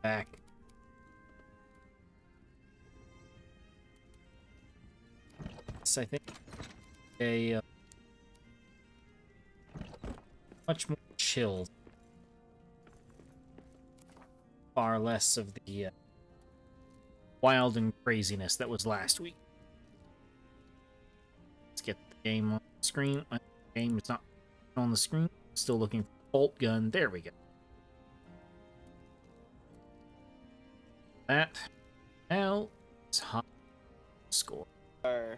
back. So I think a much more chill, far less of the wild and craziness that was last week. Let's get the game on the screen. My game is not on the screen. Still looking for bolt gun. There we go. That now is hot score. Are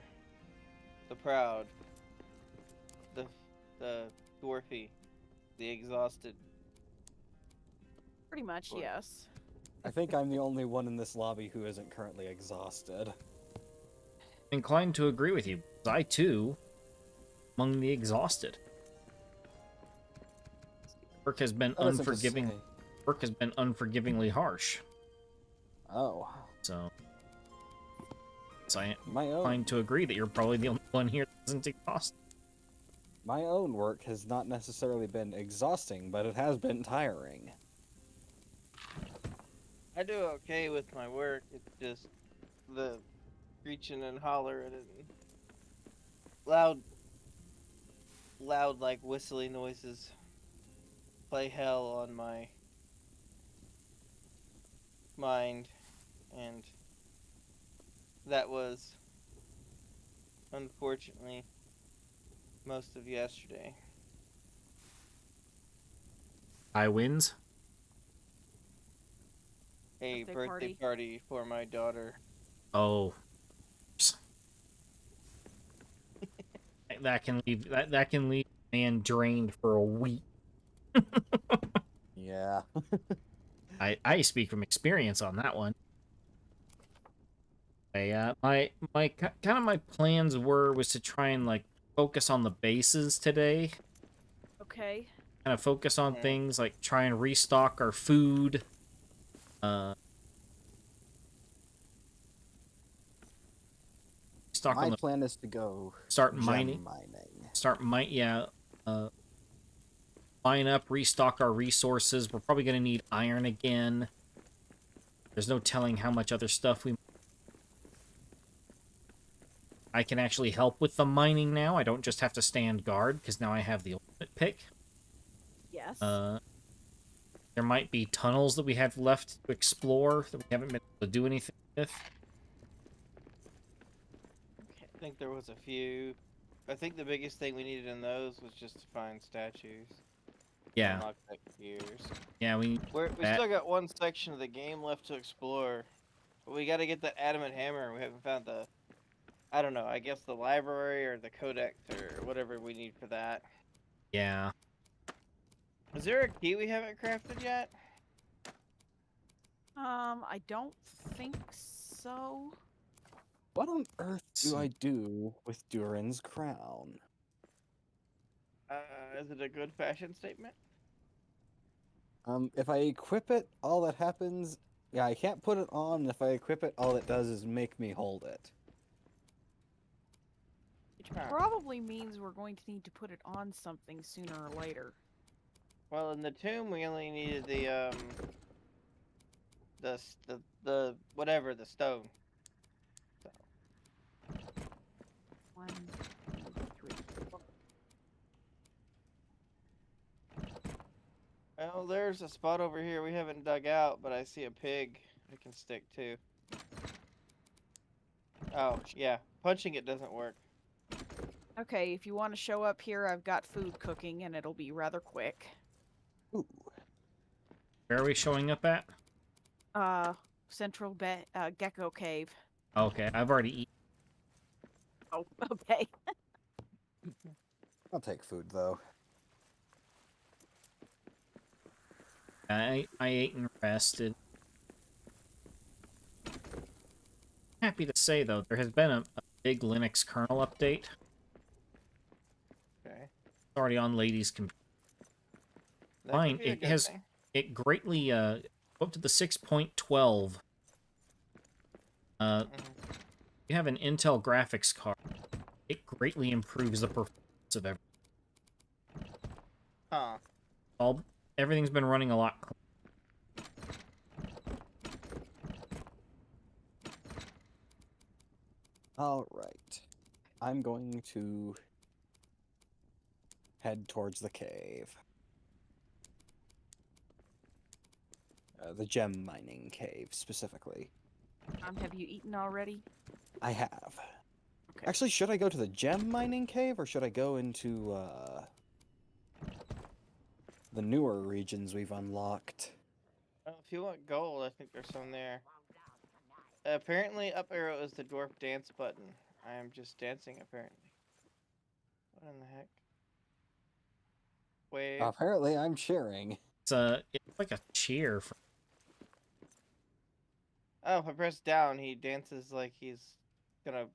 the proud, the dwarfy, the exhausted. Pretty much, yes. I think I'm the only one in this lobby who isn't currently exhausted. Inclined to agree with you. I too, among the exhausted. Work has been unforgiving. Work has been unforgivingly harsh. Oh. So I'm My own inclined to agree that you're probably the only one here that isn't exhausted. my own work has not necessarily been exhausting, but it has been tiring. I do okay with my work. It's just the screeching and hollering and loud like whistly noises play hell on my mind, and that was unfortunately most of yesterday. I wins. A Birthday birthday party for my daughter. Oh. That can leave a man drained for a week. Yeah. I speak from experience on that one. My plans was to try and like focus on the bases today. Okay. Kind of focus on things like try and restock our food. My plan is to go start gem mining. Mine up, restock our resources. We're probably going to need iron again. There's no telling how much other stuff I can actually help with the mining now. I don't just have to stand guard, because now I have the ultimate pick. Yes. There might be tunnels that we have left to explore that we haven't been able to do anything with. I think there was a few. I think the biggest thing we needed in those was just to find statues. Yeah. Unlock that gears. Yeah, we still got one section of the game left to explore. But we got to get that adamant hammer. We haven't found the, I don't know, I guess the library or the codex or whatever we need for that. Yeah. Is there a key we haven't crafted yet? I don't think so. What on earth do I do with Durin's crown? Is it a good fashion statement? If I equip it, all that happens... Yeah, I can't put it on. If I equip it, all it does is make me hold it. Which probably means we're going to need to put it on something sooner or later. Well, in the tomb, we only needed the whatever, the stone. So. 1, 2, 3, 4. Well, there's a spot over here we haven't dug out, but I see a pig I can stick to. Oh, yeah. Punching it doesn't work. Okay, if you want to show up here, I've got food cooking, and it'll be rather quick. Ooh. Where are we showing up at? Central Gecko Cave. Okay, I've already eaten. Oh, okay. I'll take food, though. I ate and rested. Happy to say, though, there has been a big Linux kernel update. Okay. It's already on Lady's computer. Fine, it greatly up to the 6.12. You have an Intel graphics card. It greatly improves the performance of everything. Huh. Everything's been running a lot cleaner. All right. I'm going to head towards the cave. The gem mining cave, specifically. Have you eaten already? I have. Okay. Actually, should I go to the gem mining cave, or should I go into, the newer regions we've unlocked? Well, if you want gold, I think there's some there. Apparently, up arrow is the dwarf dance button. I am just dancing, apparently. What in the heck? Wave. Apparently, I'm cheering. It's like a cheer. For... Oh, if I press down, he dances like he's gonna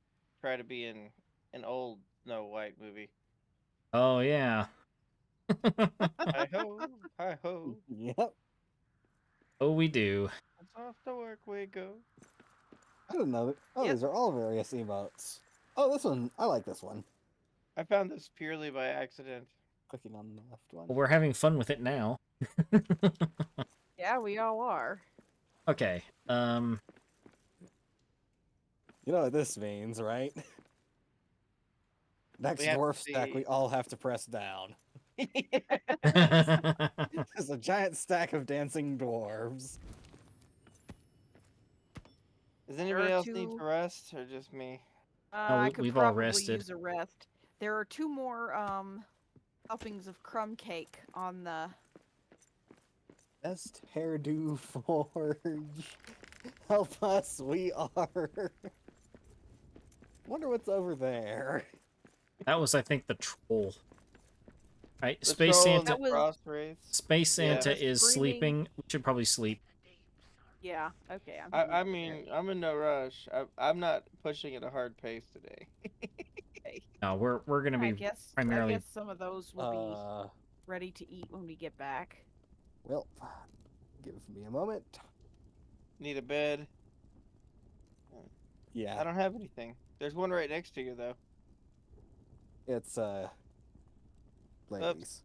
try to be in an old Snow White movie. Oh yeah. Hi ho, hi ho. Yep. Oh, we do. It's off to work we go. I don't know. Oh, Yep. these are all various emotes. Oh, this one. I like this one. I found this purely by accident. Clicking on the left one. Well, we're having fun with it now. Yeah, we all are. Okay. You know what this means, right? Next have to dwarf stack, see- we all have to press down. Oh, There's a giant stack of dancing dwarves. Does anybody are else need two- to rest, or just me? I could we've all probably rested. use a rest. There are 2 more helpings of crumb cake on the. Best hairdo forge. Help us, we are. Wonder what's over there. that was, I think, the troll. Right, The Space troll and Santa. the was- frost wraith. Space Yeah. Santa is Screaming. sleeping. We should probably sleep. Yeah. Okay. I mean, I'm in no rush. I'm not pushing at a hard pace today. No, we're gonna I be guess. primarily. I guess some of those will be ready to eat when we get back. Well, give me a moment. Need a bed. I Yeah, don't have anything. There's one right next to you, though. it's, ladies.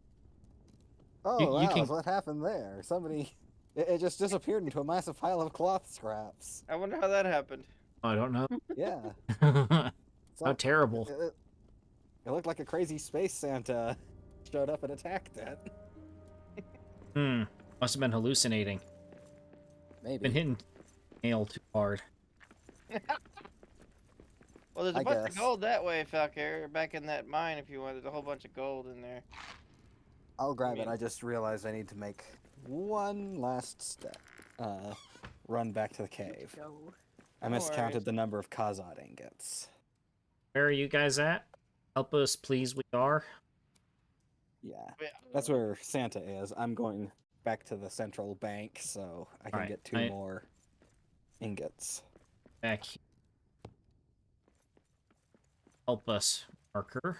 Oh, You wow, can- what happened there? Somebody... It just disappeared into a massive pile of cloth scraps. I wonder how that happened. I don't know. Yeah. How Some- terrible. It looked like a crazy space Santa showed up and attacked it. Must have been hallucinating. Maybe. Been hitting nail too hard. Well, there's a I bunch guess. of gold that way, Falcare. Back in that mine, if you want. There's a whole bunch of gold in there. I'll grab mean- it. I just realized I need to make one last step. Run back to the cave. Go. I No miscounted worries. the number of Kazad ingots. Where are you guys at? Help us, please. We are. Yeah, Yeah. that's where Santa is. I'm going back to the central bank so I can Alright, get 2 more ingots. Back here. Help us, marker.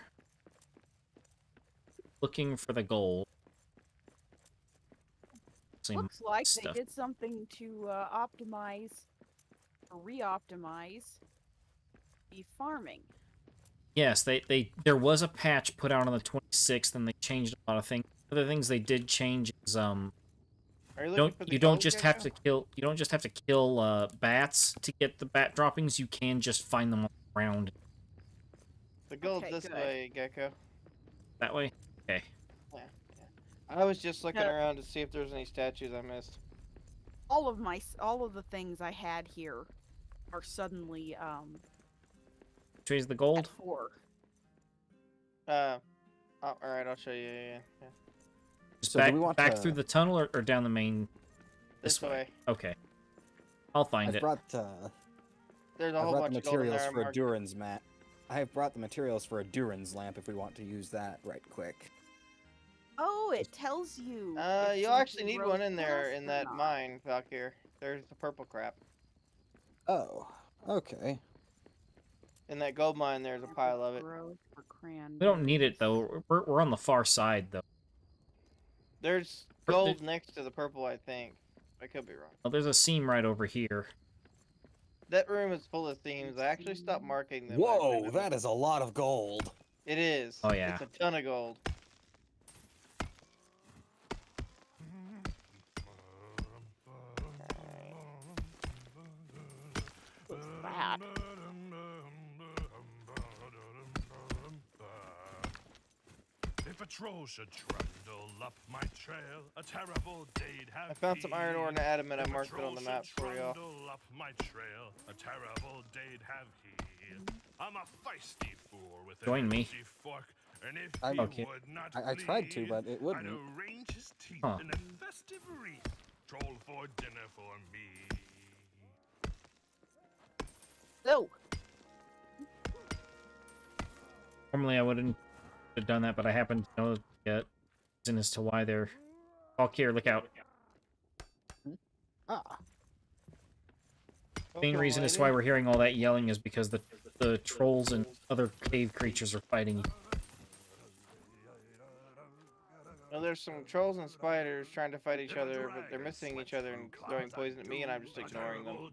Looking for the gold. Same Looks like stuff. they did something to optimize or re-optimize the farming. Yes, there was a patch put out on the 26th, and they changed a lot of things. Other things they did change is Are you looking don't for the you don't gold, just Gecko? have to kill bats to get the bat droppings. You can just find them around The gold's Okay, this good. way, Gecko. that way. Okay. I was just looking Yeah. around to see if there's any statues I missed. All of the things I had here are suddenly Choose the at gold. 4. Oh, all right, I'll show you. Yeah. Just So do back we want back to- through the tunnel or down the main. This way. Okay. I'll find I've it. brought There's a I whole brought the bunch of gold in materials there. for a Mark. Duran's mat. I have brought the materials for a Duran's lamp if we want to use that right quick. Oh, it tells you. if You'll actually something need one grows in there fast in or that not. mine, Valkyr. There's the purple crap. Oh, okay. In that gold mine, there's a pile of it. Growth for We don't need it though. We're on the far side though. There's gold next to the purple, I think. I could be wrong. Oh, there's a seam right over here. That room is full of themes. I actually stopped marking them. when I Whoa, found that them. is a lot of gold. It is. Oh, yeah. It's a ton of gold. What's that? a troll should trundle up my trail, a terrible day'd have I found some iron ore and adamant. I If a marked it on the troll map should for y'all. trundle up my trail, a terrible day'd have he. I'm a feisty fool with an Join me. empty fork, and if I- he Okay. would not I tried to, please, but it I'd wouldn't. arrange his teeth Huh. in a festive wreath. Troll for dinner for me. No. Normally I wouldn't have done that, but I happen to know the reason as to why they're... Oh, here, look out. Ah, Main reason as to why we're hearing all that yelling is because the trolls and other cave creatures are fighting. Well, there's some trolls and spiders trying to fight each other, but they're missing each other and throwing poison at me, and I'm just ignoring them.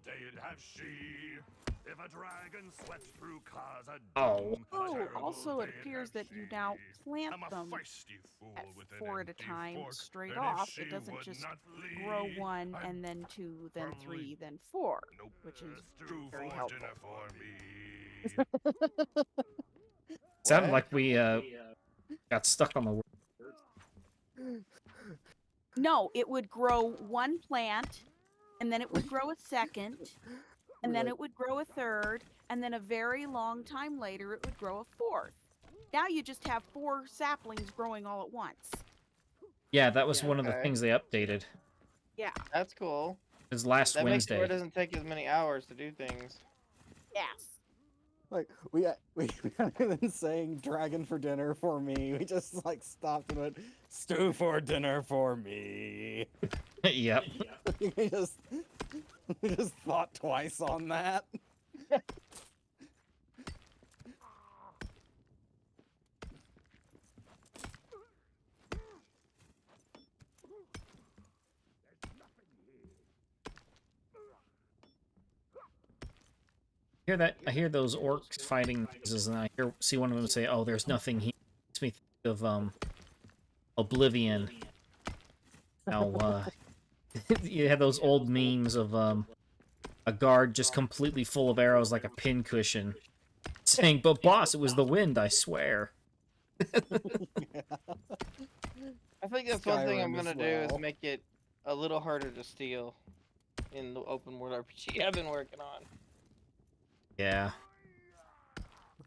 If a dragon sweats through cause a Oh. doom, a Oh, terrible also it day'd appears have that you she. now plant I'm a them feisty fool at with an 4 at a empty time fork, straight and if off. she It doesn't would just not grow flee, 1 I'd and then 2, then probably 3, then 4, Nope. which is Stew very for helpful. dinner for me. Sounded What? like we got stuck on the word. No, it would grow 1 plant, and then it would grow a second, and then Right. it would grow a third, and then a very long time later it would grow a 4th. Now you just have 4 saplings growing all at once. Yeah, that was one of the Okay. things they updated. Yeah. That's cool. It was last That makes it where Wednesday. it doesn't take as many hours to do things. Yes. like we haven't even saying dragon for dinner for me. We just like stopped and went stew for dinner for me. Yep. we just thought twice on that. Hear that? I hear those orcs fighting noises, and I see one of them say, "Oh, there's nothing here." Makes me think of Oblivion. How you had those old memes of a guard just completely full of arrows like a pincushion, saying, "But boss, it was the wind, I swear." I think that's one thing I'm Skyrim as gonna do is well. make it a little harder to steal in the open world RPG I've been working on. Yeah.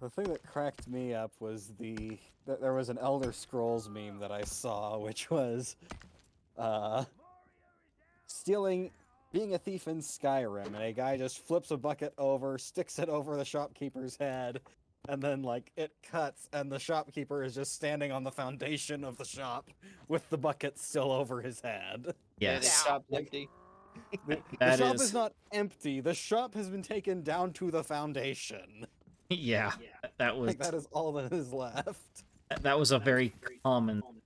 The thing that cracked me up was that there was an Elder Scrolls meme that I saw, which was being a thief in Skyrim, and a guy just flips a bucket over, sticks it over the shopkeeper's head, and then like it cuts, and the shopkeeper is just standing on the foundation of the shop with the bucket still over his head. Yeah, the Yes. shop's Like- empty. The That shop is- is not empty. The shop has been taken down to the foundation. Yeah. That was Like that is all that is left. that was a very common And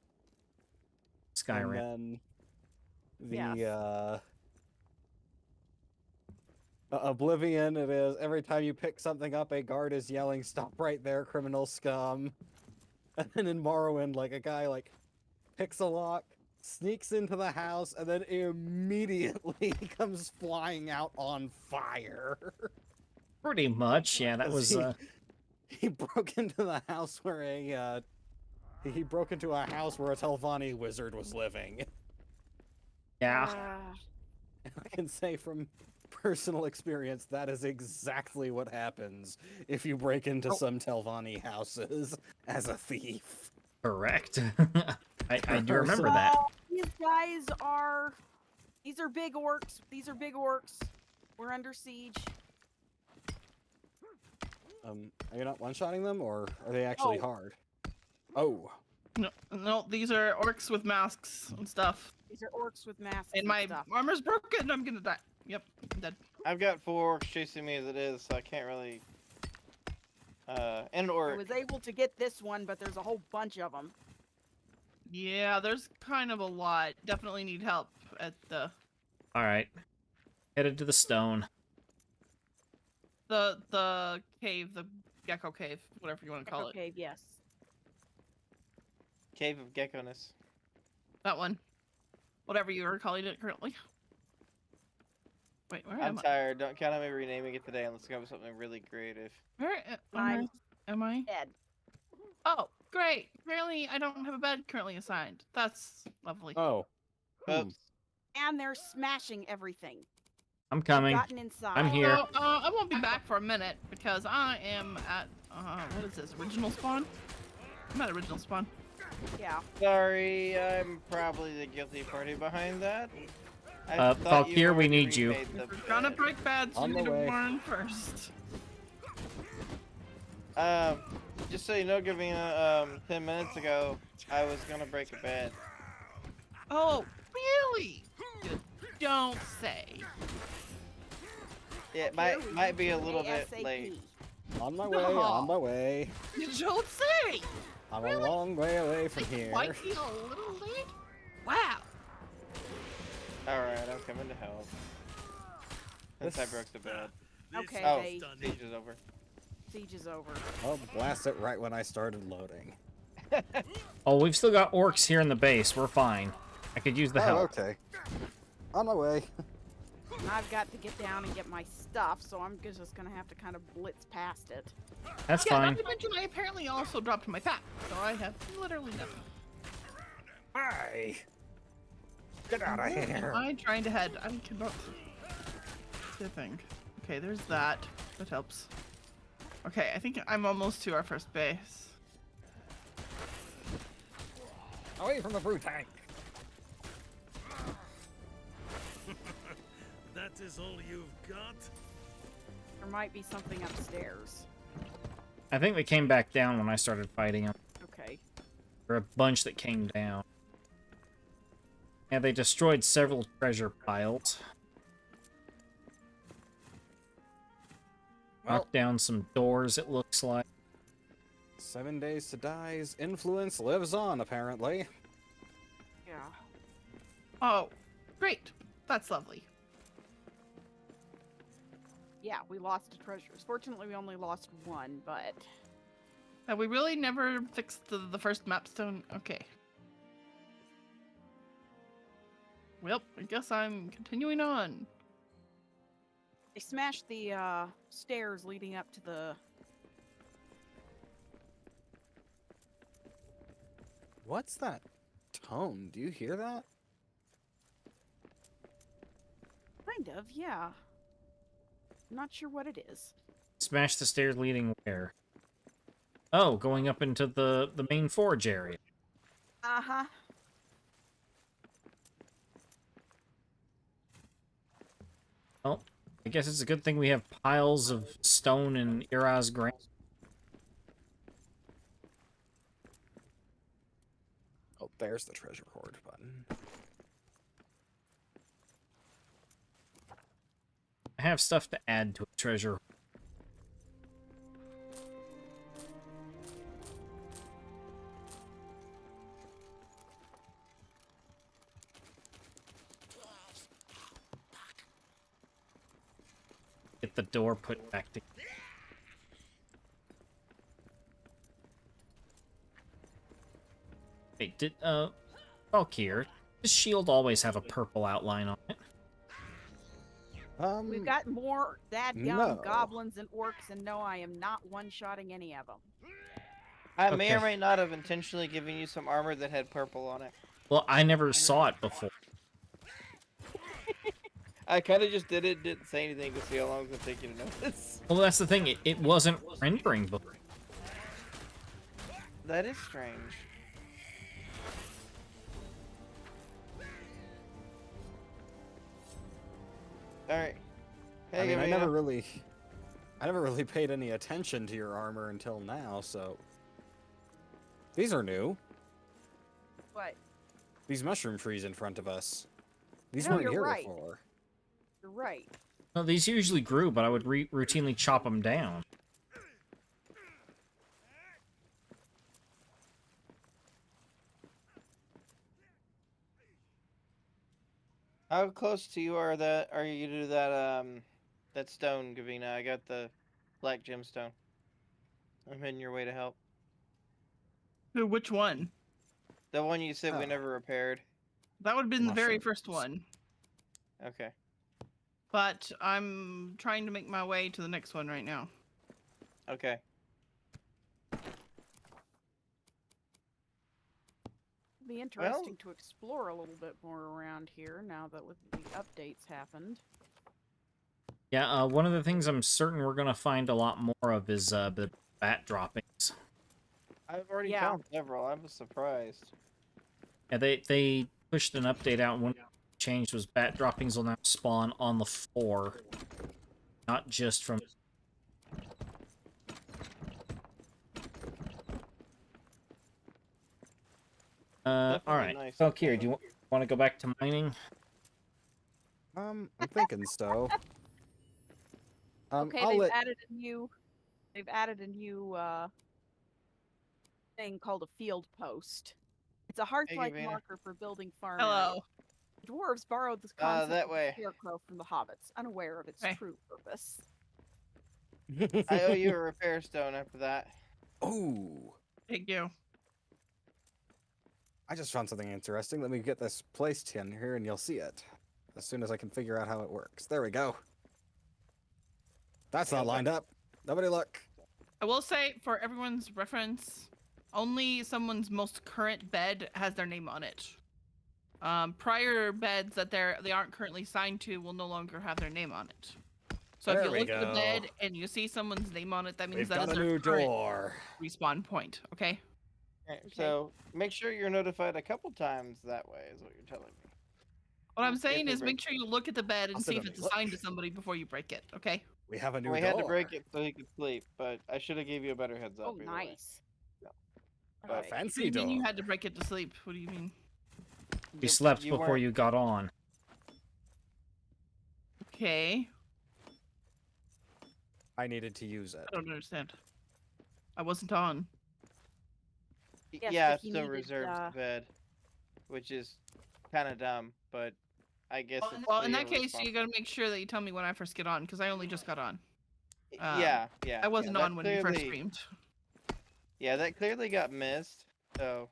Skyrim. then the Yes. Oblivion, it is every time you pick something up, a guard is yelling, "Stop right there, criminal scum!" And then in Morrowind, like a guy like picks a lock, sneaks into the house, and then immediately comes flying out on fire. Pretty much, yeah. That 'Cause was he broke into the house where he broke into a house where a Telvanni wizard was living. yeah. I can say from personal experience that is exactly what happens if you break into some Telvanni houses as a thief. Correct. I do remember that. These are big orcs. These are big orcs. We're under siege. Are you not one-shotting them, or are they actually Oh. hard? Oh. No, these are orcs with masks and stuff. These are orcs with masks And my stuff. armor's broken. I'm gonna die. Yep, I'm dead. I've got 4 orcs chasing me as it is, so I can't really. And an I orc. was able to get this one, but there's a whole bunch of them. Yeah, there's kind of a lot. Definitely need help at the All right. Headed to the stone. cave, the gecko cave, whatever you want to call it. Okay, yes. Cave of Geckoness. That one. Whatever you are calling it currently. Wait, where I'm am I? tired. Don't count on me renaming it today unless come up with something really creative. Where I'm am I? dead. Oh, great. apparently I don't have a bed currently assigned. That's lovely. Oh. Oops. And they're smashing everything. I'm They've coming. gotten inside. I'm here. So, I won't be back for a minute because I am at, what is this, original spawn? I'm at original spawn. Yeah. Sorry, I'm probably the guilty party behind that. I thought Valkyr, we already need you. remade the We're gonna bed. break bad, so On you the need to way. warn first. Just so you know, Gavina, 10 minutes ago, I was gonna break a bed. Oh, really? You don't say. It Here we might be a need little bit ASAP. late. On my way, on my way. You don't say. I'm Really? a long way away from It here. might be a little late. Wow. Alright, I'm coming to help. Since I This- broke the bed. Okay, Oh, they siege is over. siege is over. I'll blast it right when I started loading. Oh, we've still got orcs here in the base. We're fine. I could use the help. okay. On my way. I've got to get down and get my stuff, so I'm just gonna have to kind of blitz past it. That's Yeah, fine. not to mention I apparently also dropped my pack, so I have literally nothing. Hi. Get out of Where am here. I trying to head? I cannot see a thing. Okay, there's that. That helps. Okay, I think I'm almost to our first base. Away from the brute tank. That is all you've got? There might be something upstairs. I think they came back down when I started fighting them. Okay. Or a bunch that came down. Yeah, they destroyed several treasure piles. Well, Knocked down some doors, it looks like. 7 days to die's influence lives on, apparently. Yeah. Oh, great. That's lovely. Yeah, we lost treasures. Fortunately, we only lost one, but Have we really never fixed the first mapstone? Okay. Well, I guess I'm continuing on. they smashed the stairs leading up to the. What's that tone? Do you hear that? Kind of, yeah. I'm not sure what it is. Smash the stairs leading where? Oh, going up into the main forge area. Uh-huh. Well, I guess it's a good thing we have piles of stone in Ira's grain. Oh, there's the treasure hoard button. I have stuff to add to a treasure. Get the door put back together. Wait, did, Valkyr, does shield always have a purple outline on it? We've got more dadgum no. goblins and orcs, and no, I am not one-shotting any of them. I may or Okay. may not have intentionally given you some armor that had purple on it. Well, I never saw it before. I kind of just did it, didn't say anything to see how long it would take you to notice. Well, that's the thing, it wasn't rendering before. That is strange. Alright. Hey, I mean, I Gavina. never really paid any attention to your armor until now, so. These are new. But These mushroom trees in front of us. These No, weren't you're here right. before. you're right. Well, these usually grew, but I would routinely chop them down. How close to you are you to that stone, Gavina? I got the black gemstone. I'm heading your way to help. Which one? The one you said we Oh. never repaired. That would have been the very first Mushrooms. one. Okay. But I'm trying to make my way to the next one right now. Okay. Be interesting to explore a little bit more around here now that with the updates happened. Yeah, one of the things I'm certain we're gonna find a lot more of is the bat droppings. I've already Yeah. found several. I was surprised. Yeah, they pushed an update out, and one change was bat droppings will now spawn on the floor, not just from. All Definitely right. nice. Valkyrie, do you want to go back to mining? I'm thinking so. Okay, I'll they've let. added a new thing called a field post. It's a hearth-like Gavina. marker for building farm Hello. areas. The dwarves borrowed this concept that of the way. scarecrow from the hobbits, unaware of its Okay. true purpose. I owe you a repair stone after that. Ooh, Thank you. I just found something interesting. Let me get this placed in here, and you'll see it as soon as I can figure out how it works. There we go. That's not lined up. Nobody look. I will say, for everyone's reference, only someone's most current bed has their name on it. Prior beds that they aren't currently signed to will no longer have their name on it. So There if you we look at the go. bed and you see someone's name on it, that means We've that got is a their new current door. respawn point. Okay. Alright, Okay. so make sure you're notified a couple times that way, is what you're telling me. What I'm If saying we is break make sure you look at the bed I'll and sit see if on it's the- assigned to somebody before you break it. Okay. We have a new We door. had to break it so he could sleep, but I should have gave you a better heads up. Oh, either way. nice. No. All But right. What do Fancy you door. mean you had to break it to sleep? What do you mean? You slept before weren't- you got on. Okay. I needed to use it. I don't understand. I wasn't on. Yes, yeah, but it he still needed, reserves the bed, which is kind of dumb, but I guess it's Well, so in you that have a case, you gotta make sure that you tell me when I first get on, because I only just got on. yeah, I wasn't that on when you first clearly- streamed. Yeah, that clearly got missed. So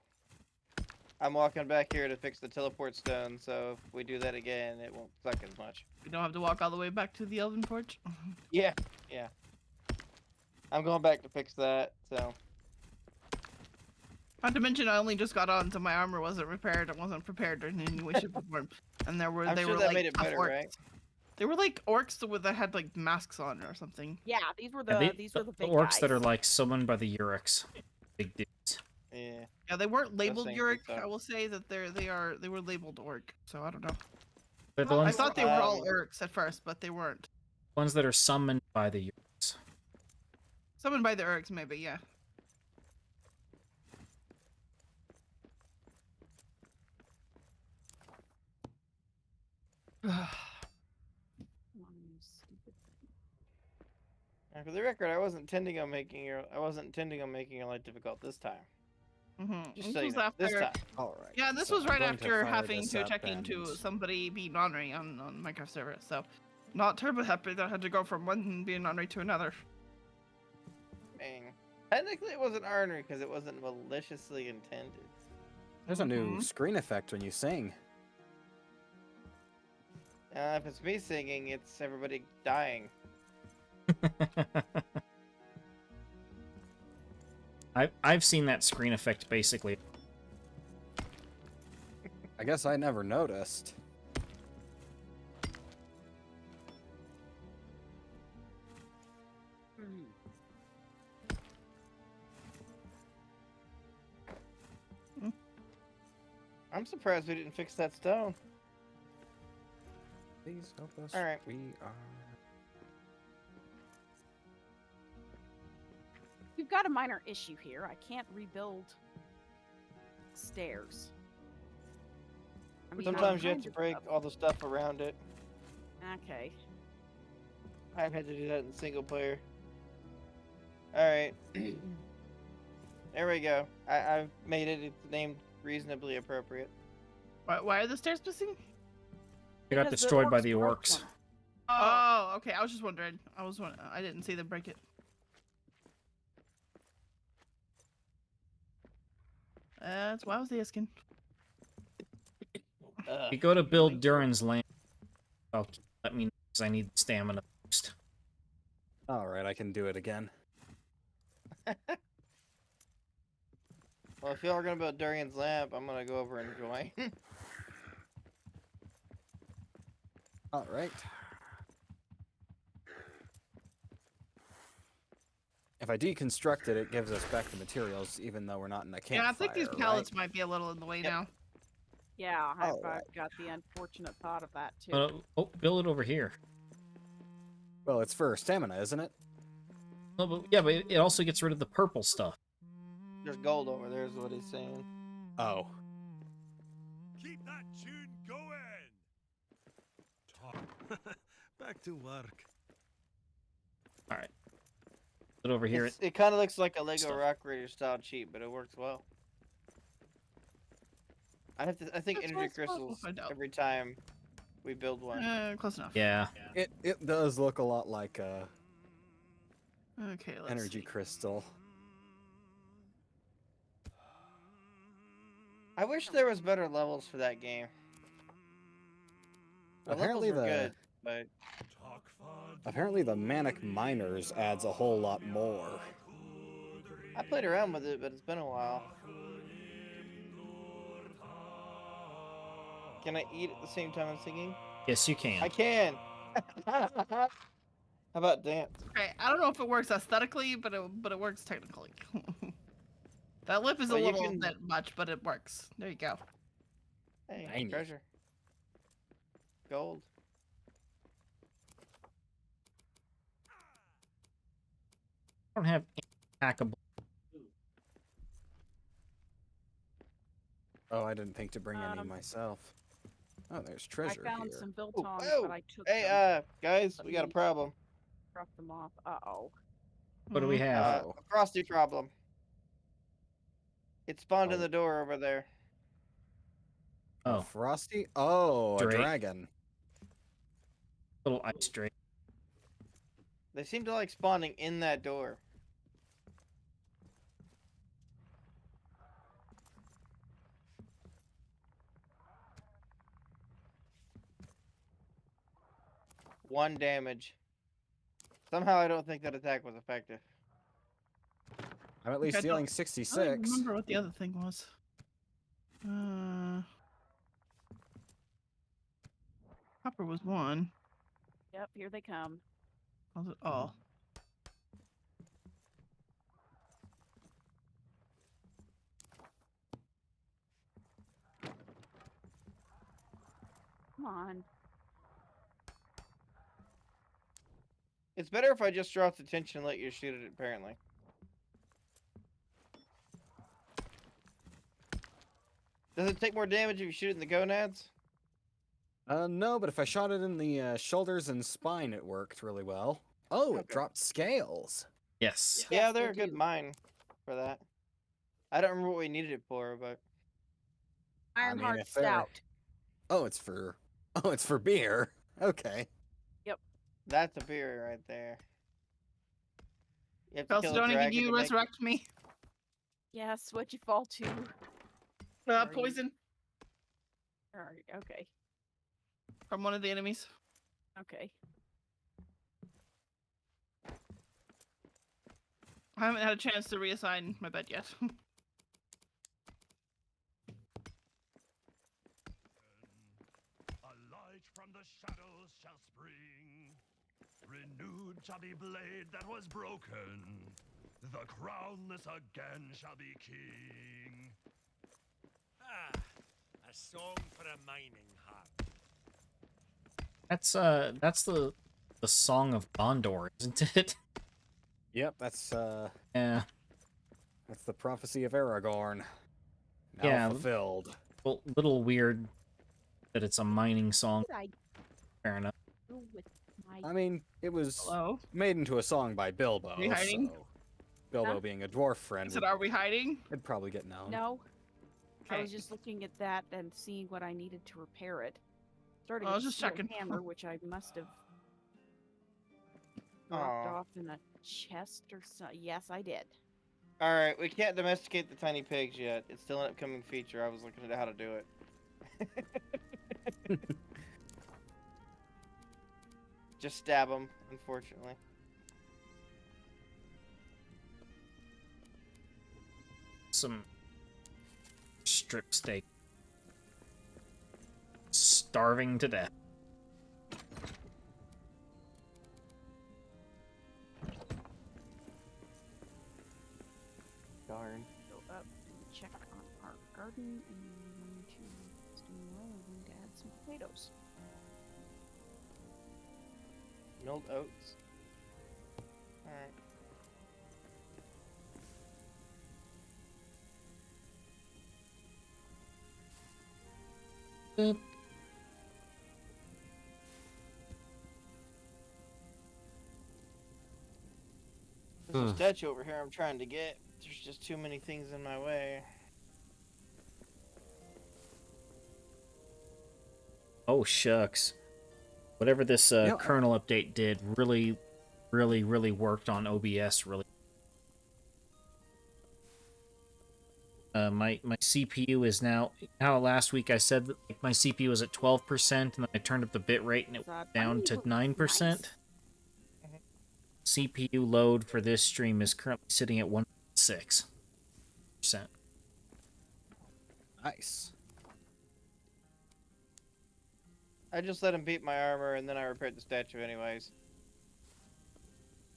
I'm walking back here to fix the teleport stone. So if we do that again, it won't suck as much. We don't have to walk all the way back to the Elven Porch. Yeah, yeah. I'm going back to fix that. So Not to mention, I only just got on, so my armor wasn't repaired. I wasn't prepared in any way, shape, or form. And I'm they sure were that like made it tough better, orcs. right? They were like orcs that had like masks on or something. Yeah, these were Yeah, the these were the big orcs guys. that are like summoned by the Uruks. Big dudes. Yeah. Yeah, they weren't labeled things Yorick. are tough. I will say that they were labeled orc. So I don't know. They're the I ones, thought they were all Um, orcs at first, but they weren't. ones that are summoned by the Uruks. Summoned by the orcs, maybe. Yeah. And for the record, I wasn't intending on making your life difficult this time. Mm-hmm. Just so you was know, this after. time. All right. Yeah, this so was I'm right going to after fire having this to up check into and- somebody being ornery on Minecraft server. So, not terribly happy that I had to go from one being ornery to another. Dang. Technically, it wasn't ornery because it wasn't maliciously intended. There's a new Mhm. screen effect when you sing. If it's me singing, it's everybody dying. I've seen that screen effect basically. I guess I never noticed. Mhm. I'm surprised we didn't fix that stone. Please help us. All right. We are. We've got a minor issue here. I can't rebuild stairs. I mean, I'm Sometimes you have kind to of- break all the stuff around it. Okay. I've had to do that in single player. Alright. There we go. I've made it. It's named reasonably appropriate. Why are the stairs missing? They got Because the destroyed by orcs the broke orcs. them. Oh, okay. I was just wondering. I didn't see them break it. That's why I was asking. Ugh. You go to build Durin's land. Oh, let me know because I need stamina boost. All right, I can do it again. Well, if y'all are gonna build Durian's lamp, I'm gonna go over and join. All right. If I deconstruct it, it gives us back the materials, even though we're not in a campfire. Yeah, I think these right? pallets might be a little in the way Yep. now. Yeah, I've Alright. got the unfortunate thought of that too. Oh, build it over here. Well, it's for stamina, isn't it? No, but yeah, but it also gets rid of the purple stuff. There's gold over there, is what he's saying. Oh. Keep that tune going. Talk. Back to work. All right. Put it over here. It kind of looks like a Lego Stuff. Rock Raider style cheat, but it works well. I think That's energy what it's supposed to crystals find out. every time we build one. Close enough. Yeah. It does look a lot like a Okay, let's energy see. crystal. I wish there was better levels for that game. The Apparently levels were the good, but apparently the Manic Miners adds a whole lot more. I played around with it, but it's been a while. Can I eat at the same time I'm singing? Yes, you can. I can. How about dance? Okay, I don't know if it works aesthetically, but it works technically. That lip is Well, a you little can- bit much, but it works. There you go. Hey, Tiny. treasure. Gold. I don't have any hackable. Oh, I didn't think to bring any Um, myself. Oh, there's I treasure found here. some Ooh, biltongs, whoa. but I took Hey, them. guys, Let we got a me- problem. Drop them off. Uh-oh. What do we have? Oh. A frosty problem. It spawned in Oh. the door over there. A Oh, frosty? Oh, a Drake. dragon. little ice drake. They seem to like spawning in that door. One damage. Somehow I don't think that attack was effective. I'm at least I don't- dealing I don't 66. remember what the other thing was. Copper was one. Yep, here they come. Was it? Oh. Come on. It's better if I just draw its attention and let you shoot it, apparently. Does it take more damage if you shoot it in the gonads? No, but if I shot it in the shoulders and spine, it worked really well. Oh, it Okay. dropped scales. Yes. Yeah, Yes, they're they a good do. mine for that. I don't remember what we needed it for, but Ironheart if they're- Stout. Oh, it's for beer. Okay. that's a beer right there. You have to Kelsey, kill a can dragon you to make- resurrect me? Yes, what'd you fall to? Sorry. Poison Alright, okay. from one of the enemies. Okay. I haven't had a chance to reassign my bed yet. A light from the shadows shall spring. Renewed shall be blade that was broken. The crownless again shall be king. Ah, a song for a mining heart. That's the song of Gondor, isn't it? Yep, that's Yeah. the prophecy of Aragorn. Now Yeah. fulfilled. Well, little weird that it's a mining song. What did I Fair enough. do with my... I mean, it was Hello? made into a song by Bilbo. Are you hiding? So Bilbo Huh? being a dwarf friend, I said, are we hiding? it'd probably get known. No. I Okay. was just looking at that and seeing what I needed to repair it. Starting I was with just steel checking. hammer, which I must have dropped Aw. off in a chest or so. Yes, I did. Alright, we can't domesticate the tiny pigs yet. It's still an upcoming feature. I was looking at how to do it. Just stab them, unfortunately. Some strip steak. Starving to death. Darn. Go up and check on our garden, and I'm going to add some potatoes. Milled oats. Alright. Boop. There's a statue over here I'm trying to get. There's just too many things in my way. Oh, shucks. Whatever this kernel update did really worked on OBS. Really, my CPU is now. How last week I said that my CPU was at 12%, and then I turned up the bit rate and it went down to 9%. Nice. CPU load for this stream is currently sitting at 1.6%. Nice. I just let him beat my armor and then I repaired the statue anyways.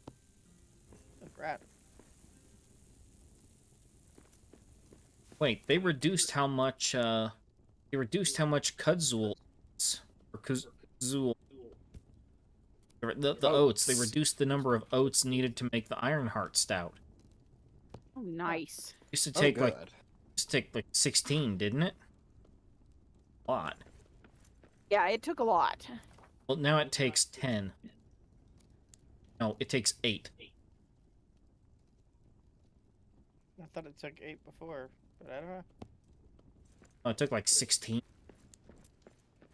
Oh, crap. Wait, they reduced how much Kudzul or Kuzul. The oats. They reduced the number of oats needed to make the Ironheart Stout. Oh, nice. Used to take like 16, didn't it? A lot. Yeah, it took a lot. Well, now it takes 10. No, it takes 8. I thought it took 8 before, but I don't know. Oh, it took like 16.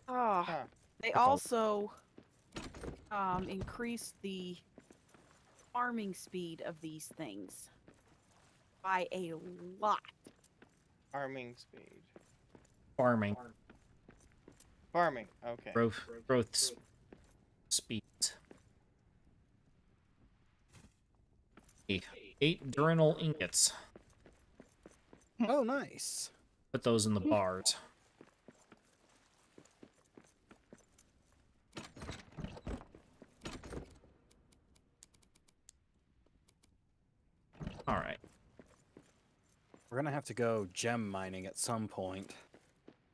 Oh, Huh. they also increased the farming speed of these things by a lot. Farming speed. Farming. Farming, okay. Growth speeds. 8 Durinal ingots. Oh, nice. Put those in the bars. Alright. We're gonna have to go gem mining at some point.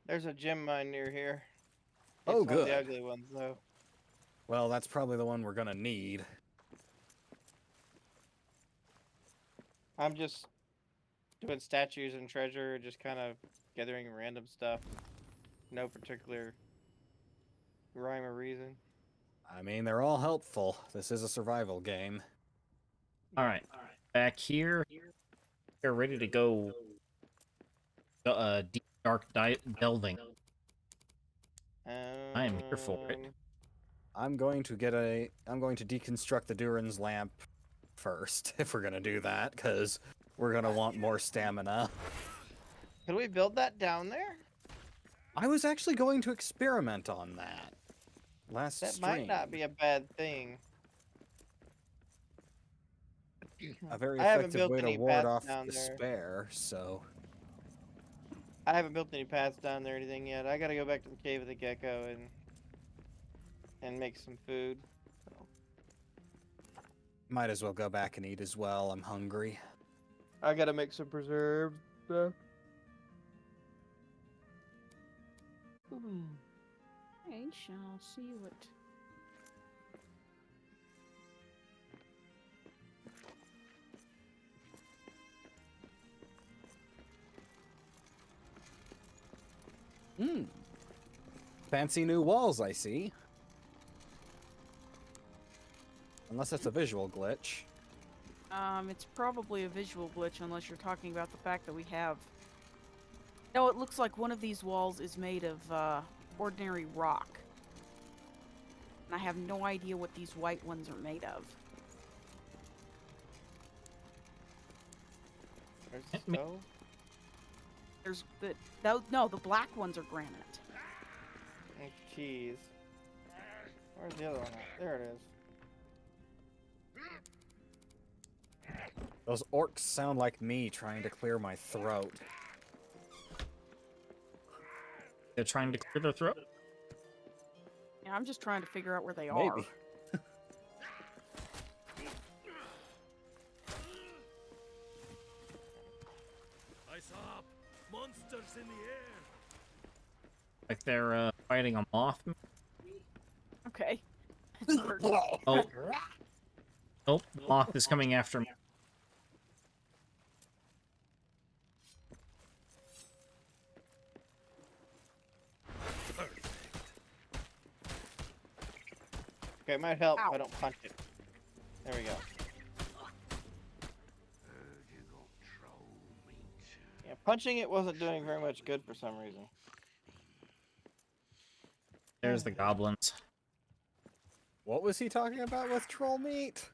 There's a gem mine near here. Oh, It's one of good. the ugly ones, though. Well, that's probably the one we're gonna need. I'm just doing statues and treasure, just kind of gathering random stuff. No particular rhyme or reason. I mean, they're all helpful. This is a survival game. Alright. Back here. We're ready to go deep dark delving. I am here for it. I'm going to deconstruct the Durin's lamp first, if we're gonna do that, because we're gonna want more stamina. Can we build that down there? I was actually going to experiment on that last That stream. might not be a bad thing. A very I haven't effective built way to any ward paths off down there. despair, so... I haven't built any paths down there or anything yet. I gotta go back to the cave of the gecko and make some food. So. Might as well go back and eat as well. I'm hungry. I gotta make some preserved stuff. I shall see what. Fancy new walls, I see. Unless that's a visual glitch. It's probably a visual glitch unless you're talking about the fact that we have. No, it looks like one of these walls is made of ordinary rock. And I have no idea what these white ones are made of. There's the stove. There's the black ones are granite. And cheese. Where's the other one at? There it is. Those orcs sound like me trying to clear my throat. They're trying to clear their throat. Yeah, I'm just trying to figure out where they are. Maybe. Eyes up! Monsters in the air! Like they're fighting a moth. Okay. Oh. Nope, moth is coming after me. Perfect. Okay, it might help Ow. if I don't punch it. There we go. Yeah, punching it wasn't doing very much good for some reason. There's the goblins. What was he talking about with troll meat?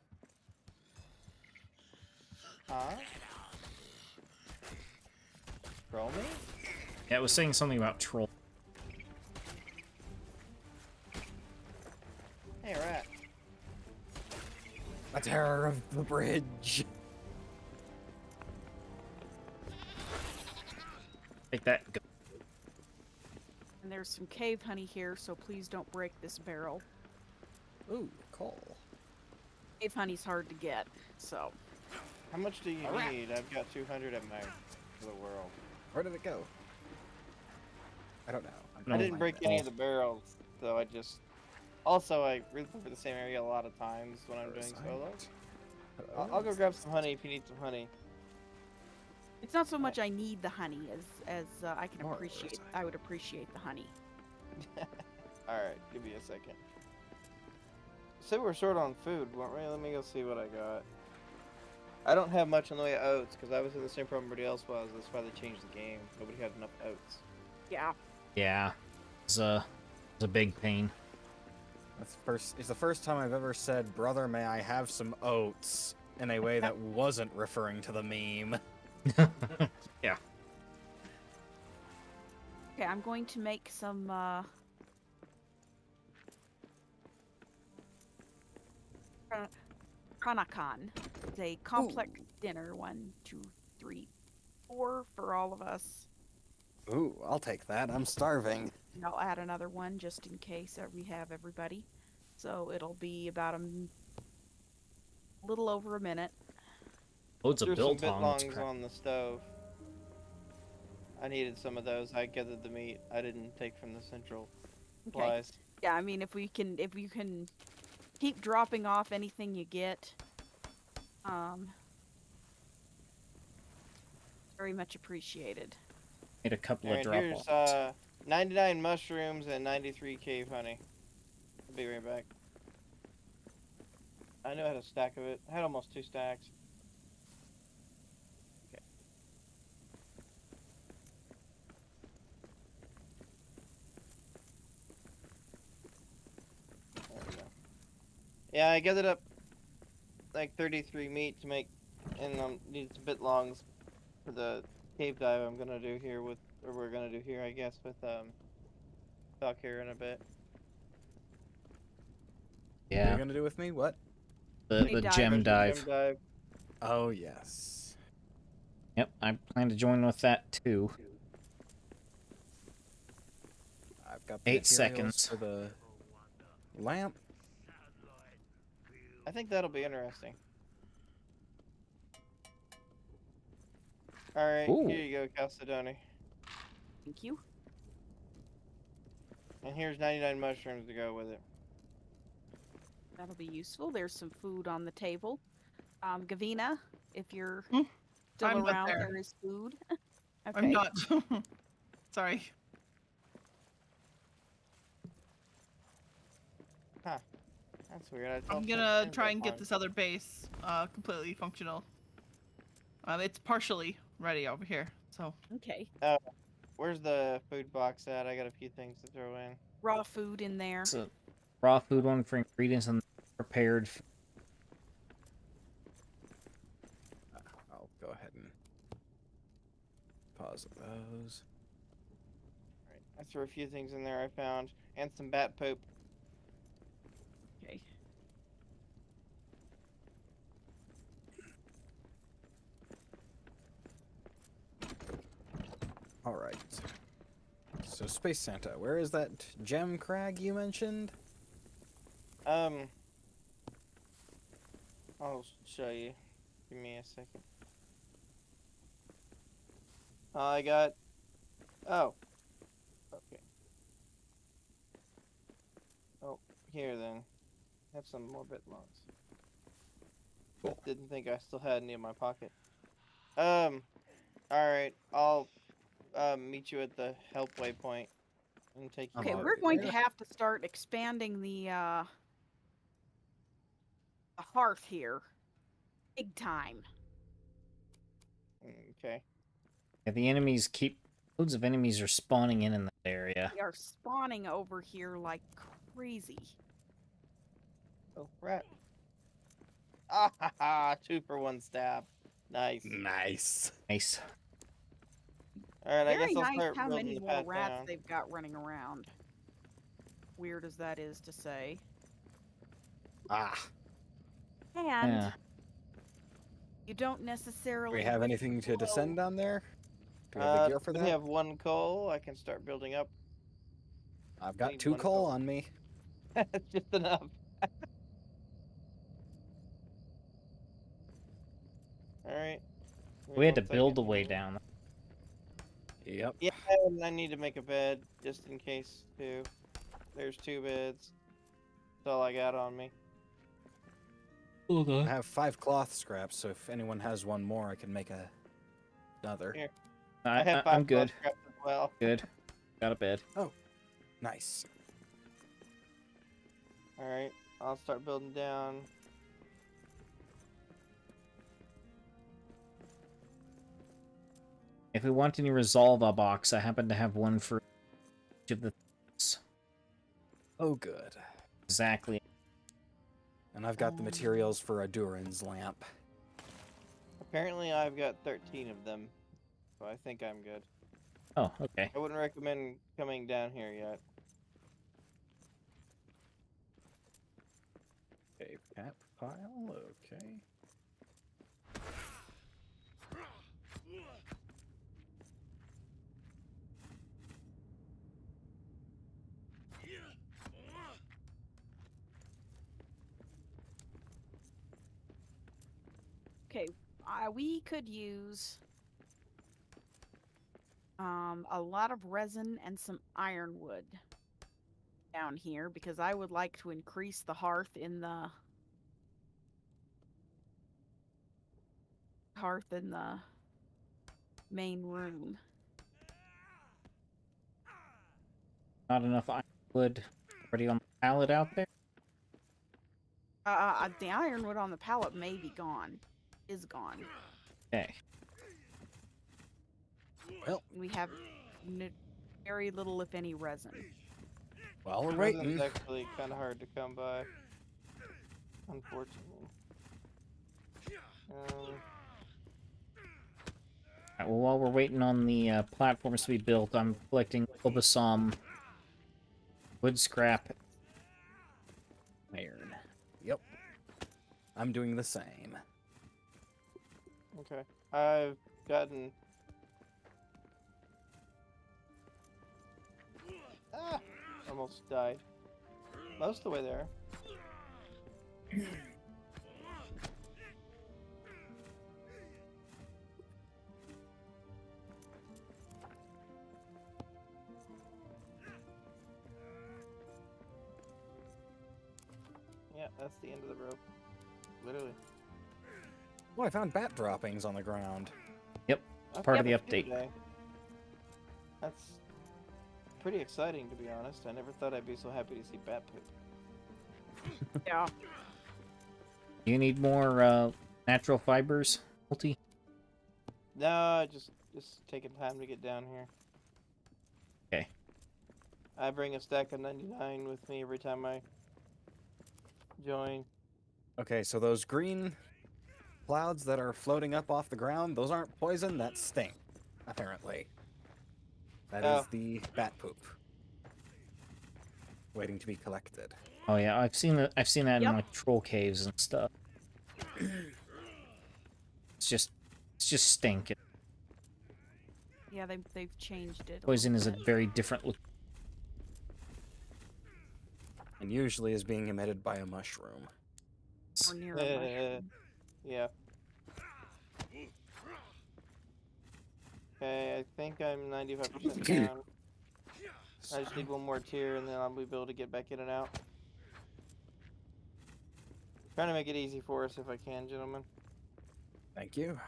Huh? Roll me? Yeah, it was saying something about troll. Hey, rat. A terror of the bridge. Take that. Go. And there's some cave honey here, so please don't break this barrel. Ooh, coal. Cave honey's hard to get, so. How much do you A rat. need? I've got 200 at my for the world. Where did it go? I don't know. No, I didn't my break any of the barrels, so I just... Also, I replay the same area a lot of times when I'm doing solo. I'll go grab some honey if you need some honey. It's not so much I need the honey as I can More appreciate. oversight. I would appreciate the honey. Alright, give me a second. So we're short on food, weren't we? Let me go see what I got. I don't have much in the way of oats, because I was in the same problem everybody else was. That's why they changed the game. Nobody had enough oats. Yeah. Yeah, it's a big pain. It's the first time I've ever said, "Brother, may I have some oats?" in a way that wasn't referring to the meme. Yeah. Okay, I'm going to make some Pranakan. It's a complex dinner. 1, 2, 3, 4 for all of us. Ooh, I'll take that. I'm starving. And I'll add another one just in case we have everybody. So it'll be about a little over a minute. Loads of There's some biltongs. bitlongs on the stove. I needed some of those. I gathered the meat. I didn't take from the central Okay. supplies. Yeah, I mean if you can keep dropping off anything you get, very much appreciated. Made a couple of Alright, drop here's 99 mushrooms and 93 cave honey. I'll be right back. I knew I had a stack of it. I had almost 2 stacks. Okay. There we go. Yeah, I gathered up like 33 meat to make, and needed some bitlongs for the cave dive I'm gonna do here with, or we're gonna do here, I guess, with Valkyrie in a bit. What are Yeah, you gonna do with me? What? the Gem gem dive. Gem dive. Oh, yes. Yep, I plan to join with that too. I've got the 8 materials seconds. for the lamp. I think that'll be interesting. Alright, Ooh. here you go, Calcedoni. Thank you. And here's 99 mushrooms to go with it. That'll be useful. There's some food on the table. Gavina, if you're Hmm, still I'm not around, there. there is food. Okay. I'm not. Sorry. That's weird. I I'm thought gonna something try was and get on. this other base completely functional. It's partially ready over here, so Okay. Where's the food box at? I got a few things to throw in. Raw food in there. It's a raw food one for ingredients and prepared. I'll go ahead and pause those. Alright, I threw a few things in there I found, and some bat poop. Okay. All right. So Space Santa, where is that gem crag you mentioned? I'll show you. Give me a second. I got. Oh. Okay. Oh, here then. Have some more bit logs. Cool. Didn't think I still had any in my pocket. Alright. I'll meet you at the help waypoint and take you Okay, out we're there. going to have to start expanding the hearth here. Big time. Okay. Yeah, the enemies keep... Loads of enemies are spawning in that area. They are spawning over here like crazy. Oh, rat. Ah ha ha! 2 for 1 stab. Nice. Nice. Nice. Alright, I Very guess I'll nice start how building many the more path rats down. they've got running around. Weird as that is to say. Ah. And Yeah. you don't Do necessarily we have wish anything to blow- descend down there? Do we have the gear for We that? have 1 coal. I can start building up. I've got need 2 1 coal coal. on me. Just enough. Alright. We had to build a way down. Yep. Yeah, and I need to make a bed just in case too. There's 2 beds. That's all I got on me. I have 5 cloth scraps, so if anyone has one more, I can make another. Here. I have 5 I'm good. scraps as well. Good. Got a bed. Nice. Alright, I'll start building down. If we want any resolve a box, I happen to have one for each of the things. Oh, good. Exactly. And I've got the materials for a Durin's lamp. Apparently I've got 13 of them. So I think I'm good. Oh, okay. I wouldn't recommend coming down here yet. A cap pile, okay. Okay, we could use a lot of resin and some ironwood down here because I would like to increase the hearth in the main room. Not enough ironwood already on the pallet out there? The ironwood on the pallet may be gone. Is gone. Okay. Well, We have very little, if any, resin. while we're Resin's waiting, actually kind of hard to come by. Unfortunately. Alright, well, while we're waiting on the platforms to be built, I'm collecting Bulbasaur, wood scrap. iron. Yep. I'm doing the same. Okay. I've gotten... Ah! Almost died. Most of the way there. Yeah, that's the end of the rope. Literally. Oh, I found bat droppings on the ground. I've Part of the got a few update. today. That's pretty exciting, to be honest. I never thought I'd be so happy to see bat poop. Yeah. Do you need more natural fibers, Multi? No, just taking time to get down here. Okay. I bring a stack of 99 with me every time I join. Okay, so those green clouds that are floating up off the ground, those aren't poison, that's stink, apparently. That is Oh. the bat poop. Waiting to be collected. Oh yeah, I've seen that in Yep. like troll caves and stuff. It's just stinking. Yeah, they've changed it. Poison is a little bit. very different look. And usually is being emitted by a mushroom. Or near a mushroom. Yeah. Okay, I think I'm 95% down. I just need one more tier and then I'll be able to get back in and out. Trying to make it easy for us if I can, gentlemen. Thank you.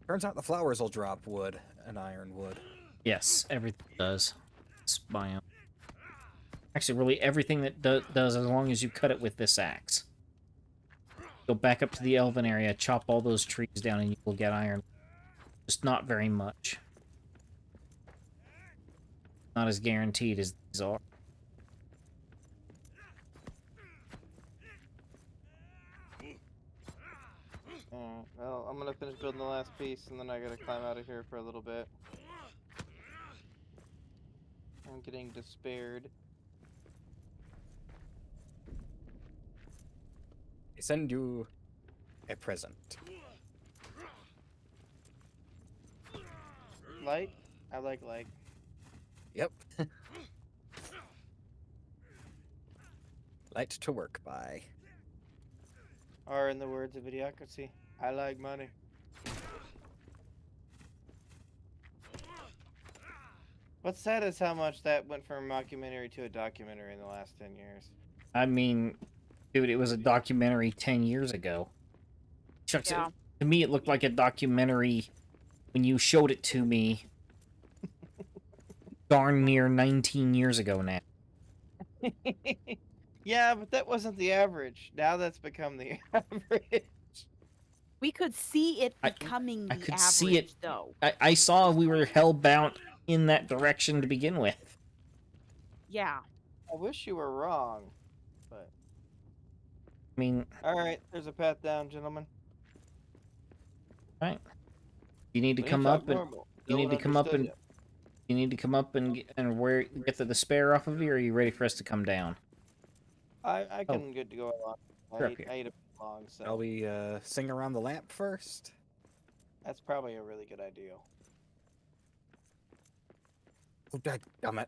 Turns out the flowers will drop wood and ironwood. Yes, everything does. It's biome. Actually, really everything that does as long as you cut it with this axe. Go back up to the elven area, chop all those trees down, and you will get iron. Just not very much. Not as guaranteed as these are. Well, I'm gonna finish building the last piece and then I gotta climb out of here for a little bit. I'm getting despaired. They send you a present. Light? I like light. Yep. Light to work by. Or in the words of Idiocracy, I like money. What's sad is how much that went from a mockumentary to a documentary in the last 10 years. I mean, dude, it was a documentary 10 years ago. Shucks, Yeah. to me, it looked like a documentary when you showed it to me darn near 19 years ago now. Yeah, but that wasn't the average. Now that's become the average. We could see it I becoming the could average, see it. though. I saw we were hell-bound in that direction to begin with. Yeah. I wish you were wrong, but... I mean, Alright, there's a path down, gentlemen. right. You need to We come talk up and normal. you No need one to come up understood and you need to come up and get the despair off of you, or are you ready for us to come down? I can good to go along. We're up here. I ate a long, so Shall we sing around the lamp first? that's probably a really good idea. Oh, dadgummit.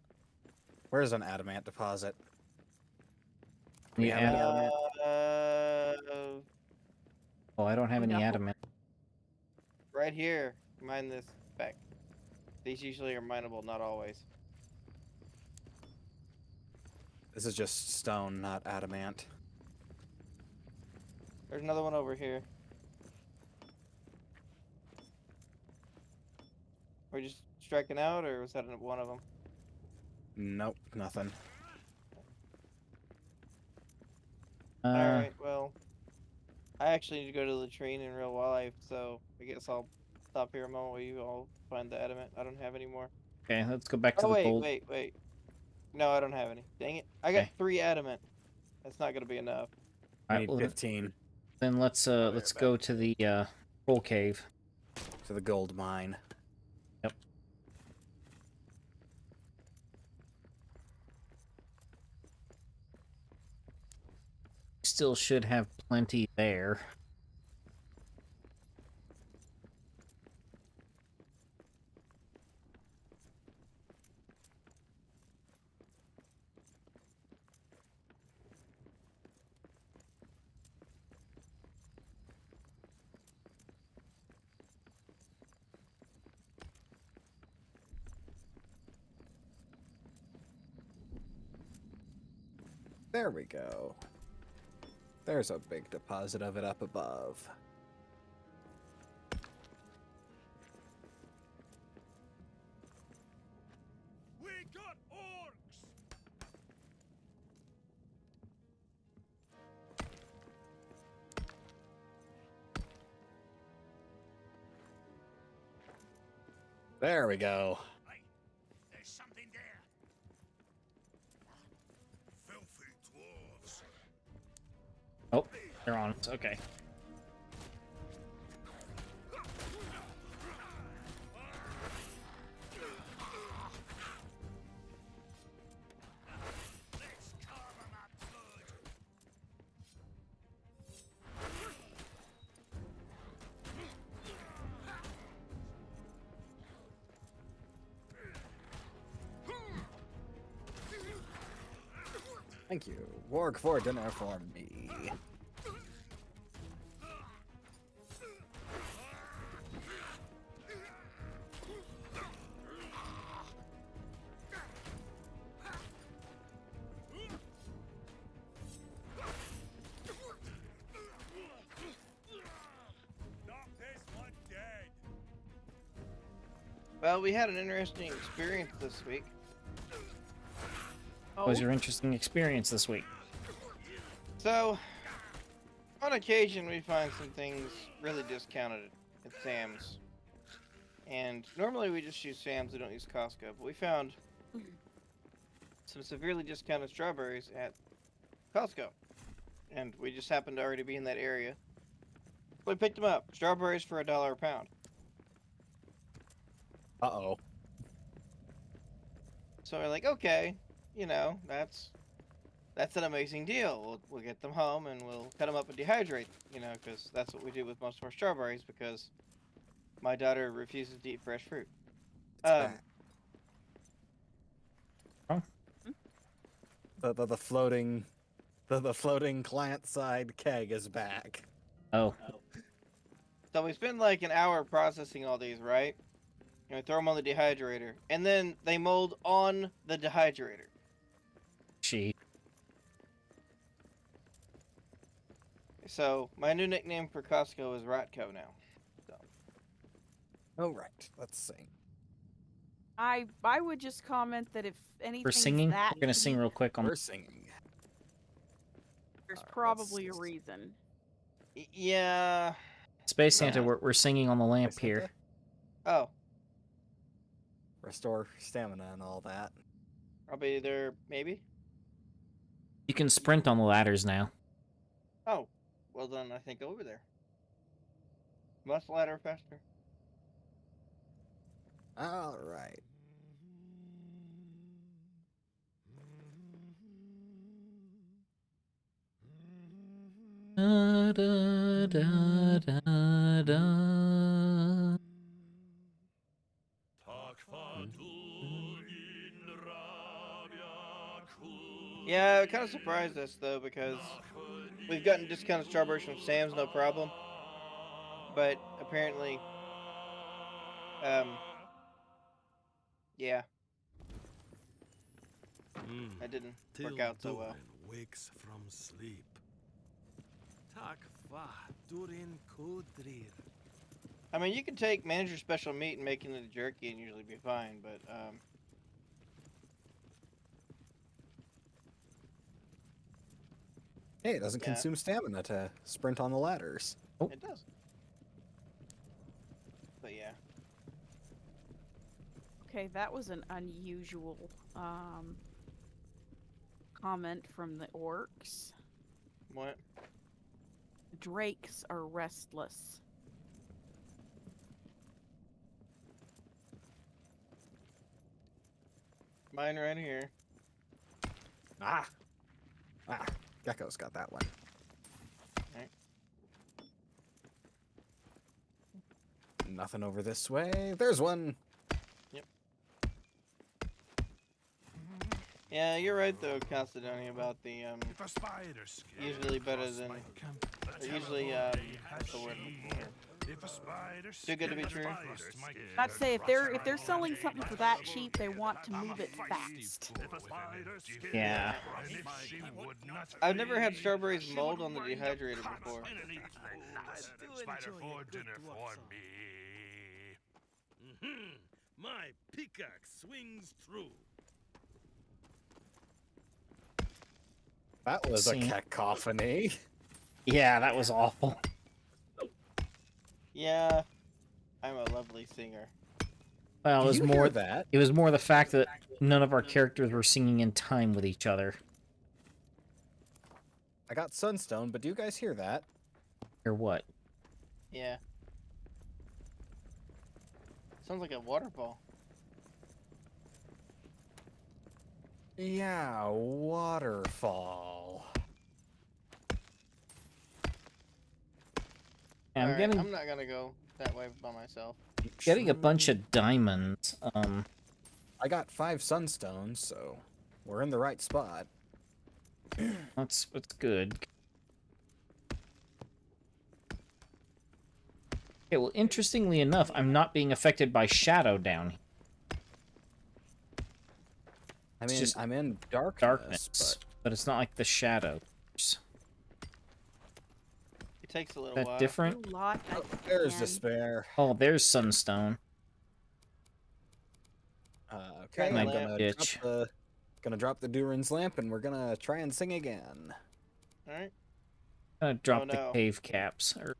Where's an adamant deposit? Do we Yeah, have any adamant? Oh, I don't have any No. adamant. Right here. Mine this back. These usually are mineable, not always. This is just stone, not adamant. There's another one over here. We're just striking out, or was that one of them? Nope, nothing. Alright, well. I actually need to go to the latrine in real life, so I guess I'll stop here a moment while you all find the adamant. I don't have any more. Okay, let's go back to Oh, the wait, gold. wait. No, I don't have any. Dang it. I got Okay. 3 adamant. That's not gonna be enough. I Alright, need well, 15 then let's go to the troll cave. to the gold mine. Yep. Still should have plenty there. There we go. There's a big deposit of it up above. We got orcs! There we go. Right, there's something there. Filthy dwarves. Oh, they're on us. Okay. Let's carve 'em up good. Thank you. Warg for dinner for me. Knock this one dead. Well, we had an interesting experience this week. Oh, What was your interesting experience this week? So, on occasion, we find some things really discounted at Sam's. And normally we just use Sam's, we don't use Costco. But we found some severely discounted strawberries at Costco. And we just happened to already be in that area. We picked them up. Strawberries for $1 a pound. Uh-oh. So we're like, okay, you know, that's an amazing deal. We'll get them home and we'll cut them up and dehydrate, you know, because that's what we do with most of our strawberries because my daughter refuses to eat fresh fruit. Back. Oh. The floating client side keg is back. Oh, So we spend like an hour processing all these, right? And we throw them on the dehydrator, and then they mold on the dehydrator. she. So my new nickname for Costco is Ratco now. Oh, right. Let's see. I would just comment that if anything We're singing. that We're gonna sing deep, real quick on. We're singing. there's Alright, probably a let's- reason. Yeah. Space Santa. Yeah. We're singing on the lamp Santa? here. Oh, Restore stamina and all that. I'll be there maybe. You can sprint on the ladders now. Oh, well then I think over there. Much ladder faster. All right. Da, da, da, da, da. Yeah, it kind of surprised us though because we've gotten discounted strawberries from Sam's, no problem. But apparently, yeah, that didn't work out so well. Wakes from sleep. Tak fa durin kudrir. I mean, you can take manager special meat and make it into jerky and usually be fine, but Hey, it doesn't Yeah. consume stamina to sprint on the ladders. it does. But yeah, Okay, that was an unusual comment from the orcs. what? Drakes are restless. Mine right here. Ah! Gecko's got that one. Alright. Nothing over this way. There's one! Yeah, you're right though, Calcedonia, about the If a spider scared usually better across than- my camp, or the usually telephone what's the word I'm looking for? If a spider Too good to be scared true. across my I'd say if they're camp, selling something for that cheap, they want to move it fast. if a spider scared Yeah. across my she would not I've never had flee, strawberries she mold would on the wind up dehydrator caught before. underneath the spider for dinner for me. My pickaxe swings through. That was a Sing. cacophony. Yeah, that was awful. Yeah, I'm a lovely singer. Well, it Did was you more hear that? It was more the fact that none of our characters were singing in time with each other. I got sunstone, but do you guys hear that? Or what? Yeah. Sounds like a waterfall. Yeah, waterfall. I'm Alright, getting I'm not gonna go that way by myself. getting a bunch of diamonds. I got 5 sunstones, so we're in the right spot. That's good. Okay, well, interestingly enough, I'm not being affected by shadow down here. I It's mean, just I'm in darkness, Darkness, but it's not like the shadows. It takes a little That while. different? You lot but there's again. despair. Oh, there's sunstone. Okay, Kinda I'm lamp. gonna drop the Durin's lamp, and we're gonna try and sing again. Alright. I'm gonna drop Oh, the no. cave caps. Or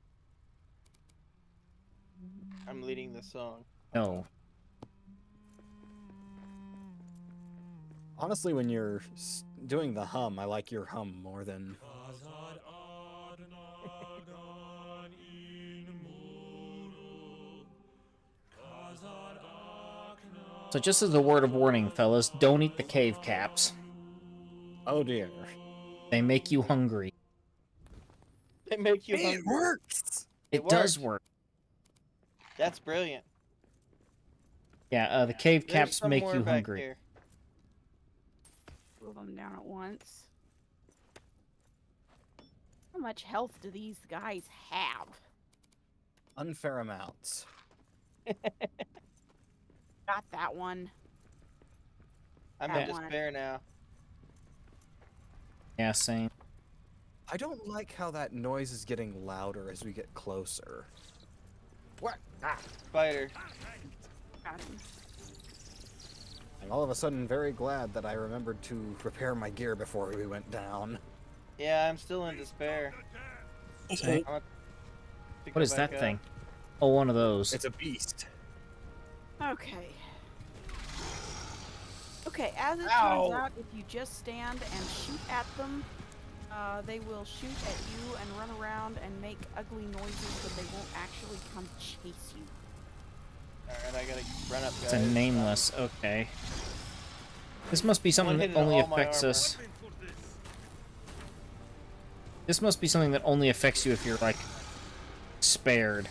I'm leading the song. no. Honestly, when you're doing the hum, I like your hum more than. So just as a word of warning, fellas, don't eat the cave caps. Oh dear. They make you hungry. They make you Hey, it hungry. works! It does work. That's brilliant. Yeah, the cave There's caps some make more you back hungry. here. Move them down at once. How much health do these guys have? Unfair amounts. Got that one. I'm That in one. despair now. Yeah, same. I don't like how that noise is getting louder as we get closer. What? Ah! Spider. Got him. I'm all of a sudden very glad that I remembered to repair my gear before we went down. Yeah, I'm still in despair. Same. I'm gonna pick What it is back that up. thing? Oh, one of those. It's a beast. Okay. Okay, as it Ow. turns out, if you just stand and shoot at them, they will shoot at you and run around and make ugly noises, but they won't actually come chase you. Alright, I gotta run up, It's guys. a nameless. Okay. This must be something hit that in only all my affects armor. us. This must be something that only affects you if you're, like, spared.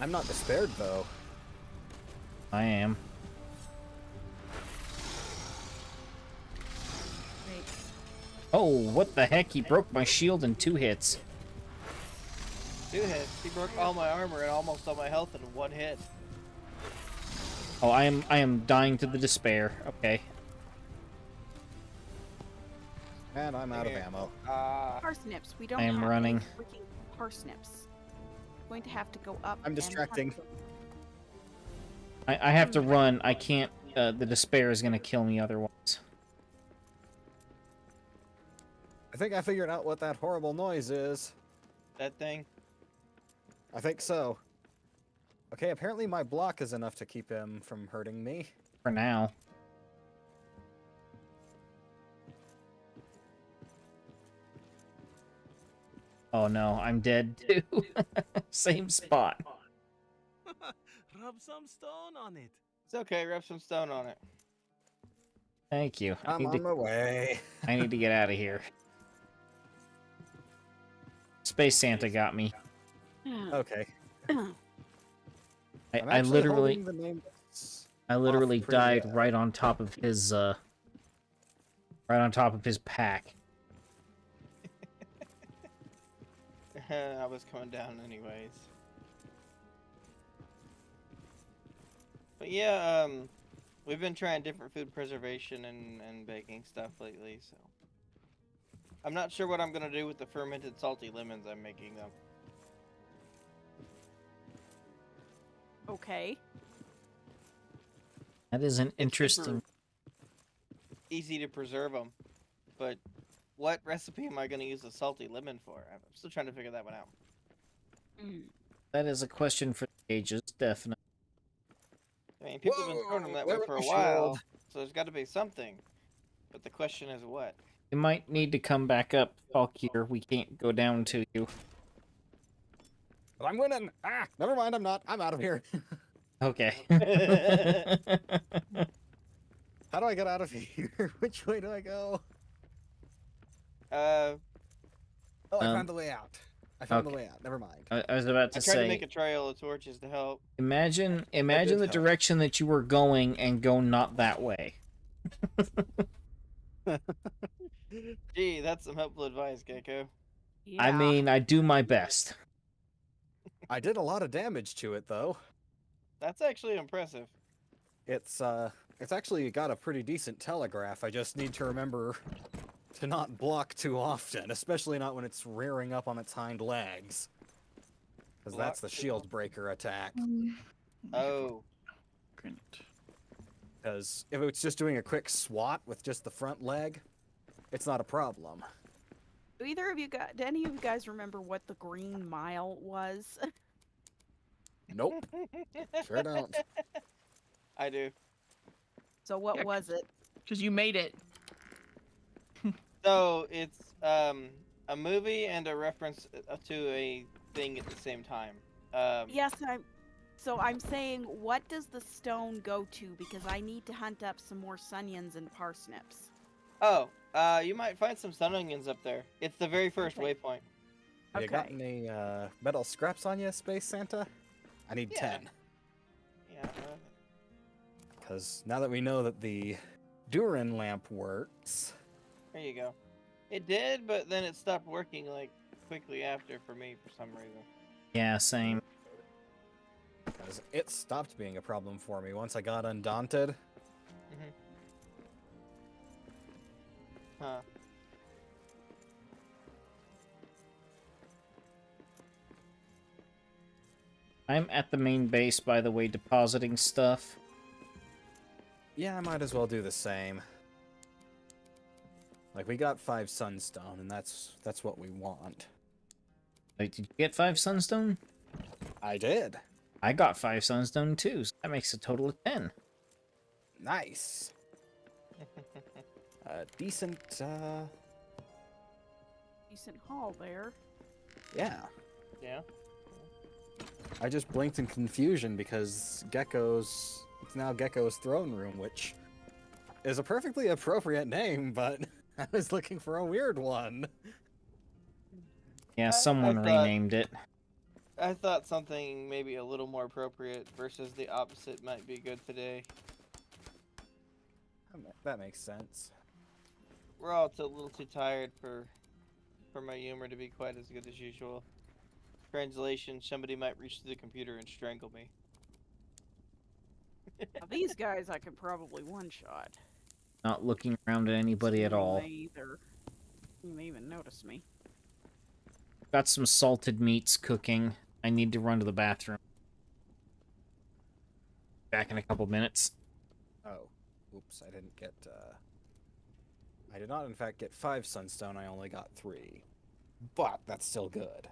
I'm not despaired though. I am. Wait. Oh, what the heck? He broke my shield in 2 hits. 2 hits. He broke all my armor and almost all my health in 1 hit. Oh, I am dying to the despair. Okay. And I'm out of Here. ammo. Parsnips. We don't I am have running. any freaking parsnips. Going to have to go up. I'm and distracting. hunt them. I have to run. I can't. The despair is gonna kill me otherwise. I think I figured out what that horrible noise is. That thing. I think so. Okay, apparently my block is enough to keep him from hurting me. For now. Oh no, I'm dead too. Same spot. Rub some stone on it. It's okay, rub some stone on it. Thank you. I'm on my way. I need to get out of here. Space Santa got me. Okay. I'm I actually literally holding the nameless I pretty died bad. right on top of his pack. I was coming down anyways. But yeah, we've been trying different food preservation and baking stuff lately, so I'm not sure what I'm gonna do with the fermented salty lemons I'm making them. Okay. That is an It's interesting. super easy to preserve them, but what recipe am I gonna use the salty lemon for? I'm still trying to figure that one out. Mm. That is a question for the ages, definitely. I mean, people have been throwing them that way Whoa, for a shield. while, so there's got to be something. But the question is what? You might need to come back up, Falkier. We can't go down to you. But I'm winning. Ah, never mind. I'm not. I'm out of here. Okay. How do I get out of here? Which way do I go? Uh, Oh, I Um, found the way out. I found okay. the way out. Never mind. I was about I to tried to say, make a trail of torches to help. imagine the help. direction that you were going and go not that way. Gee, that's some helpful advice, Gecko. Yeah. I mean, I do my best. I did a lot of damage to it though. That's actually impressive. It's actually got a pretty decent telegraph. I just need to remember to not block too often, especially not when it's rearing up on its hind legs. Because that's the Block too shield breaker attack. Oh, Granite. Because if it's just doing a quick swat with just the front leg, it's not a problem. Do any of you guys remember what the Green Mile was? Nope, sure don't. I do. So what Yeah, was it? Because you made it. So it's a movie and a reference to a thing at the same time. Yes, I'm saying, what does the stone go to? Because I need to hunt up some more Sunions and parsnips. Oh, you might find some sun onions up there. It's the very first Okay. waypoint. Have you got Okay. any metal scraps on you, Space Santa? I need Yeah. 10. Yeah. Because now that we know that the Durin lamp works, There you go. It did, but then it stopped working like quickly after for me for some reason. Yeah, same. because it stopped being a problem for me once I got undaunted. Huh. I'm at the main base, by the way, depositing stuff. Yeah, I might as well do the same. Like, we got 5 sunstone, and that's what we want. Wait, did you get 5 sunstone? I did. I got 5 sunstone too, so that makes a total of 10. Nice. Decent, Decent haul there. yeah. Yeah. I just blinked in confusion because it's now Gecko's throne room, which is a perfectly appropriate name, but I was looking for a weird one. Yeah, I someone thought- renamed it. I thought something maybe a little more appropriate versus the opposite might be good today. That makes sense. We're all a little too tired for my humor to be quite as good as usual. Translation: somebody might reach through the computer and strangle me. Now, these guys I could probably one-shot. Not looking around at anybody at all. They even notice me. Got some salted meats cooking. I need to run to the bathroom. Back in a couple minutes. Oh, oops, I didn't get, I did not in fact get 5 sunstone, I only got 3. But that's still good.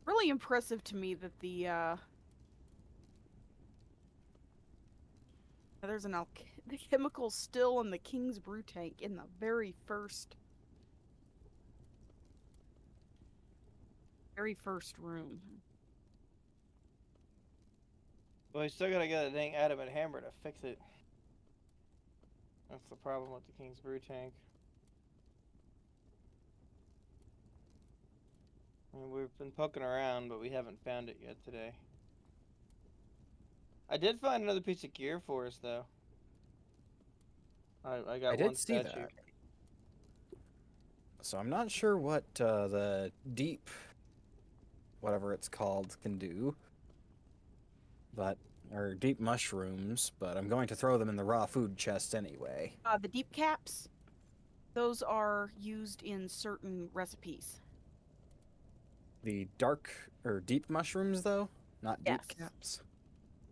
Really impressive to me that there's the chemical still in the King's brew tank in the very first room. Well, we still gotta get a dang adamant hammer to fix it. That's the problem with the King's brew tank. I mean, we've been poking around, but we haven't found it yet today. I did find another piece of gear for us, though. I got I did one see statue. that. So I'm not sure what the deep, whatever it's called, can do. Or deep mushrooms, but I'm going to throw them in the raw food chest anyway. The deep caps, those are used in certain recipes. The dark, or deep mushrooms, though? Not deep Yes. caps?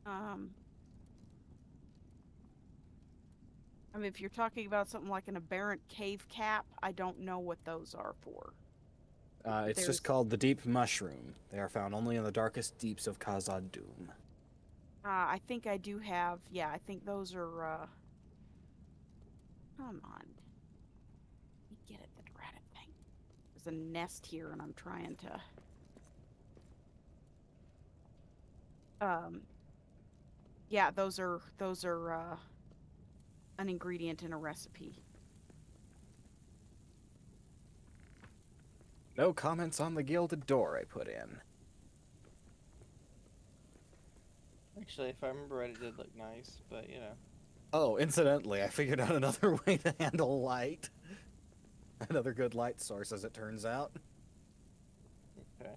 I mean, if you're talking about something like an aberrant cave cap, I don't know what those are for. It's There's- just called the deep mushroom. They are found only in the darkest deeps of Khazad-dûm. I think I do have, yeah, I think those are, come on. Let me get it, that ratted thing. There's a nest here and I'm trying to, yeah, those are, an ingredient in a recipe. No comments on the gilded door I put in. Actually, if I remember right, it did look nice, but you know. Oh, incidentally, I figured out another way to handle light. Another good light source, as it turns out. Okay.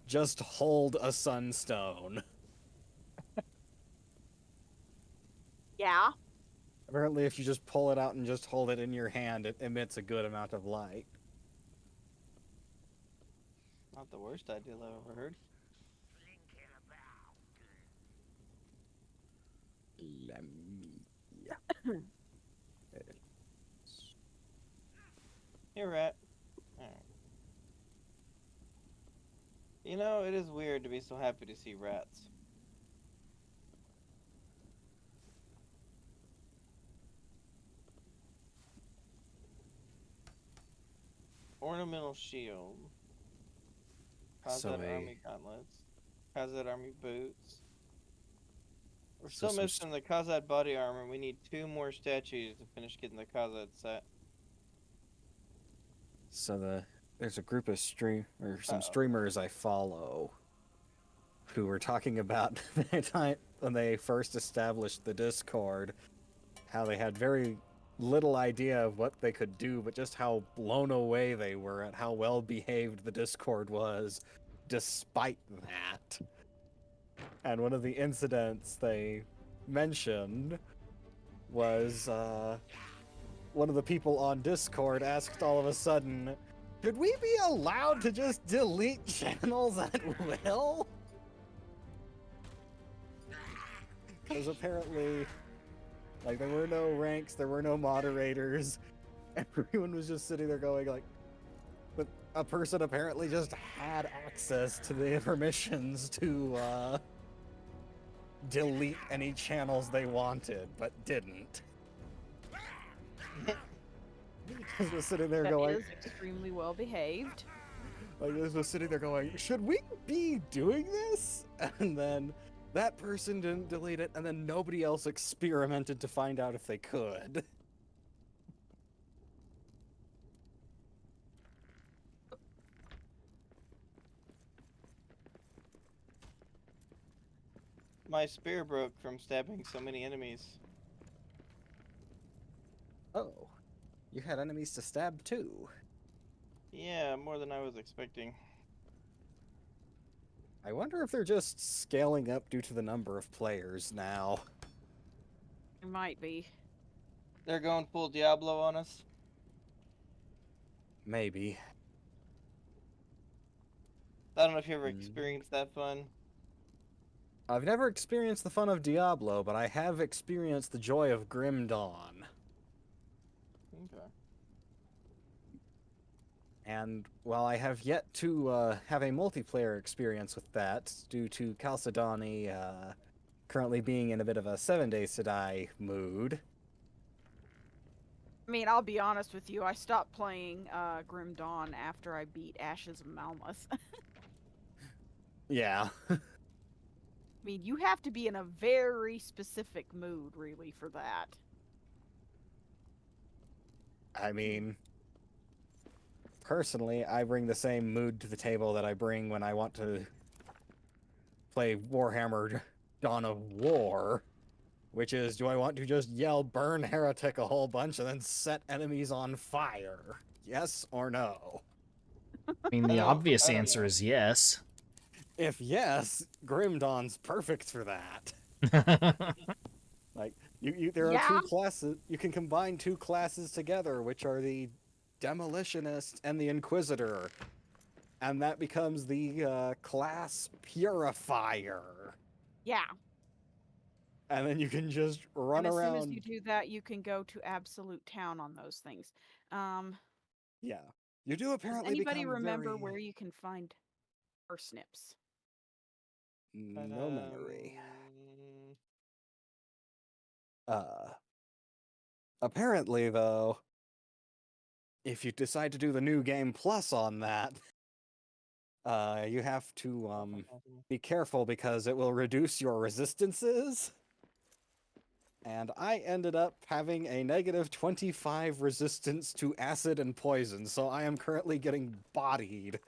Just hold a sunstone. Yeah. Apparently, if you just pull it out and just hold it in your hand, it emits a good amount of light. Not the worst idea I've ever heard. Let me... Here, rat. Alright. You know, it is weird to be so happy to see rats. Ornamental shield. So Khazad army gauntlets. Khazad army boots. We're So still some missing the Khazad body armor. We need 2 more statues to finish getting the Khazad set. So there's a group of some Uh-oh. streamers I follow who were talking about the time when they first established the Discord, how they had very little idea of what they could do, but just how blown away they were at how well behaved the Discord was despite that. And one of the incidents they mentioned was one of the people on Discord asked all of a sudden, should we be allowed to just delete channels at will? Because apparently, like, there were no ranks, there were no moderators. Everyone was just sitting there going, like, but a person apparently just had access to the permissions to delete any channels they wanted, but didn't. Just was sitting there That going, is extremely well behaved. like, just was sitting there going, should we be doing this? And then that person didn't delete it, and then nobody else experimented to find out if they could. My spear broke from stabbing so many enemies. Oh, you had enemies to stab too. Yeah, more than I was expecting. I wonder if they're just scaling up due to the number of players now. It might be. They're going full Diablo on us. Maybe. I don't know if you ever experienced that fun. I've never experienced the fun of Diablo, but I have experienced the joy of Grim Dawn. Okay. And while I have yet to have a multiplayer experience with that, due to Chalcedony currently being in a bit of a 7 Days to Die mood. I mean, I'll be honest with you. I stopped playing Grim Dawn after I beat Ashes of Malmuth. Yeah. I mean, you have to be in a very specific mood, really, for that. I mean, personally, I bring the same mood to the table that I bring when I want to play Warhammer Dawn of War, which is, do I want to just yell burn heretic a whole bunch and then set enemies on fire? Yes or no? I mean, the obvious I don't answer know. is yes. If yes, Grim Dawn's perfect for that. Like, there are 2 classes, you can combine 2 classes together, which are the Demolitionist and the Inquisitor. And that becomes the class Purifier. Yeah. And then you can just run And as around. soon as you do that, you can go to absolute town on those things. Yeah. You do Does apparently anybody become remember very... where you can find parsnips? No memory. Um, Apparently, though, if you decide to do the new game plus on that, you have to be careful because it will reduce your resistances. And I ended up having a negative 25 resistance to acid and poison, so I am currently getting bodied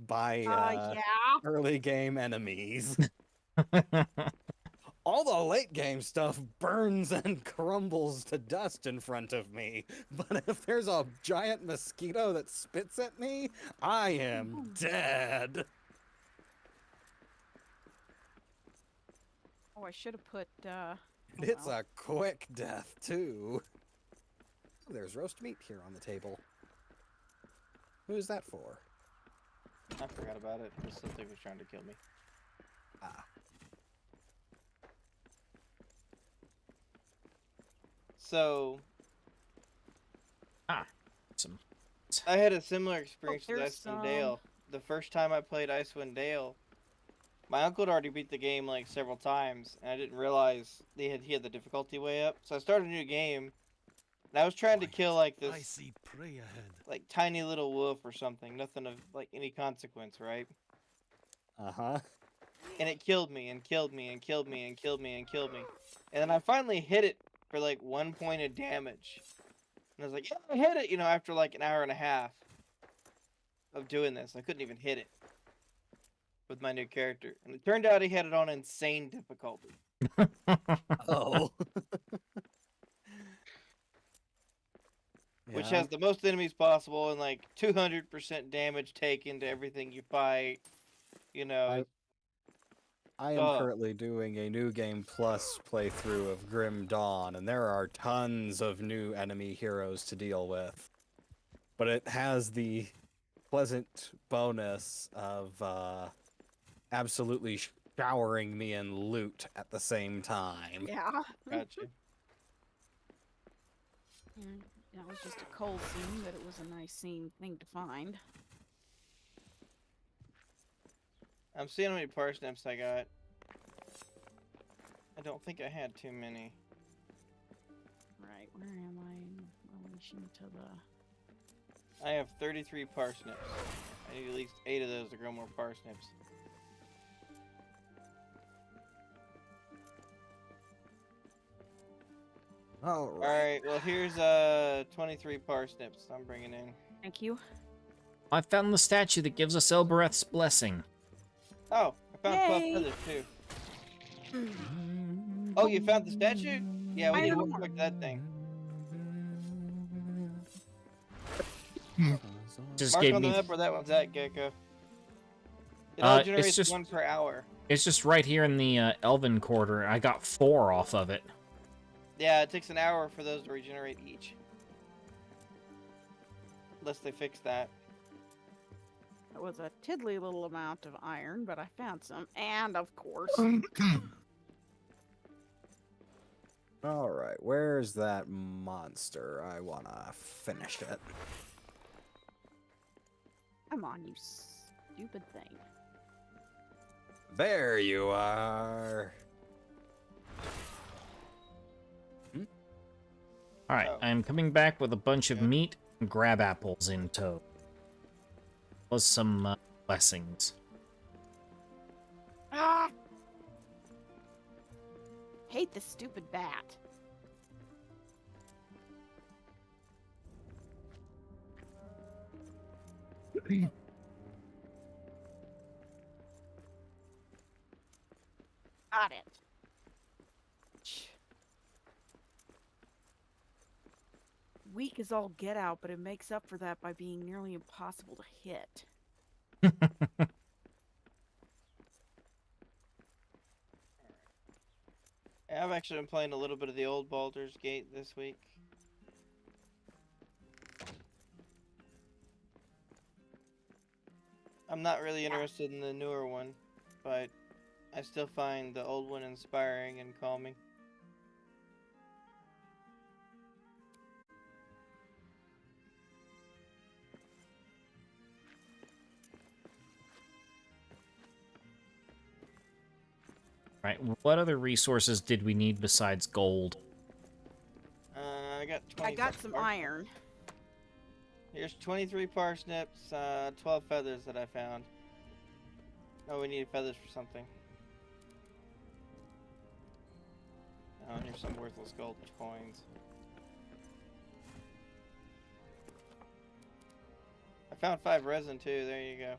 by Yeah. early game enemies. All the late game stuff burns and crumbles to dust in front of me, but if there's a giant mosquito that spits at me, I am dead. Oh, I should have put. Oh, And it's well. a quick death, too. Oh, there's roast meat here on the table. Who is that for? I forgot about it. This thing was trying to kill me. Ah. So, Some. I had a similar experience with there's Icewind Dale. The first time I played Icewind Dale, my uncle had already beat the game like several times, and I didn't realize he had the difficulty way up. So I started a new game, and I was trying to kill like I this see prey ahead. like tiny little wolf or something, nothing of like any consequence, right? Uh-huh. And it killed me and killed me and killed me and killed me and killed me. And then I finally hit it for like 1 point of damage. And I was like, yeah, I hit it, after like an hour and a half of doing this. I couldn't even hit it with my new character. And it turned out he had it on insane difficulty. Oh. Which Yeah, has the most enemies possible and like 200% damage taken to everything you fight. I am currently doing a New Game Plus playthrough of Grim Dawn, and there are tons of new enemy heroes to deal with. But it has the pleasant bonus of absolutely showering me in loot at the same time. Yeah. Gotcha. That was just a cold scene, but it was a nice thing to find. I'm seeing how many parsnips I got. I don't think I had too many. Right, where am I in relation to the... I have 33 parsnips. I need at least 8 of those to grow more parsnips. Alright, well here's 23 parsnips I'm bringing in. Thank you. I found the statue that gives us Elbereth's blessing. Oh, I found 12 Yay! feathers too. Oh, you found the statue? Yeah, we I need to know. go collect that thing. Just Mark gave on the me. map where that one's at, Gecko. It only It's generates just- 1 per hour. It's just right here in the Elven Quarter. I got 4 off of it. Yeah, it takes an hour for those to regenerate each. Unless they fix that. It was a tiddly little amount of iron, but I found some. And, of course... Alright, where's that monster? I wanna finish it. Come on, you stupid thing. There you are. Alright, Oh. I'm coming back with a bunch of meat and grab apples in tow. Plus some blessings. Ah! Hate this stupid bat. Got it. Weak as all get out, but it makes up for that by being nearly impossible to hit. I've actually been playing a little bit of the old Baldur's Gate this week. I'm not really interested in the newer one, but I still find the old one inspiring and calming. Right, what other resources did we need besides gold? I got 20 I got some iron. Here's 23 parsnips, 12 feathers that I found. Oh, we need feathers for something. Oh, and here's some worthless gold coins. I found 5 resin too, there you go.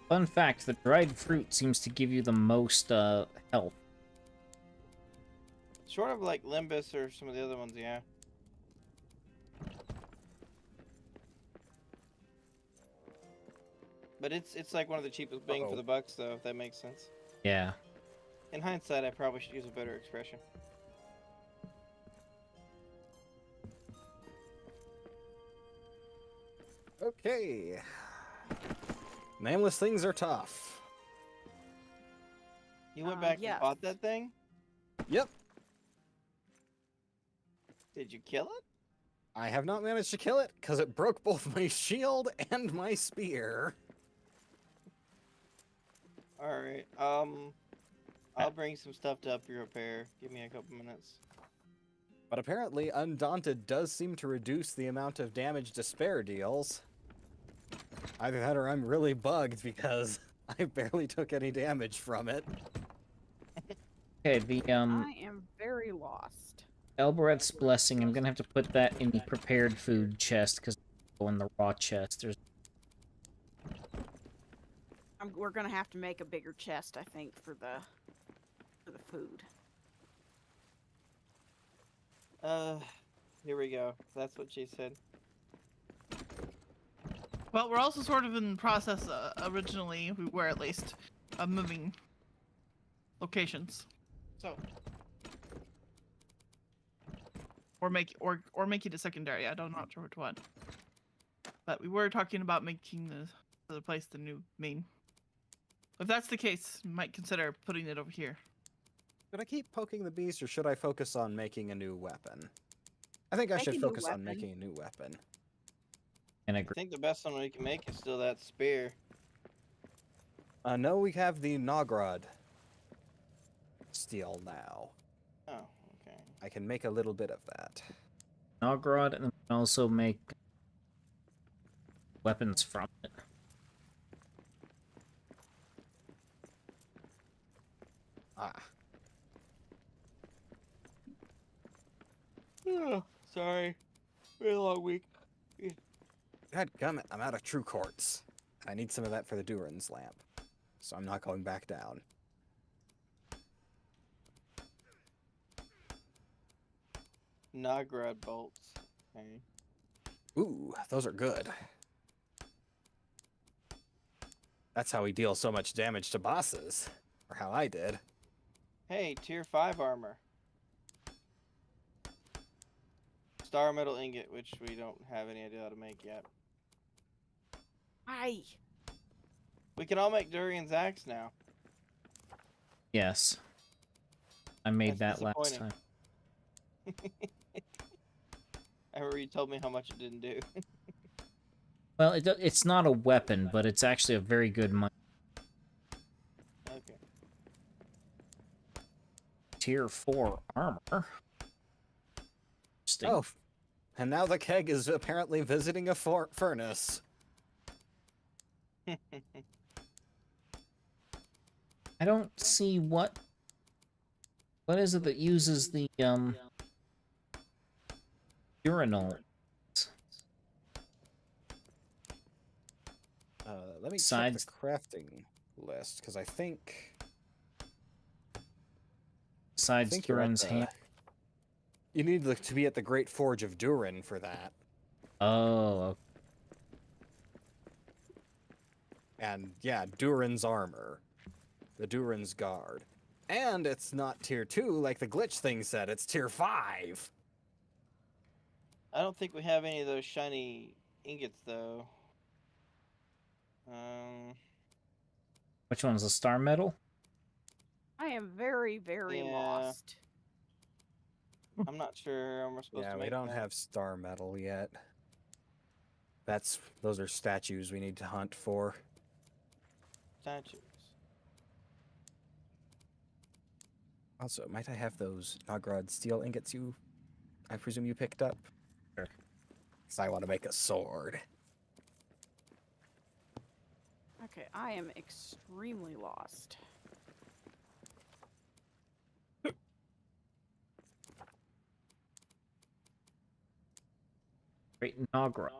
Fun fact, the dried fruit seems to give you the most health. Sort of like Limbus or some of the other ones, yeah. But it's like one of the cheapest bang for the bucks, though, if that makes sense. Yeah. In hindsight, I probably should use a better expression. Okay. Nameless things are tough. You went back yes. and bought that thing? Yep. Did you kill it? I have not managed to kill it because it broke both my shield and my spear. Alright, I'll bring some stuff to up your repair. Give me a couple minutes. But apparently, Undaunted does seem to reduce the amount of damage Despair deals. Either that or I'm really bugged because I barely took any damage from it. Okay, the I am very lost. Elbereth's Blessing, I'm gonna have to put that in the prepared food chest, because in the raw chest, there's... We're gonna have to make a bigger chest, I think, for the food. Here we go. That's what she said. Well, we're also sort of in the process, originally, we were at least, of moving locations. So. Or make it a secondary, I'm not sure which one. But we were talking about making the place the new main. If that's the case, you might consider putting it over here. Should I keep poking the beast or should I focus on making a new weapon? I think I Make should a new focus on weapon. making a new weapon. And I think the best one we can make is still that spear. No, we have the Nogrod steel now. Oh, okay. I can make a little bit of that. Nogrod, and then we can also make weapons from it. Ah. Sorry. Really long week. Godgummit, I'm out of true quartz. I need some of that for the Durin's lamp. So I'm not going back down. Nogrod bolts. Okay. Ooh, those are good. That's how we deal so much damage to bosses. Or how I did. Hey, tier 5 armor. Star metal ingot, which we don't have any idea how to make yet. Hi. We can all make Durian's axe now. Yes. I made That's that last disappointing. time. I remember you told me how much it didn't do. Well, it's not a weapon, but it's actually a very good money. Okay. Tier 4 armor. Interesting. Oh, and now the keg is apparently visiting a furnace. I don't see what is it that uses the urinal. Let me Besides- check the crafting list, because I think Besides you're at Durin's the- hand. you need to be at the Great Forge of Durin for that. Oh, okay. And yeah, Durin's armor. The Durin's guard. And it's not tier 2 like the glitch thing said, it's tier 5. I don't think we have any of those shiny ingots, though. Which one's the star metal? I am very, very Yeah. lost. I'm not sure how we're supposed Yeah, to we make don't that. have star metal yet. Those are statues we need to hunt for. Statues. Also, might I have those Nogrod steel ingots I presume you picked up? Sure. Because I want to make a sword. Okay, I am extremely lost. Great Nogrod.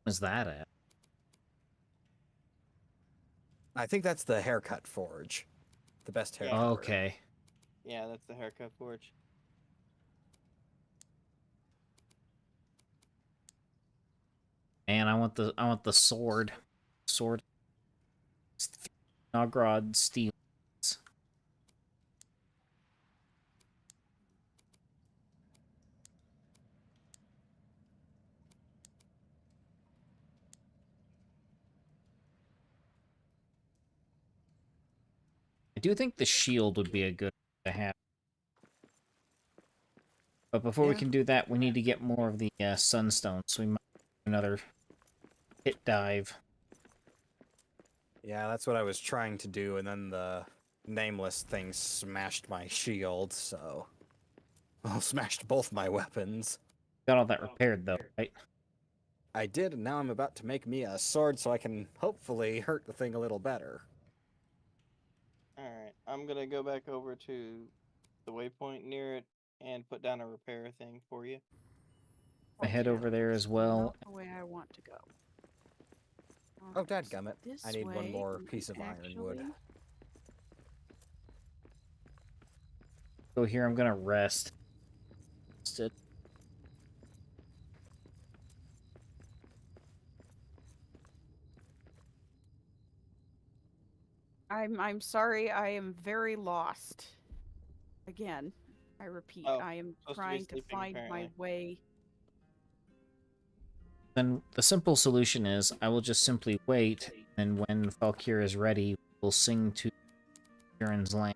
Where's that at? I think that's the haircut forge. The best haircut. Yeah. Okay. Yeah, that's the haircut forge. And I want the sword. Sword. Nogrod steel. I do think the shield would be a good to have. But before we Yeah. can do that, we need to get more of the sunstone, so we might do another pit dive. Yeah, that's what I was trying to do, and then the nameless thing smashed my shield, so... Well, smashed both my weapons. Got all that repaired, though, right? I did, and now I'm about to make me a sword so I can hopefully hurt the thing a little better. Alright, I'm gonna go back over to the waypoint near it and put down a repair thing for you. I head over there as well. Not the way I want to go. Oh, Alright, so dadgummit. this I need one way, more and piece of ironwood. actually- So here I'm gonna rest. Instead. I'm sorry, I am very lost. Again, I repeat, Oh, I am supposed to be trying to sleeping, find my apparently. way. Then the simple solution is I will just simply wait, and when Valkyr is ready, we'll sing to Kieran's land.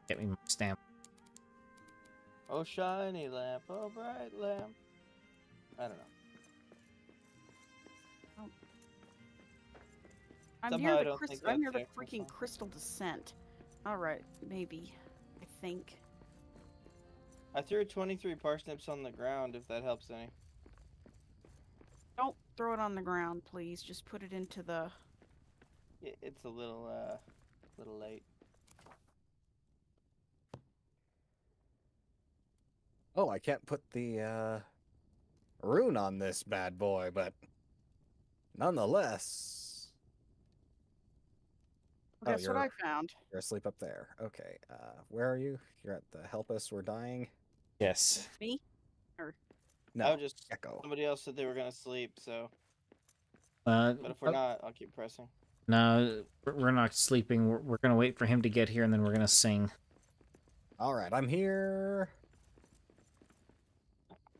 Get me my stamp. Oh, shiny lamp, oh, bright lamp. I don't know. I'm Somehow near I the don't think I'm near that's the their freaking song. crystal descent. Alright, maybe. I think. I threw 23 parsnips on the ground, if that helps any. Don't throw it on the ground, please. Just put it into the... It's a little late. Oh, I can't put the, rune on this bad boy, but... Nonetheless... Oh, Guess what I found? You're asleep up there. Okay, where are you? You're at the help us, we're dying? Yes. Me? No, I'll just... Echo. Somebody else said they were gonna sleep, so... But But if we're not, I'll keep pressing. no, we're not sleeping. We're gonna wait for him to get here, and then we're gonna sing. Alright, I'm here.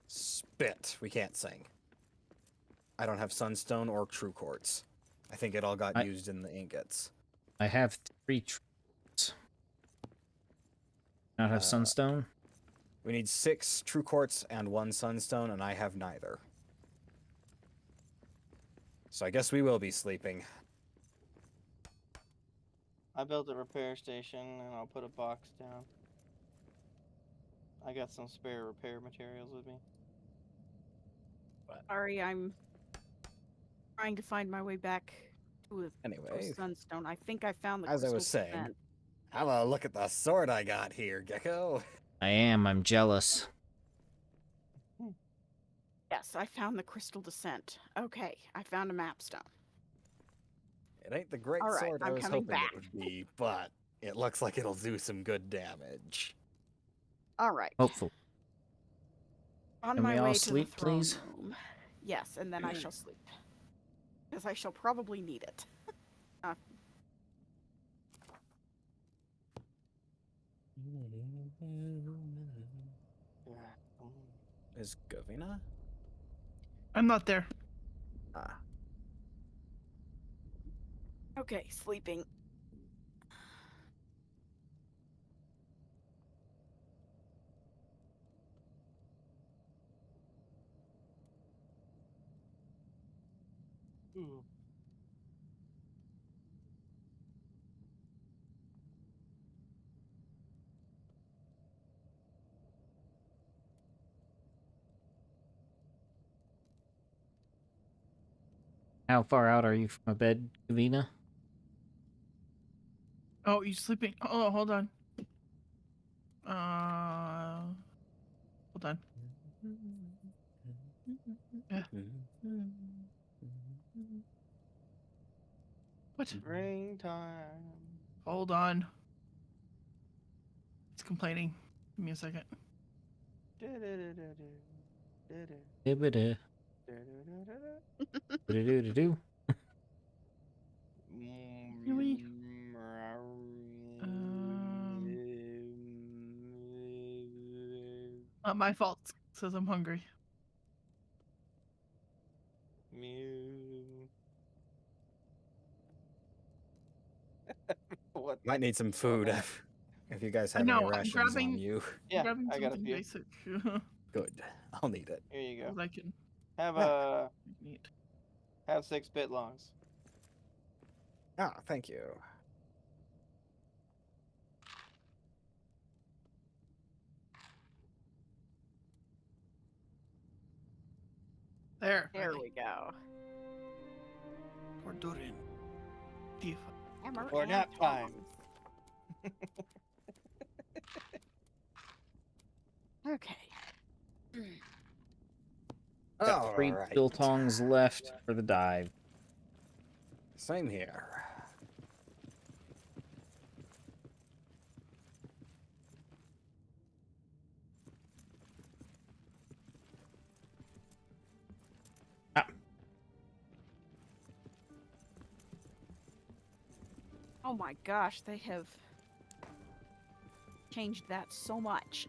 Spit. We can't sing. I don't have sunstone or true quartz. I think it all got used in the ingots. I have 3 troops. Not have sunstone? We need 6 true quartz and 1 sunstone, and I have neither. So I guess we will be sleeping. I built a repair station, and I'll put a box down. I got some spare repair materials with me. Sorry, I'm trying to find my way back to a Anyway, sunstone. I think I found the as I was crystal saying, descent. have a look at the sword I got here, Gecko. I am. I'm jealous. Yes, I found the crystal descent. Okay, I found a mapstone. It ain't the great All right, sword I I'm was coming hoping back. it would be, but it looks like it'll do some good damage. All right. Hopefully. On Can my we all way to sleep, the throne please? room. Yes, and then I shall sleep. Because I shall probably need it. Is Govina? I'm not there. Ah. Okay, sleeping. How far out are you from a bed, Kavina? Oh, you sleeping? Oh, hold on. Hold on. Yeah. What? Springtime. Hold on. It's complaining. Give me a second. Dibba-da, dibba-da-doo-doo. Really? Not my fault. Says I'm hungry. What? Might need some food if you guys I have any know, I'm rations grabbing- on you. Yeah, Grabbing I got a something few. basic. Good. I'll need it. Here you go. that I can Have eat. have 6-bit longs. Ah, thank you. There. There finally. we go. For Durin. Diva. Hammer Or and nap time. tongs. Okay. Got 3 Alright. biltongs left for the dive. Same here. Oh my gosh, they have changed that so much.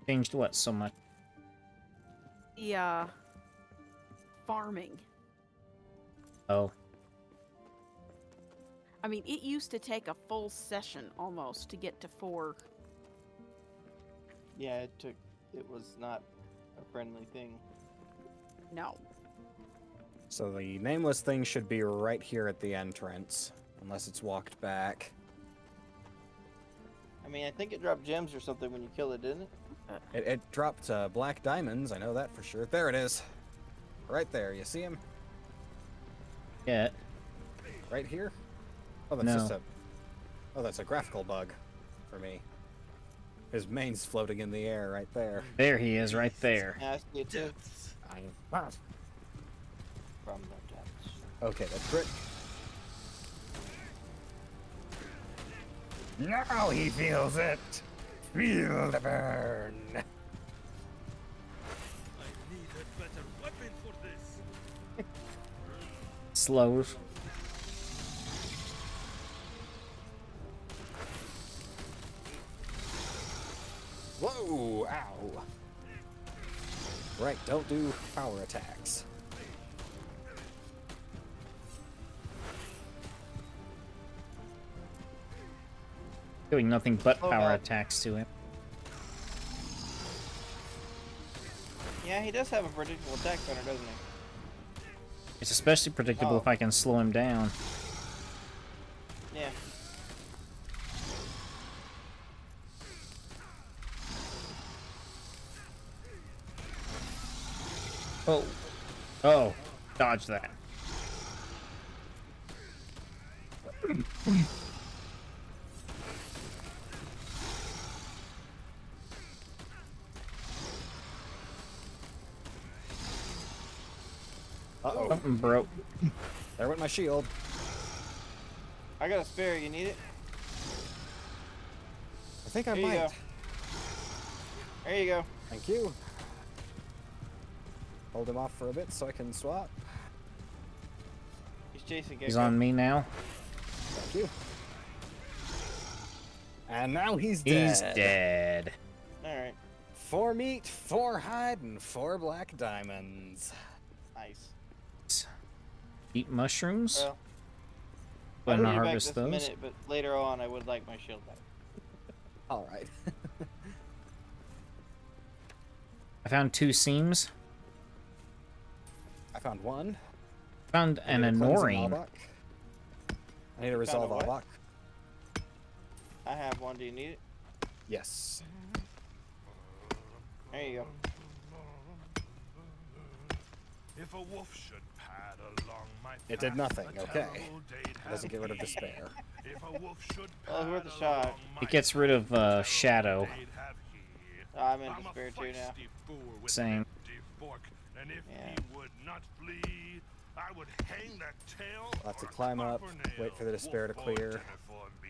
Changed what so much? The farming. Oh, I mean, it used to take a full session almost to get to 4. Yeah, it was not a friendly thing. No. So the nameless thing should be right here at the entrance, unless it's walked back. I mean, I think it dropped gems or something when you killed it, didn't it? It dropped black diamonds, I know that for sure. There it is. Right there, you see him? yeah. Right here? Oh, that's No. just a... Oh, that's a graphical bug for me. His mane's floating in the air right there. There he is, right there. Yeah, I see it too. Depths. From the depths. Okay, that's great. Now he feels it! Feel the burn! I need a better weapon for this. Slow. Whoa! Ow! Right, don't do power attacks. Doing nothing but Oh, power God. attacks to him. Yeah, he does have a predictable attack center, doesn't he? It's especially predictable Oh. if I can slow him down. Yeah. Oh. Oh. Dodge that. Uh-oh. Something broke. There went my shield. I got a spare. You need it? I think I Here you might. go. There you go. Thank you. Hold him off for a bit so I can swap. He's chasing Gecko. He's on me now. Thank you. And now he's He's dead. dead. Alright. 4 meat, 4 hide, and 4 black diamonds. Nice. Eat mushrooms. Well, Go ahead I'll and be back harvest this those. minute, but later on I would like my shield back. Alright. I found 2 seams. I found 1. Found I an need to cleanse an Anorine. Albach. I need to resolve what? Albach. I have one. Do you need it? Yes. There you go. If a wolf should pad along my It did path, nothing, a okay. terrible day'd It doesn't have get rid of me. despair. If a wolf should Well, it's worth a pad shot. along my It gets rid of path, shadow. terrible day'd have he. I'm in I'm a despair too now. feisty fool with Same. an empty fork, and if Yeah. he would not flee, I would hang that tail. I'll have to or a climb up, copper nail. wait for the despair to Won't hold clear, dinner for me.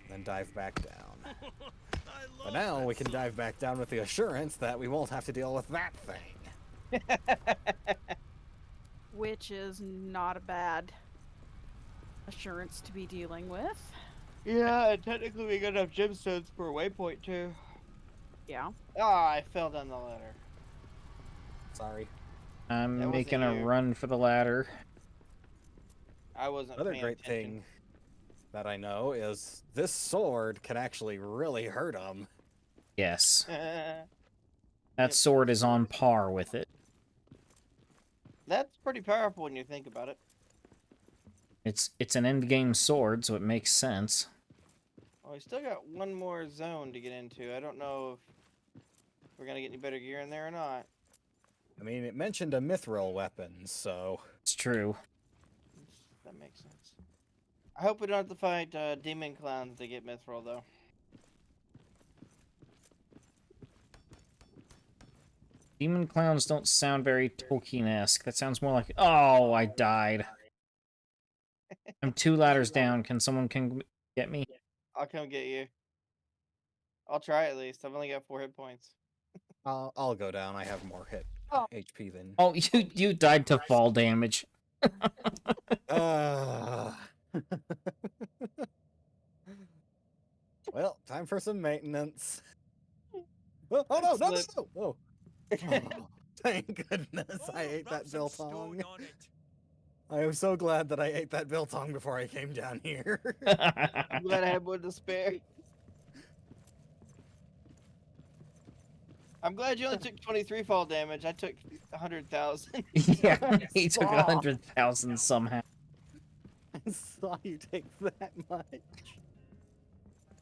then dive back down. I But love now that we can song. dive back down with the assurance that we won't have to deal with that thing. Which is not a bad assurance to be dealing with. Yeah, and technically we got enough gemstones for a waypoint too. Yeah. Ah, I fell down the ladder. Sorry. I'm That wasn't making a you. run for the ladder. I wasn't Another paying great attention. thing that I know is this sword can actually really hurt him. Yes. That's That sword is on par with it. pretty powerful when you think about it. It's an end game sword, so it makes sense. Well, we still got one more zone to get into. I don't know if we're gonna get any better gear in there or not. I mean, it mentioned a mithril weapon, so... It's true. That makes sense. I hope we don't have to fight demon clowns to get mithril though. Demon clowns don't sound very Tolkien-esque. That sounds more like, oh, I died. I'm 2 ladders down. Can someone get me? I'll come get you. I'll try at least. I've only got 4 hit points. I'll go down. I have more Oh. HP than... Oh, you died to fall damage. Well, time for some maintenance. Oh, no, no, no, no! Oh. Oh, thank goodness I ate drop that some biltong. stone on it. I am so glad that I ate that biltong before I came down here. I'm glad I had one to spare. I'm glad you only took 23 fall damage. I took 100,000. Yeah, he took Aw. 100,000 somehow. I saw you take that much.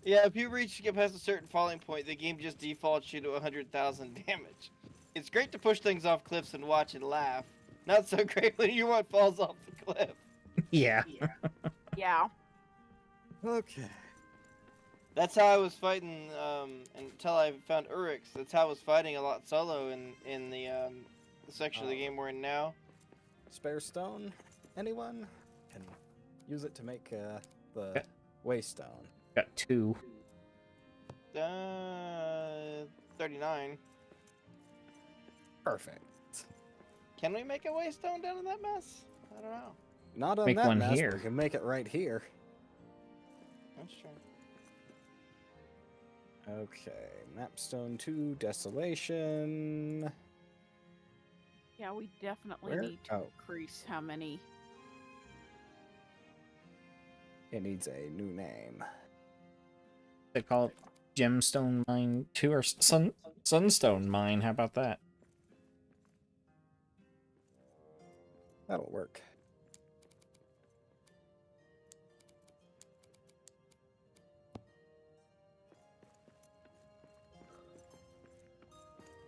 Yeah, if you get past a certain falling point, the game just defaults you to 100,000 damage. It's great to push things off cliffs and watch and laugh. Not so great when your one falls off the cliff. Yeah. Yeah. Okay. That's how I was fighting until I found Urix. That's how I was fighting a lot solo in the section of the game we're in now. Spare stone? Anyone? Can use it to make the Yeah. waystone. Got 2. 39. Perfect. Can we make a waystone down in that mess? I don't know. Not on Make that one mess, but here. we can make it right here. That's true. Okay, Mapstone 2, Desolation. Yeah, we definitely Where? need to Oh. increase how many. It needs a new name. They call it Gemstone Mine 2 or Sunstone Mine. How about that? That'll work.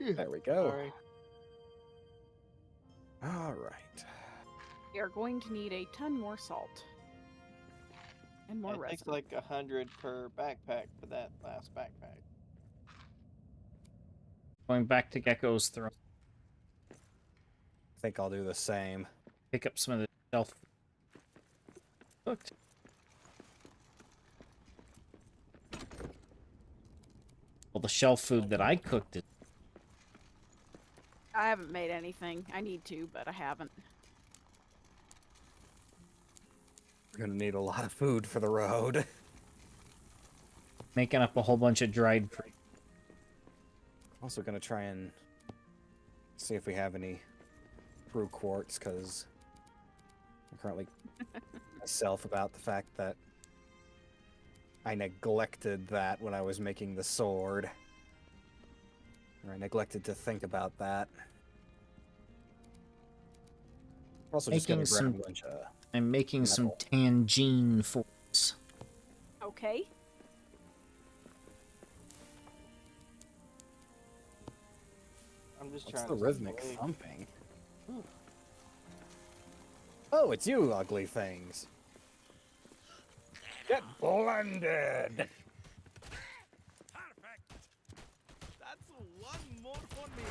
There we go. Sorry. All right. We are going to need a ton more salt. And more It resin. takes like 100 per backpack for that last backpack. Going back to Gecko's Throne. I think I'll do the same. Pick up some of the shelf cooked. Well, the shelf food that I cooked is I haven't made anything. I need to, but I haven't. We're gonna need a lot of food for the road. making up a whole bunch of dried fruit. Also gonna try and see if we have any brew quartz, because I'm currently myself about the fact that I neglected that when I was making the sword. Or I neglected to think about that. Also just gonna Making grab some- a bunch of... I'm making some Metal. tangine forts. Okay. I'm just What's trying the to rhythmic stay awake. thumping? Oh, it's you ugly things. Get blended! Perfect. That's one more for me.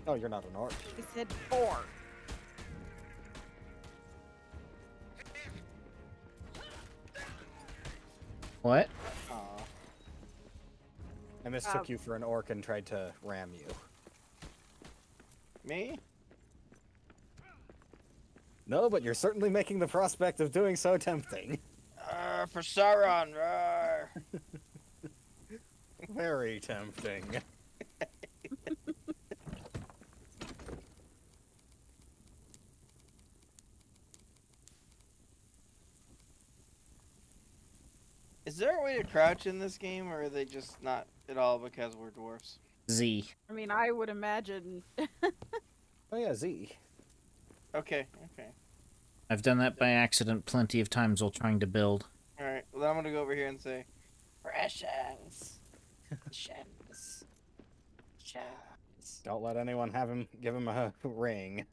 Oh, you're not an orc. I said 4. What? Aw. I mistook you for an orc and tried to ram you. Me? No, but you're certainly making the prospect of doing so tempting. For Sauron, roar! Very tempting. Is there a way to crouch in this game, or are they just not at all because we're dwarfs? Z. I mean, I would imagine. Oh yeah, Z. Okay, okay. I've done that by accident plenty of times while trying to build. Alright, well, I'm gonna go over here and say, Precious! Precious! Precious! Don't let anyone give him a ring.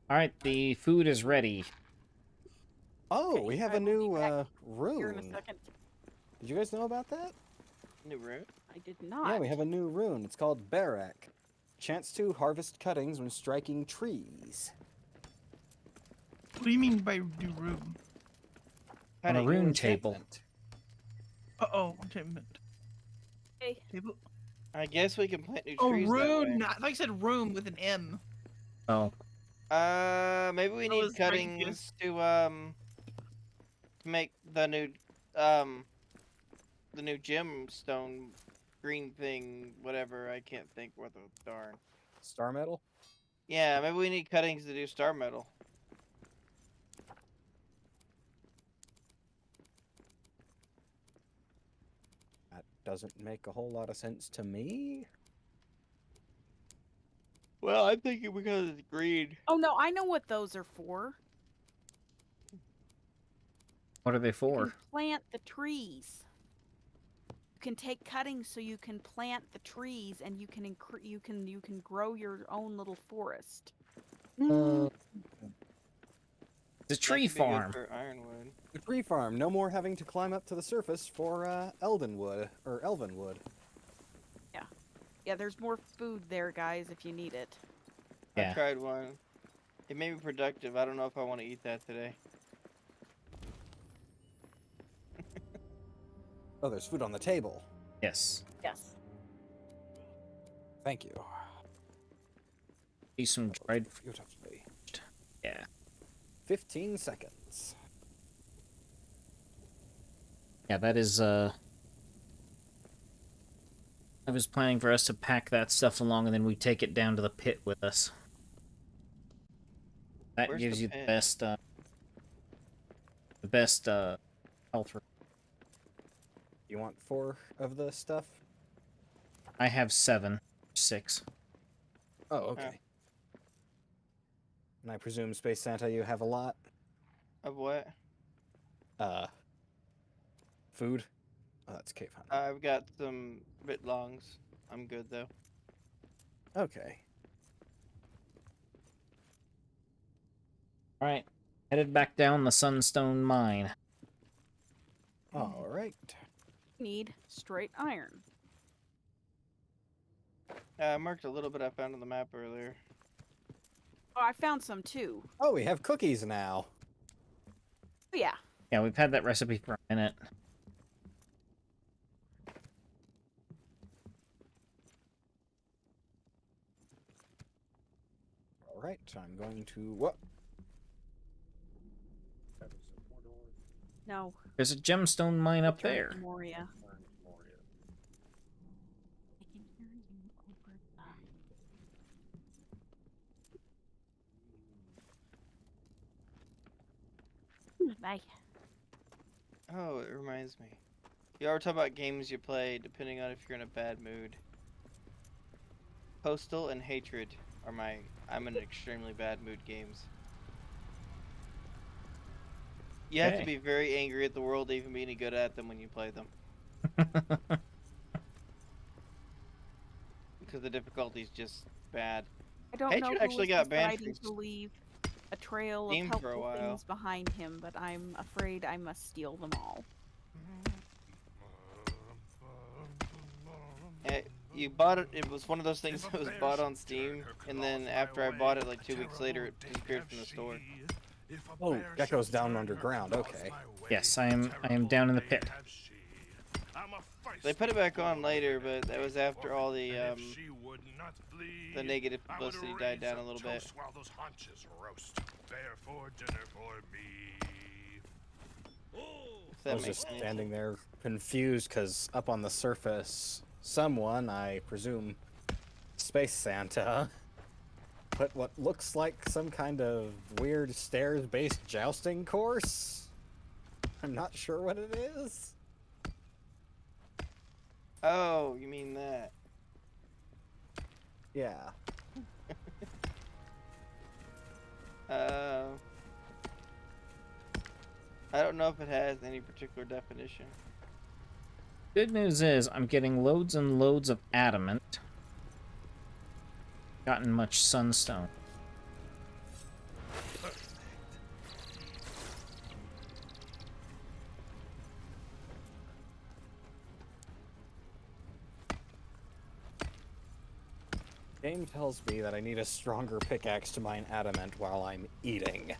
Alright, the food is ready. Oh, Okay, we have I a will be new back Here in a rune. second. Did you guys know about that? New route? I did not. Yeah, we have a new rune. It's called Barak. Chance to harvest cuttings when striking trees. What do you mean by do room? On a Honey, rune New table. enchantment. Uh-oh, enchantment. Hey. Table? I guess we can plant new Oh, trees that rune! way. I thought you said room with an M. Oh. Maybe we I need was very cuttings to make the new gemstone green thing, whatever. I can't think what the darn. Star metal? Yeah, maybe we need cuttings to do star metal. That doesn't make a whole lot of sense to me. Well, I'm thinking because it's green. Oh no, I know what those are for. What are they You for? can plant the trees. You can take cuttings so you can plant the trees, and you can you can grow your own little forest. The That tree could be good farm. for ironwood. The tree farm. No more having to climb up to the surface for Eldenwood or Elvenwood. Yeah, there's more food there, guys, if you need it. Yeah. I tried one. It made me productive. I don't know if I want to eat that today. Oh, there's food on the table. Yes. Yes. Thank you. Need some dried. Beautifully. Yeah. 15 seconds. Yeah, that is, I was planning for us to pack that stuff along and then we take it down to the pit with us. That Where's gives the you pit? the best, health. You want 4 of the stuff? I have 7. 6. Oh, okay. And I presume, Space Santa, you have a lot? Of what? Food? Oh, that's cave hunting. I've got some bit longs. I'm good though. Okay. Alright. Headed back down the Sunstone Mine. All right. Need straight iron. I marked a little bit I found on the map earlier. Oh, I found some too. Oh, we have cookies now. Oh, yeah. Yeah, we've had that recipe for a minute. All right, I'm going to... What? No. There's a gemstone mine up Turn there. to Moria. Bye. Oh, it reminds me. You ever talk about games you play depending on if you're in a bad mood? Postal and Hatred are my... I'm in extremely bad mood games. You have to Okay. be very angry at the world to even be any good at them when you play them. Because the difficulty's just bad. I don't Hatred know who actually was got banned deciding from to leave a trail of Steam for a helpful while. things behind him, but I'm afraid I must steal them all. You bought it, it was one of those things that was bought on Steam, and then after I bought it like 2 weeks later, it disappeared from the store. If a Oh, bear Gecko's should down turn her underground, claws okay. my way, Yes, I am terrible down in the day pit. have she. I'm a They put it back on later, but that was after all the and if she would not bleed, negative I would publicity died raise down a little bit. toast while those haunches roast. Bear for dinner for me. If I that was makes just any standing there confused because up on the surface, someone, I presume Space Santa, put what looks like some kind of weird stairs-based jousting course. I'm not sure what it is. Oh, you mean that? Yeah. I don't know if it has any particular definition. Good news is I'm getting loads and loads of adamant. Gotten much sunstone. Game tells me that I need a stronger pickaxe to mine adamant while I'm eating.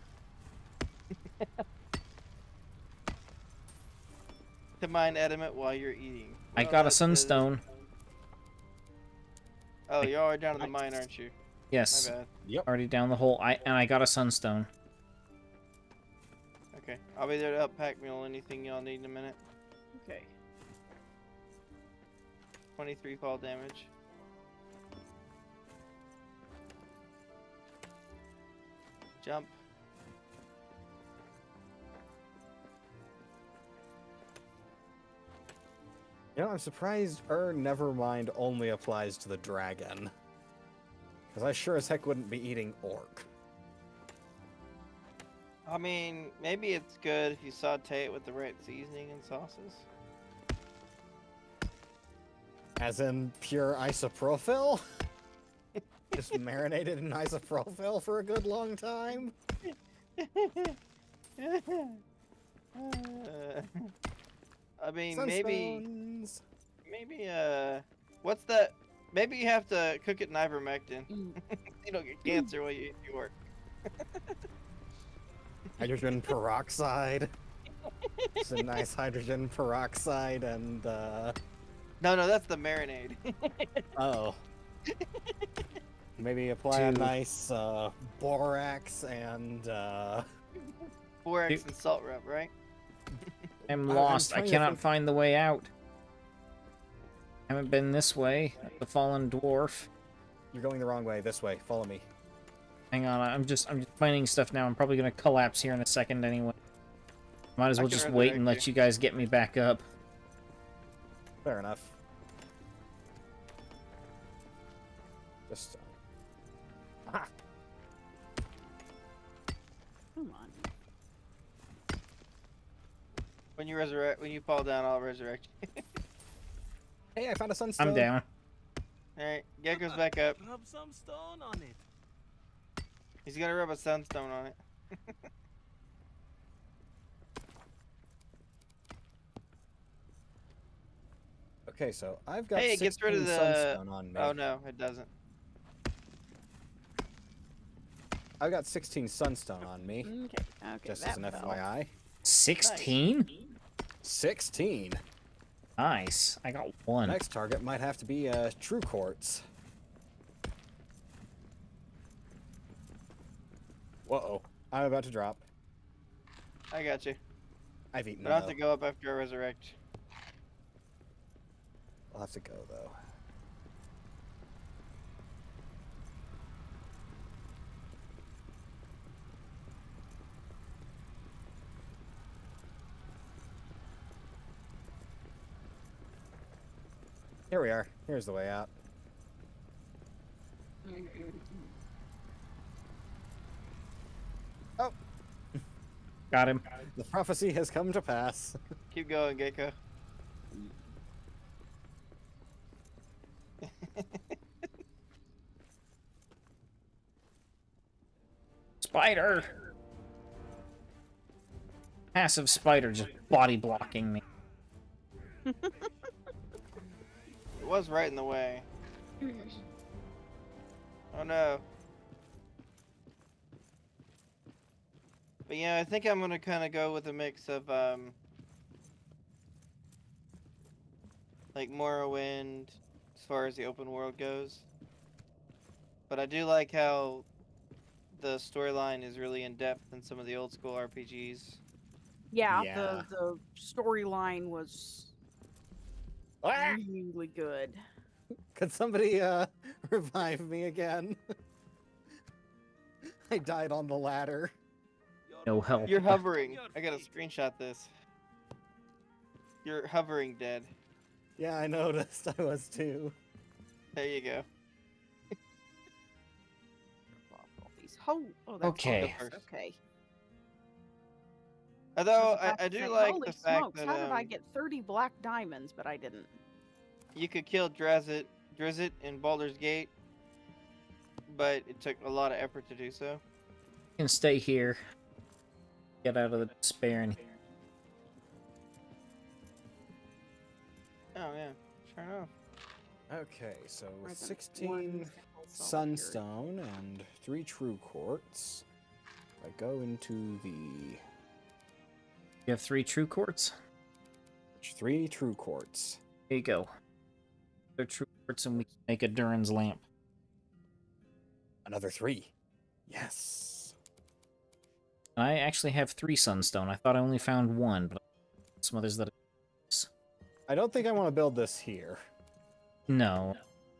To mine adamant while you're eating. I Well, got a that is- sunstone. Oh, you're already down in the mine, aren't you? Yes, My bad. Yep. already down the hole. And I got a sunstone. Okay, I'll be there to help pack mule anything y'all need in a minute. Okay. 23 fall damage. Jump. You know, I'm surprised Nevermind only applies to the dragon. Because I sure as heck wouldn't be eating orc. I mean, maybe it's good if you saute it with the right seasoning and sauces. As in pure isopropyl? Just marinated in isopropyl for a good long time? I mean, maybe, Sunstones. what's that? Maybe you have to cook it in ivermectin. You don't get cancer while you eat your work. Hydrogen peroxide. It's a nice hydrogen peroxide and, No, that's the marinade. oh. Maybe apply a Dude. nice, borax and, Borax Dude. and salt rub, right? I'm I'm lost. I trying to cannot think- find the way out. Haven't been this way. The fallen dwarf. you're going the wrong way. This way. Follow me. Hang on, I'm just finding stuff now. I'm probably gonna collapse here in a second anyway. Might as I well can just wait and resurrect let you guys get me back up. Fair enough. Just, ah, Come on. When you fall down, I'll resurrect you. hey, I found a sunstone. I'm down. Alright, Gecko's back up. Rub some stone on it. He's gonna rub a sunstone on it. Okay, so I've got Hey, it gets rid of 16 the. sunstone on me. Oh no, it doesn't. I've got 16 sunstone on me, Okay. Okay. just that as an fell. FYI. 16? 16. Nice. I got one. Next target might have to be true quartz. Whoa! I'm about to drop. I got you. I've eaten But I have though. to go up after I resurrect. I'll have to go though. Here we are. Here's the way out. Oh, Got him. the prophecy has come to pass. Keep going, Gecko. Spider! Passive spider just body blocking me. It was right in the way. Oh no. But yeah, I think I'm gonna kind of go with a mix of like Morrowind as far as the open world goes. But I do like how the storyline is really in depth in some of the old school RPGs. Yeah, Yeah. the storyline was Ah! really good. Could somebody revive me again? I died on the ladder. No help. You're hovering. I gotta screenshot this. You're hovering dead. Yeah, I noticed. I was too. There you go. All these oh, that's Okay. Go first. okay. Although was about I to do say, like holy the fact smokes, that how did I get 30 black diamonds, but I didn't? you could kill Drizzt in Baldur's Gate, but it took a lot of effort to do so. You can stay here. Get out of the despair and Oh yeah, sure enough. Okay, so More than 16 one simple solitary. sunstone and 3 true quartz. I go into the you have 3 true quartz. 3 true quartz. Here you go. They're true quartz, and we can make a Durin's lamp. Another 3. Yes. I actually have 3 sunstone. I thought I only found 1, but some others that. I don't think I want to build this here. No,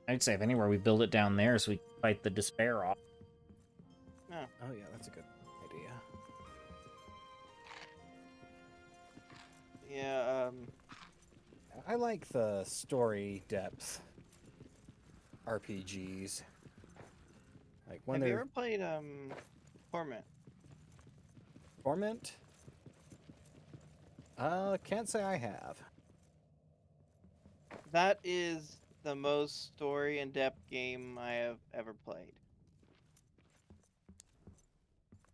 I'd say if anywhere we build it down there, so we can fight the despair off. Oh, Oh yeah, that's a good idea. yeah. I like the story depth RPGs. Like when Have you they're ever played Torment? Torment? Can't say I have. That is the most story and depth game I have ever played.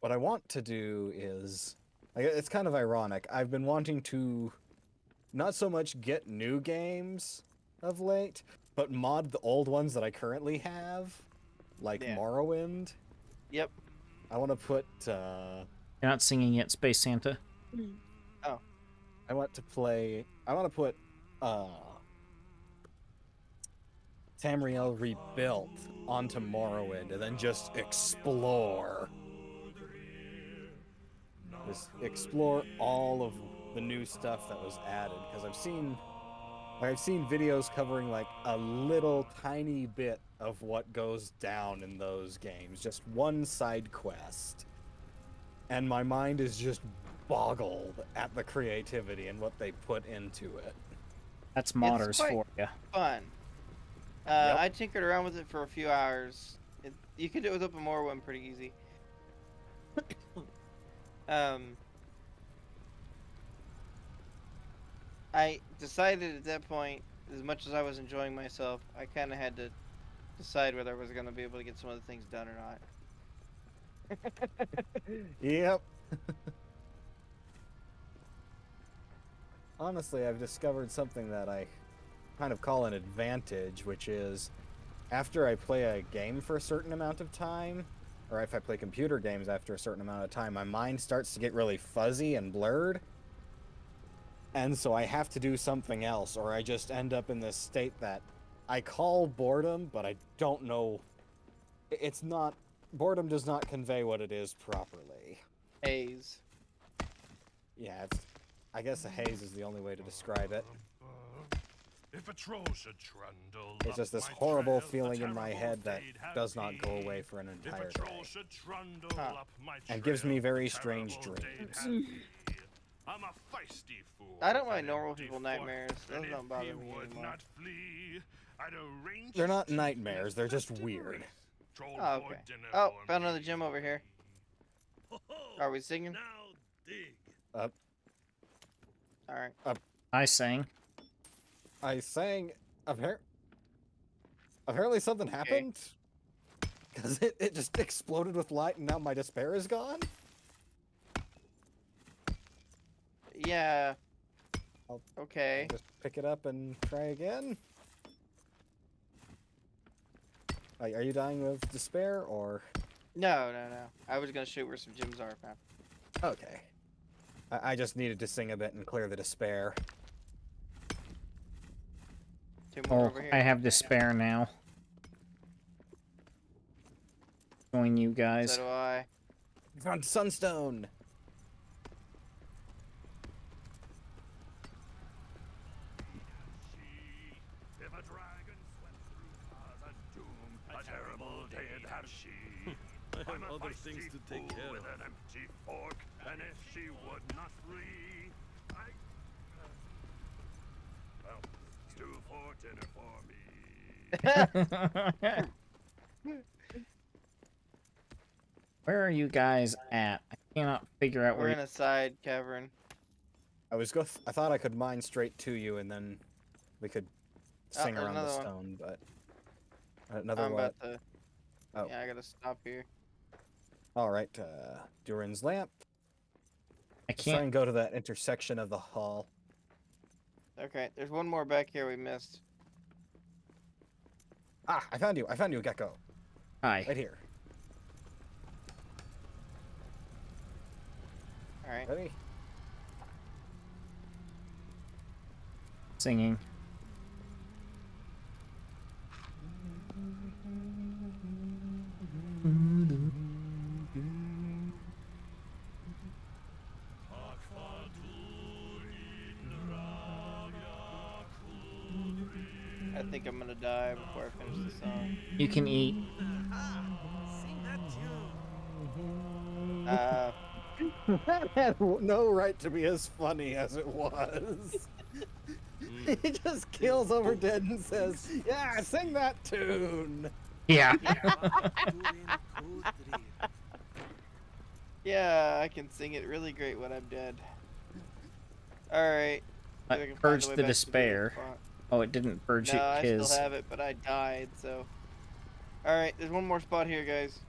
What I want to do is, like, it's kind of ironic. I've been wanting to not so much get new games of late, but mod the old ones that I currently have, like Yeah. Morrowind. Yep. I want to put, You're not singing yet, Space Santa. I want to put, Tamriel Rebuilt onto Morrowind and then just explore. Just explore all of the new stuff that was added, because I've seen videos covering like a little tiny bit of what goes down in those games, just one side quest, and my mind is just boggled at the creativity and what they put into it. That's modders quite- for you. Fun. Yep. I tinkered around with it for a few hours. You can do it with Open Morrowind pretty easy. I decided at that point, as much as I was enjoying myself, I kind of had to decide whether I was going to be able to get some of the things done or not. Yep. Honestly, I've discovered something that I kind of call an advantage, which is after I play a game for a certain amount of time, or if I play computer games after a certain amount of time, my mind starts to get really fuzzy and blurred. And so I have to do something else, or I just end up in this state that I call boredom, but I don't know. It's not. Boredom does not convey what it is properly. Haze. Yeah, I guess a haze is the only way to describe it. If a troll should trundle It's up just this my horrible trail, a feeling in my terrible head that fate have does not go me. away for an If entire a troll day. should trundle Huh. up my And gives me trail, very a strange terrible fate dreams. have me. I'm a feisty fool. I don't with mind an normal empty people fork, nightmares. and Those don't if bother he me would anymore. not flee, I'd arrange They're his not teeth nightmares, with they're just festive weird. wreath. Troll Oh, for okay. dinner Oh, for found another me. gem over here. Ho-ho! Are we singing? Now dig. Alright. I sang. I sang. Apparently something Okay. happened. Because it just exploded with light and now my despair is gone? Yeah. I'll- Okay. Just pick it up and try again? Are you dying with despair, or...? No. I was gonna shoot where some gems are, man. Okay. I just needed to sing a bit and clear the despair. 2 more Oh, over here. I have despair now. Join you guys. So do I. I found sunstone. If a dragon swept through cars of doom, a terrible deed have she. I I'm have a other feisty things to take fool care with of. an empty fork, and if she would not flee, I. Well, stew for dinner for me. Where are you guys at? I cannot figure out We're where in a side cavern. I thought I could mine straight to you and then we could sing there's around the another one. stone, but another I'm what? about to. Oh. Yeah, I gotta stop here. All right, Durin's lamp. I Let's try can't. and go to that intersection of the hall. Okay, there's one more back here we missed. Ah, I found you. I found you, Gecko. Hi. Right here. All right. Ready? Singing. I think I'm gonna die before I finish the song. You can eat. Sing that tune. That had no right to be as funny as it was. He just keels over dead and says, "Yeah, sing that tune." Yeah. Yeah, I can sing it really great when I'm dead. All right. see if I can find Purge way the back to despair. spot. Oh, it didn't purge No, I his. still have it, but I died. So. All right, there's one more spot here, guys.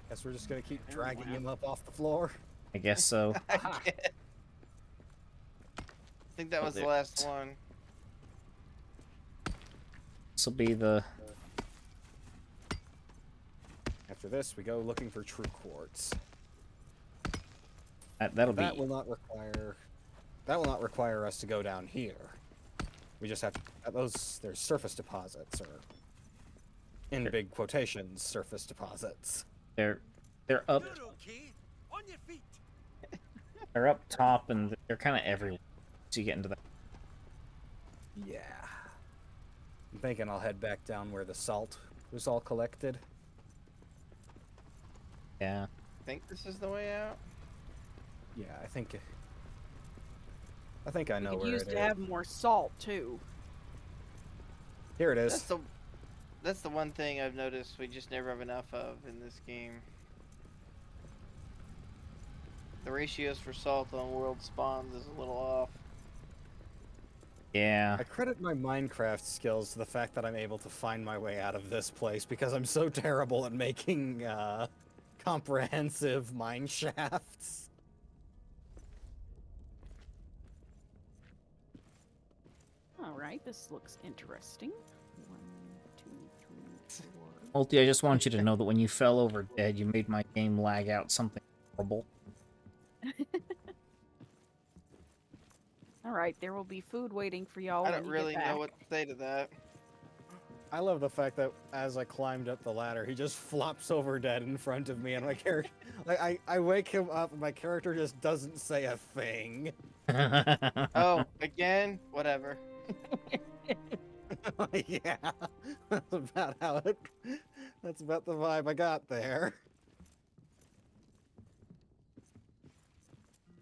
Guess we're just gonna keep dragging him up off the floor. I guess so. I think that was the last one. This will be the. After this, we go looking for true quartz. That'll That be. will not require us to go down here. We just have to, there's surface deposits, or in big quotations, surface deposits. They're up. You're okay. On your feet. They're up top, and they're kind of everywhere. So you get into that. Yeah. I'm thinking I'll head back down where the salt was all collected. Yeah. I think this is the way out. Yeah, I think I know We could where use it to is. have more salt too. Here it That's is. the one thing I've noticed we just never have enough of in this game. The ratios for salt on world spawns is a little off. Yeah. I credit my Minecraft skills to the fact that I'm able to find my way out of this place because I'm so terrible at making comprehensive mine shafts. All right, this looks interesting. 1, 2, 3, 4. Multi, I just want you to know that when you fell over dead, you made my game lag out something horrible. All right, there will be food waiting for y'all. I when don't you really get know back. what to say to that. I love the fact that as I climbed up the ladder, he just flops over dead in front of me, and my character, like I wake him up, and my character just doesn't say a thing. Oh, again? Whatever. Yeah, that's about how it. That's about the vibe I got there.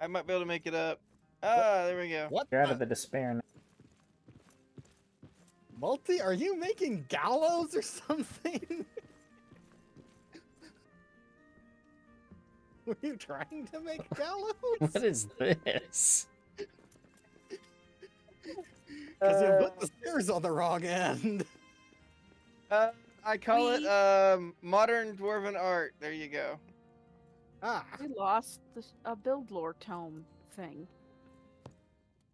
I might be able to make it up. Ah, there we go. What? You're out of the despair now. Multi? Are you making gallows or something? Were you trying to make gallows? What is this? Because you put the stairs on the wrong end. I call it modern dwarven art. There you go. Ah, We lost a build lore tome thing.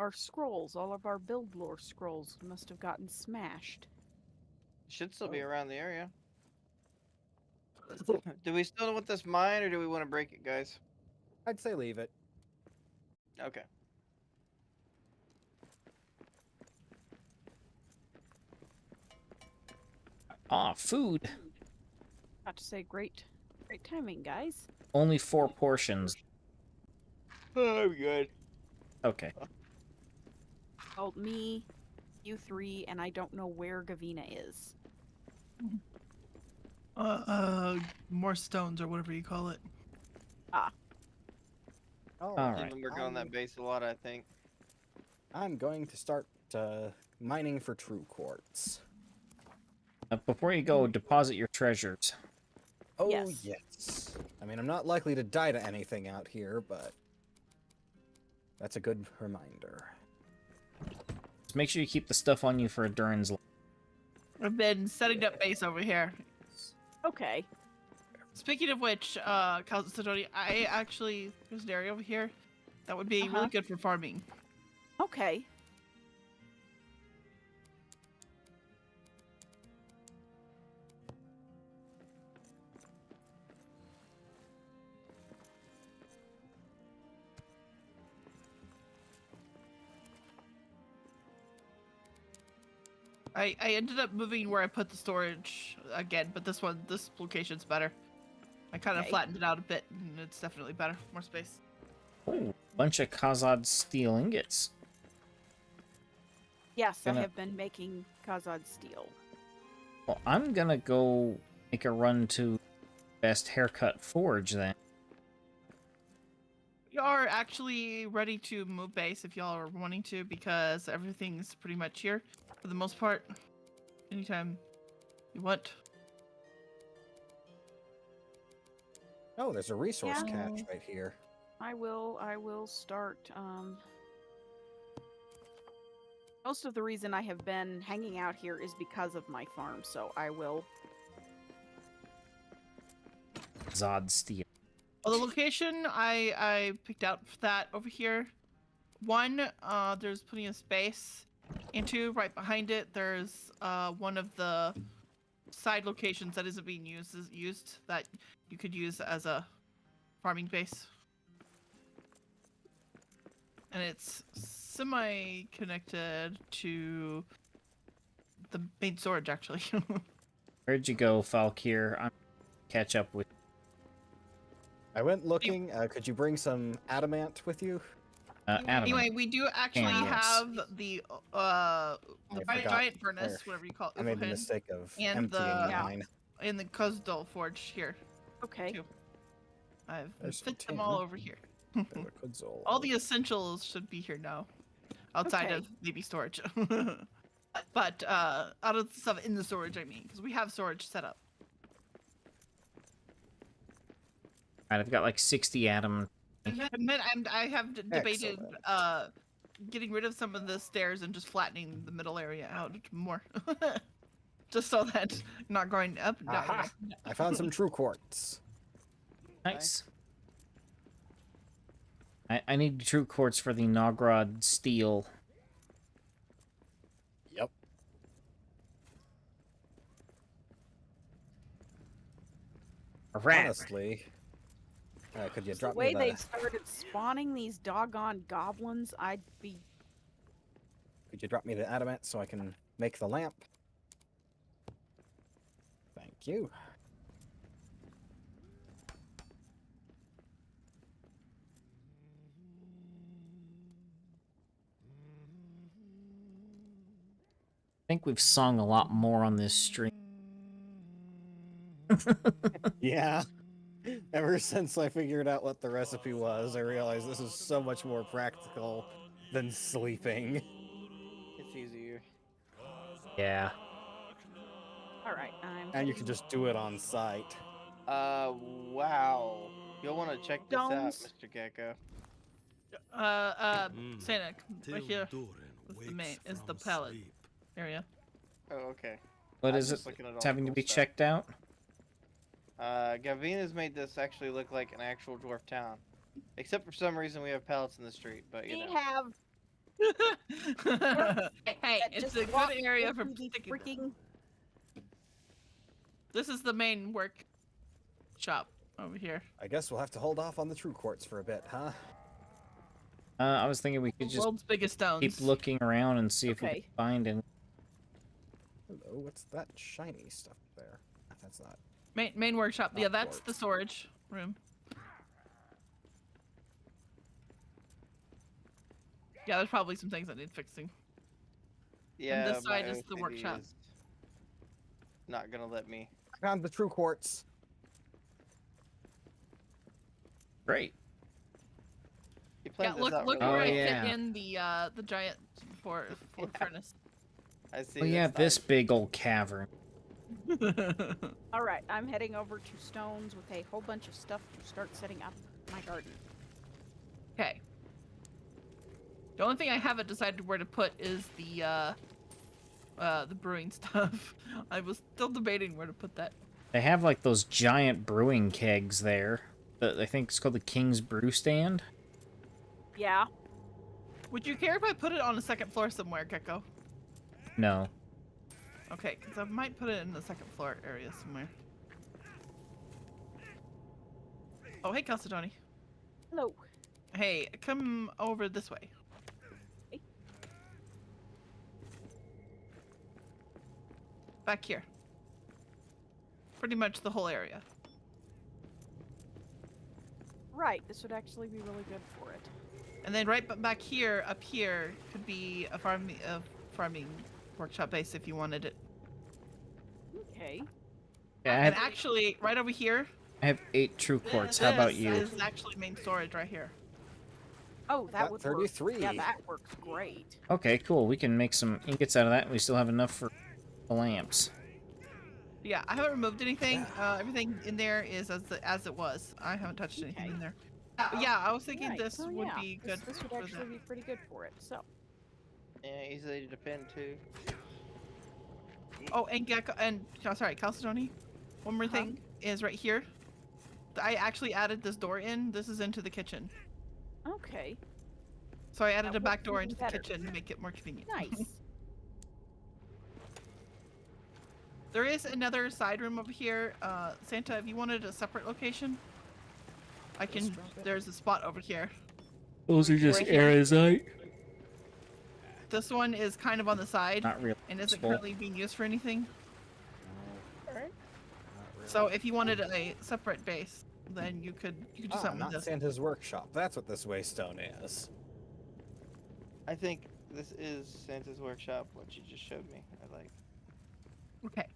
Our scrolls, all of our build lore scrolls, must have gotten smashed. Should still be around the area. Do we still want this mine, or do we want to break it, guys? I'd say leave it. Okay. Ah, food. About to say great timing, guys. Only 4 portions. Oh, I'm good. Okay. Oh, me, you 3, and I don't know where Gavina is. More stones or whatever you call it. All All right. right. You've been working on that base a lot, I think. I'm going to start mining for true quartz. Before you go, deposit your treasures. Oh, Yes. yes. I mean, I'm not likely to die to anything out here, but that's a good reminder. Just make sure you keep the stuff on you for Durin's. I've been setting up base over here. Okay. Speaking of which, Cousin Sidoni, I actually there's an area over here that would be Uh-huh. really good for farming. Okay. I ended up moving where I put the storage again, but this location's better. I kind of Okay. flattened it out a bit, and it's definitely better. More space. Oh, bunch of Khazad steel ingots. Yes, Gonna- I have been making Khazad steel. Well, I'm gonna go make a run to Best Haircut Forge then. We are actually ready to move base if y'all are wanting to, because everything's pretty much here for the most part. Anytime you want. Oh, there's a resource Yeah. cache right here. I will start, most of the reason I have been hanging out here is because of my farm, so I will. Khazad steel. Well, the location I picked out for that over here. One, there's plenty of space. And two, right behind it, there's one of the side locations that isn't being used that you could use as a farming base. And it's semi-connected to the main storage, actually. Where'd you go, Falkir? I'm catch up with. I went looking. Could you bring some adamant with you? Adam. Anyway, we do actually Yes. have the forgot giant furnace, where- whatever you call it, I made the Ufuhin, mistake of and emptying the- mine. in the Kuzdal forge here. Okay. Two. I've There's some fit them all tin. over here. There's a Kudzol. All the essentials should be here now, outside Okay. of maybe storage. But out of the stuff in the storage, I mean, because we have storage set up. Right, I've got like 60 Adam. I have debated Excellent. getting rid of some of the stairs and just flattening the middle area out more. Just so that not going up and down. Aha! I found some true quartz. Nice. I need true quartz for the Nogrod steel. Yep. Rat. Honestly, could you The drop way me they've started spawning these doggone goblins, I'd be. Could you drop me the adamant so I can make the lamp? Thank you. I think we've sung a lot more on this stream. Yeah. Ever since I figured out what the recipe was, I realized this is so much more practical than sleeping. It's easier. Yeah. All right, I'm. And you can just do it on site. Wow. You'll want to check this out, Stones. Mr. Gecko. Santa, right here is the pallet area. Oh, okay. What I'm is it? just looking at all It's the having to cool be stuff. checked out? Gavina's made this actually look like an actual dwarf town. Except for some reason we have pallets in the street, but you We know. have. Hey, that it's just a good walked area for into the sticking. freaking. This is the main work shop. over here. I guess we'll have to hold off on the true quartz for a bit, huh? I was thinking we could just World's biggest stones. keep looking around and see if we Okay. can find any. Hello, what's that shiny stuff there? That's not. Main workshop. Yeah, Not that's the quartz. storage room. Yeah, there's probably some things that need fixing. Yeah, this side my is the OCD workshop. is not gonna let me. I found the true quartz. Great. You Yeah, planned this look out look really where Oh, I well. yeah. fit in the giant for furnace. I see. Oh yeah, that's this nice. big old cavern. All right, I'm heading over to Stones with a whole bunch of stuff to start setting up my garden. Okay. The only thing I haven't decided where to put is the brewing stuff. I was still debating where to put that. They have like those giant brewing kegs there. I think it's called the King's Brew Stand. Yeah. Would you care if I put it on the second floor somewhere, Gecko? No. Okay, because I might put it in the second floor area somewhere. Oh, hey, Calcedoni. Hello. Hey, come over this way. Okay. Back here. Pretty much the whole area. Right, this would actually be really good for it. And then back here, up here, could be a farming workshop base if you wanted it. Okay. Yeah, And actually, right over here. I have 8 true quartz. How about this you? is actually main storage right here. Oh, that Got would 33. work. Yeah, that works great. Okay, cool. We can make some ingots out of that. We still have enough for the lamps. Yeah, I haven't removed anything. Everything in there is as it was. I haven't touched anything Okay. in there. But yeah, I was thinking Right, this so would yeah, be this- good This would for actually that. be pretty good for it. So, Yeah, easy to depend too. Oh, and Gecko, and sorry, Calcedoni. One more thing is right here. I actually added this door in. This is into the kitchen. okay. So I added That a back works door even into the better. kitchen to make it more convenient. Nice. There is another side room over here. Santa, if you wanted a separate location, I can. drop it. There's a spot over here. Those are just Right here. aerosite. This one is kind of on the side Not really. and isn't useful. currently being used for anything. Alright. Not really. So if you wanted a separate base, then you could do something not with this. Santa's workshop. That's what this waystone is. I think this is Santa's workshop. What you just showed me. I like. Okay.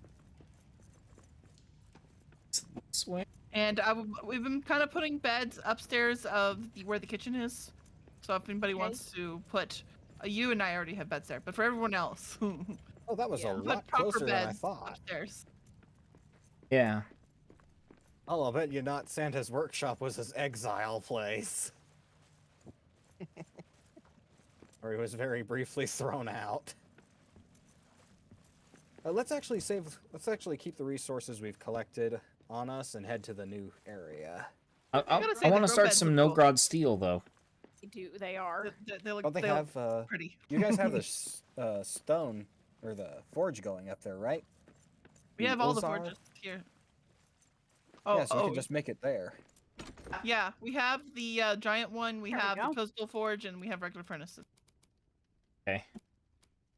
This way. And we've been kind of putting beds upstairs of where the kitchen is. So if anybody Okay. wants to put, you and I already have beds there, but for everyone else, Oh, that was Yeah. a put lot proper closer than I beds thought. upstairs. Yeah. Oh, I'll bet you not Santa's workshop was his exile place. Or he was very briefly thrown out. Let's actually keep the resources we've collected on us and head to the new area. I gotta say, want the to grow start beds some look cool. Nogrod steel though. They are. They look, Oh, they they have. look pretty. You guys have the stone or the forge going up there, right? We have all the Ulzar? forges here. Oh, Yeah, so we oh, can just make it there. yeah. We have the giant one. We There we have the go. coastal forge, and we have regular furnaces. Okay.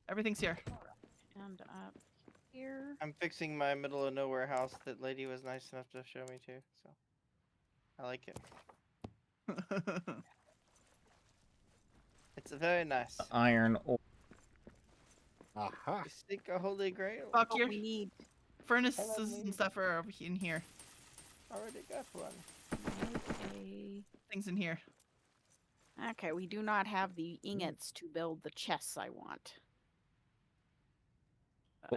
Everything's here. And up here. I'm fixing my middle of nowhere house that lady was nice enough to show me to. So I like it. It's very nice. Iron ore. Aha. You seek a holy grail. Fuck What your we need. furnaces and stuff are over in here. Already got one. Okay. Things in here. Okay, we do not have the ingots to build the chests I want.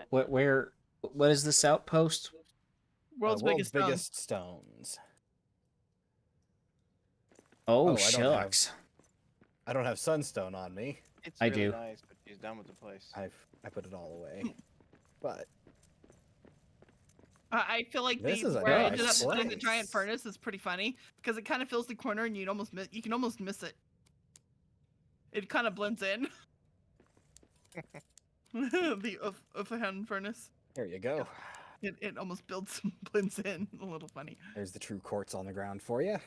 What is this outpost? World's biggest stone. biggest stones. Oh, I don't have- shucks. I don't have sunstone on me. It's I really do. nice, but she's done with the place. I put it all away. But I feel like This is a where I nice ended up putting the giant place. furnace is pretty funny because it kind of fills the corner and you can almost miss it. It kind of blends in. The Uffahan furnace. here you go. It almost blends in a little funny. There's the true quartz on the ground for you.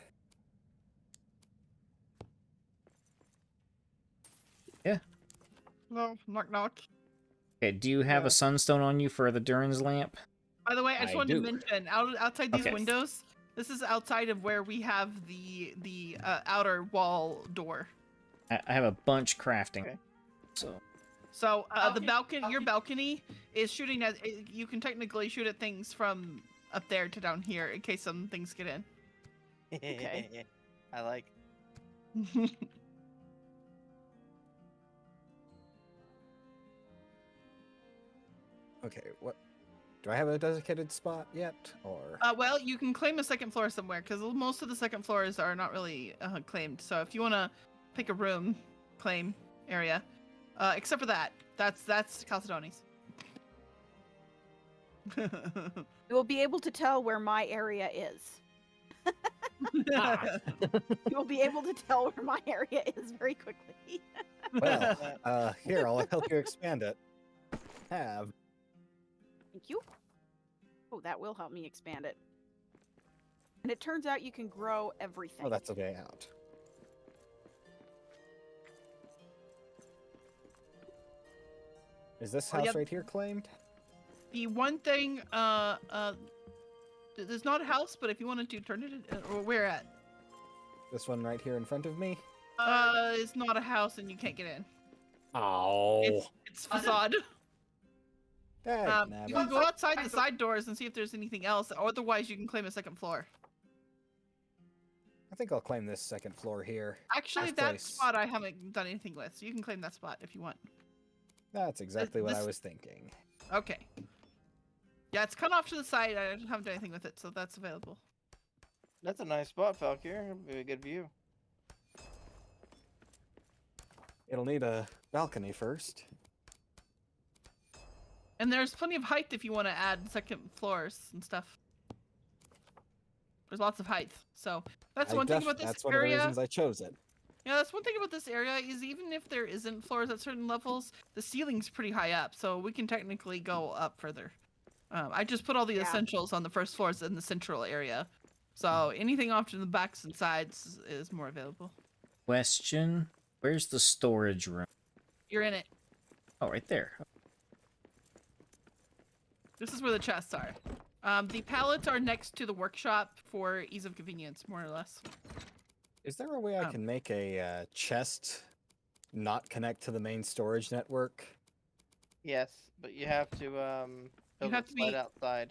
No, knock knock. Okay, do you have Yeah. a sunstone on you for the Duran's lamp? By the way, I just I wanted do. to mention outside these Okay. windows. This is outside of where we have the outer wall door. I have a bunch crafting. Okay. So The balcony, your balcony, is shooting at. You can technically shoot at things from up there to down here in case some things get in. Okay. I like. Okay, what? Do I have a dedicated spot yet, or? Well, you can claim a second floor somewhere because most of the second floors are not really claimed. So if you want to pick a room, claim area, except for that's Chalcedoni's. You will be able to tell where my area is. You will be able to tell where my area is very quickly. Well, here, I'll help you expand it. Have. Thank you. Oh, that will help me expand it. And it turns out you can grow everything. Oh, that's a way out. Is this Well, house yep. right here claimed? The one thing, there's not a house, but if you wanted to turn it, or where at? This one right here in front of me? It's not a house and you can't get in. Oh. It's facade. You can go outside the side doors and see if there's anything else. Otherwise, you can claim a second floor. I think I'll claim this second floor here. Actually, First that place. spot I haven't done anything with, so you can claim that spot if you want. That's exactly what I this- was thinking. Okay. Yeah, it's cut off to the side. I haven't done anything with it, so that's available. That's a nice spot, Falkier. It'll be a good view. It'll need a balcony first. And there's plenty of height if you want to add second floors and stuff. There's lots of height, so that's one thing about this That's one of the area. reasons I chose it. Yeah, that's one thing about this area is even if there isn't floors at certain levels, the ceiling's pretty high up, so we can technically go up further. I just put all the Yeah. essentials on the first floors in the central area, so anything off to the backs and sides is more available. question: where's the storage room? You're in it. Oh, right there. This is where the chests are. The pallets are next to the workshop for ease of convenience, more or less. Is there a way I can make a chest not connect to the main storage network? Yes, but you have to build have a to slide be- outside.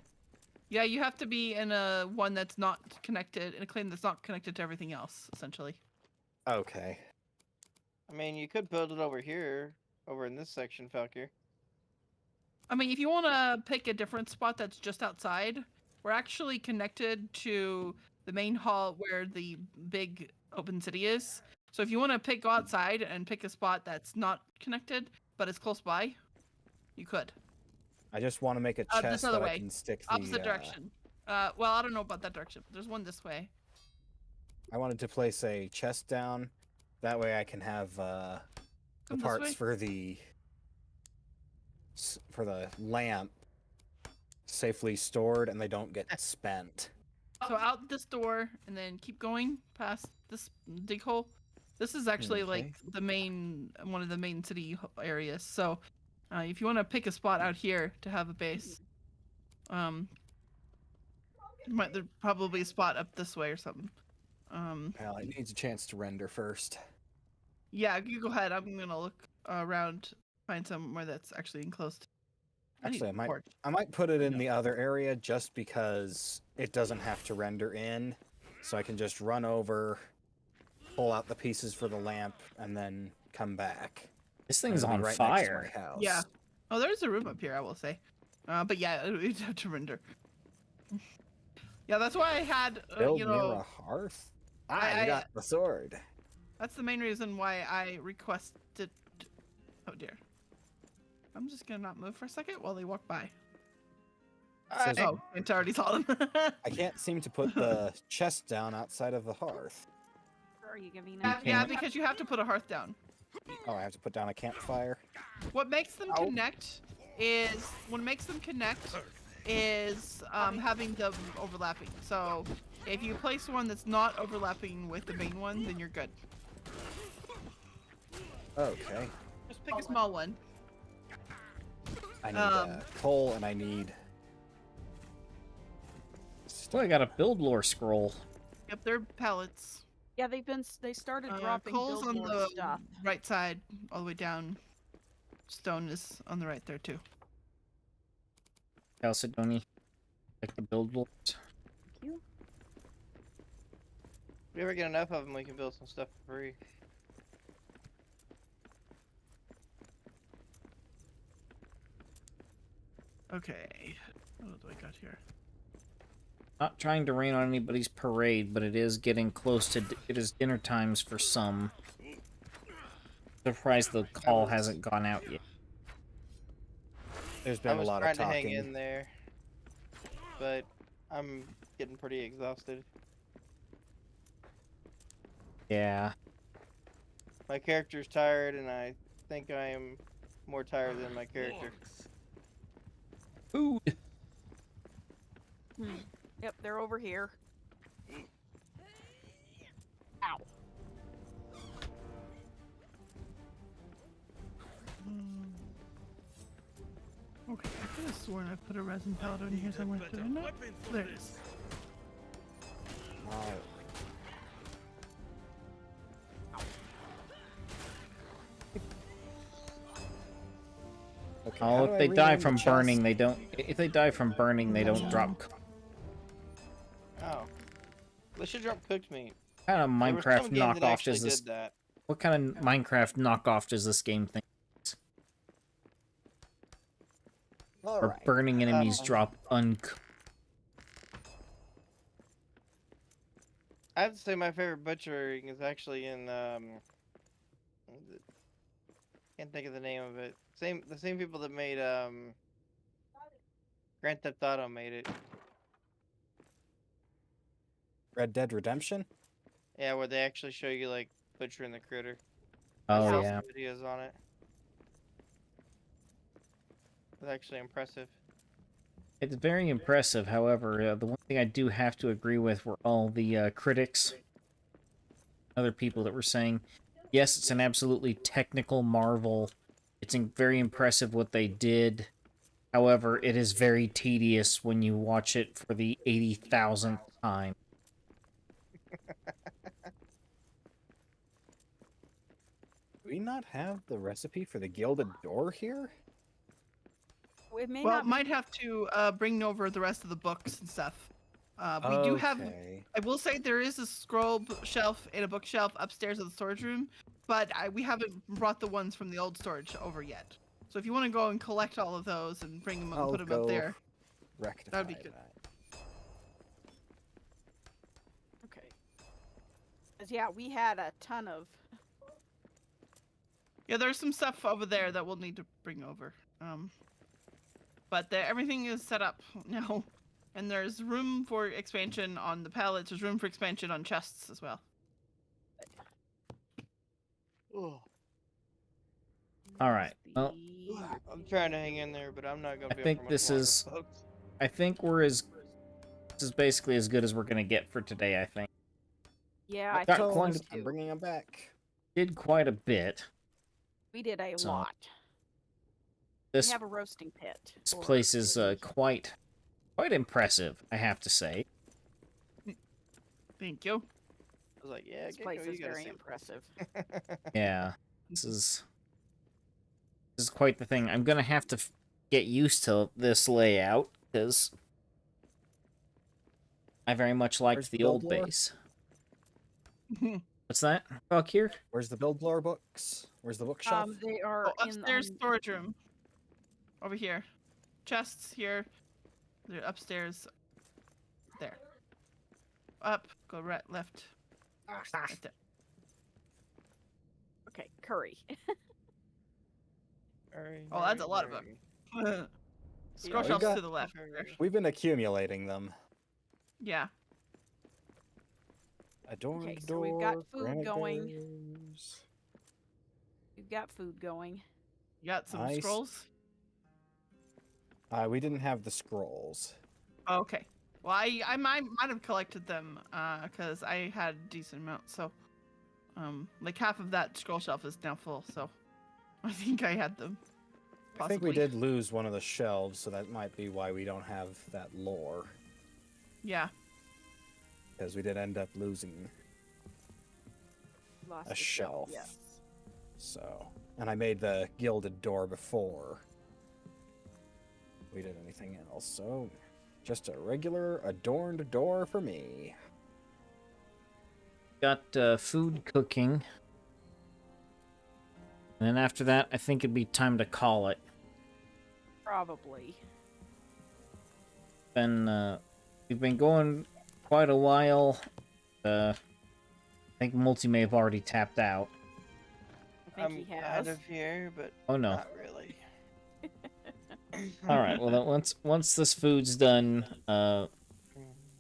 Yeah, you have to be in a one that's not connected, in a claim that's not connected to everything else, essentially. Okay. I mean, you could build it over here, over in this section, Falkier. I mean, if you want to pick a different spot that's just outside, we're actually connected to the main hall where the big open city is. So if you want to go outside and pick a spot that's not connected, but it's close by, you could. I just want to make a This chest other that I way. can stick the... Opposite direction. Well, I don't know about that direction. There's one this way. I wanted to place a chest down. That way I can have the Come this parts way. for the lamp safely stored and they don't get spent. So out this door, and then keep going past this dig hole. This is actually like Okay. the main, one of the main city areas. So, if you want to pick a spot out here to have a base, there's probably a spot up this way or something. Well, it needs a chance to render first. Yeah, you go ahead. I'm gonna look around, find somewhere that's actually enclosed. need Actually, a torch. I might put it in the other area just because it doesn't have to render in. So I can just run over, pull out the pieces for the lamp, and then come back. This thing's It'll be on right next to fire. my house. Yeah. Oh, there's a room up here, I will say. But yeah, we'd have to render. Yeah, that's why I had, Build you near know, a hearth? I- You got the sword. that's the main reason why I requested. Oh dear. I'm just gonna not move for a second while they walk by. Says- Oh, it's already saw them. I can't seem to put the chest down outside of the hearth. Where are you giving yeah, them? yeah, because you have to put a hearth down. Oh, I have to put down a campfire. What makes them Ow. connect is when it makes them connect, is having them overlapping. So if you place one that's not overlapping with the main one, then you're good. Okay. Just pick a small one. I need coal and I need. So I got a build lore scroll. Yep, they're pallets. Yeah, they started dropping Coal's build on more the stuff. right side, all the way down. Stone is on the right there too. Chalcedony. Like the build lores. Thank you. If we ever get enough of them, we can build some stuff for free. Okay, what do I got here? Not trying to rain on anybody's parade, but it is getting close to... It is dinner times for some. Surprised the call hasn't gone out yet. There's I been a was lot trying of to hang talking. in there, but I'm getting pretty exhausted. Yeah. My character's tired, and I think I am more tired than my character. Food! Yep, they're over here. Ow. Okay, I could have sworn I put a resin powder in here somewhere. Did I not? There it is. Wow. Okay, how Oh, do if I they die rename the from chest? burning, they don't... If they die from burning, they don't drop... Oh, they should drop cooked meat. What kind of There were Minecraft some games that knockoff actually does this... did that. What kind of Minecraft knockoff does this game think? All Or right. burning enemies drop uncooked? I have to say my favorite butchering is actually in what is it? Can't think of the name of it. The same people that made Grand Theft Auto made it. Red Dead Redemption? Yeah, where they actually show you like butchering the critter. Oh, I saw yeah. some videos on it. It's actually impressive. It's very impressive, however, the one thing I do have to agree with were all the critics, other people that were saying, yes, it's an absolutely technical marvel. It's very impressive what they did. However, it is very tedious when you watch it for the 80,000th time. Do we not have the recipe for the gilded door here? It may Well, not might have to bring over the rest of the books and stuff. We do have. Okay. I will say there is a scroll shelf and a bookshelf upstairs in the storage room, but we haven't brought the ones from the old storage over yet. So if you want to go and collect all of those and bring them up and I'll put them go up there, rectify that'd be good. that. Okay. 'Cause, yeah, we had a ton of. Yeah, there's some stuff over there that we'll need to bring over. But everything is set up now, and there's room for expansion on the pallets. There's room for expansion on chests as well. Oh, All right. Well, I'm trying to hang in there, but I'm not gonna I be think able to this is- folks. I think this is basically as good as we're going to get for today, I think. Yeah, I got think quite so a- I'm too. bringing them back. Did quite a bit. We did a So, lot. This We have a roasting pit. This for place is occasions. quite impressive, I have to say. Thank you. I was like, yeah, This Gecko, place you is gotta very see impressive. Yeah, this is quite the thing. I'm gonna have to get used to this layout because I very much liked Where's the the old build lore? base. What's that? Fuck here? Where's the build lore books? Where's the bookshelf? They are in Upstairs storage room. Over here. Chests here. They're upstairs. There. Up. Go right, left. Right there. Okay, curry. Alright, Oh, that's a lot of alright, them. Scroll we shelves got- to the left. alright. We've been accumulating them. Yeah. Adorned Okay, so we've got door, food granite going. doors. We've got food going. You got some Nice. scrolls? We didn't have the scrolls. Okay. Well, I might have collected them because I had a decent amount. So, like half of that scroll shelf is now full. So, I think I had them. I think we Possibly. did lose one of the shelves, so that might be why we don't have that lore. Yeah. Because we did end up losing Lost a the shelf. Yes. So, and I made the gilded door before we did anything else. So, just a regular adorned door for me. Got food cooking. And then after that, I think it'd be time to call it. Probably. We've been going quite a while. I think Multi may have already tapped out. I think he has. out of here, but Oh no. not really. All right. Well, then once this food's done,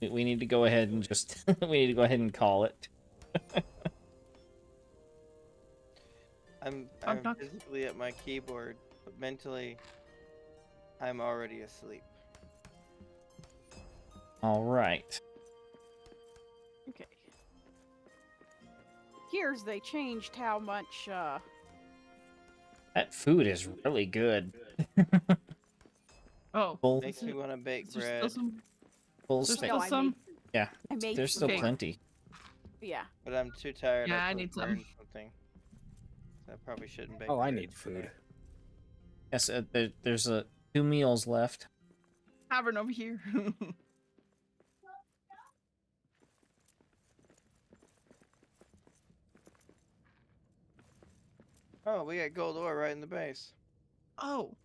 we need to go ahead and just we need to go ahead and call it. I'm knock. physically at my keyboard, but mentally, I'm already asleep. All right. Okay. Here's they changed how much That food is really good. Oh. Full, Makes me want to bake Is there bread, still some? full There's steak. still I some. made, Yeah, I made there's still Okay. plenty. Yeah. but I'm too tired. Yeah, I could've need some. burned something. So I probably shouldn't bake. Oh, I bread need food. today. Yes, there's 2 meals left. Tavern over here. Oh, we got gold ore right in the base. Oh,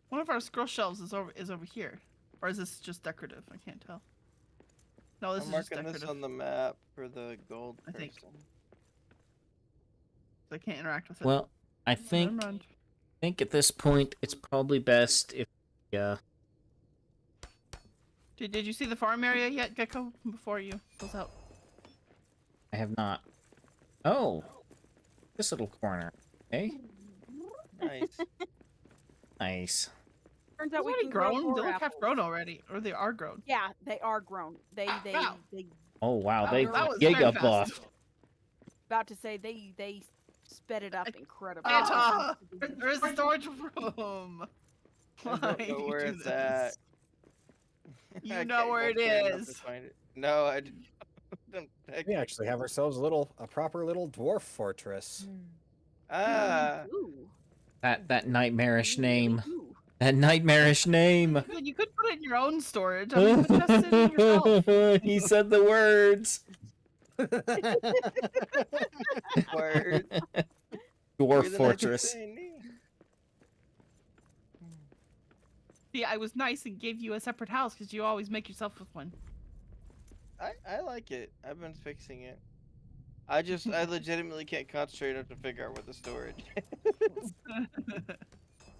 one of our scroll shelves is over here, or is this just decorative? I can't tell. No, this I'm is just marking decorative. this on the map for the gold I think. person. I can't interact with it. Well, I Never think mind. at this point it's probably best if Did you see the farm area yet, Gecko? Before you close out. I have not. Oh, this little corner. Okay, Nice. nice. Turns They're out we already can grow grown. more They look half apples. grown already, or they are grown. Yeah, they are grown. They Wow. Oh wow, Wow, they that was very giga fast. buffed. about to say they sped it up incredibly. Santa! Where's the storage room? I don't Why know where you do it's at. this? You I know can't where go it far enough to is. find it. No, I didn't. We actually have ourselves a proper little dwarf fortress. Ah, Ooh, That nightmarish we really name. do. That nightmarish name. You could put it in your own storage. I mean, put just in yourself. He said the words. word. Dwarf Breathe in that fortress. Sandy. See, I was nice and gave you a separate house because you always make yourself with one. I like it. I've been fixing it. I legitimately can't concentrate enough to figure out where the storage.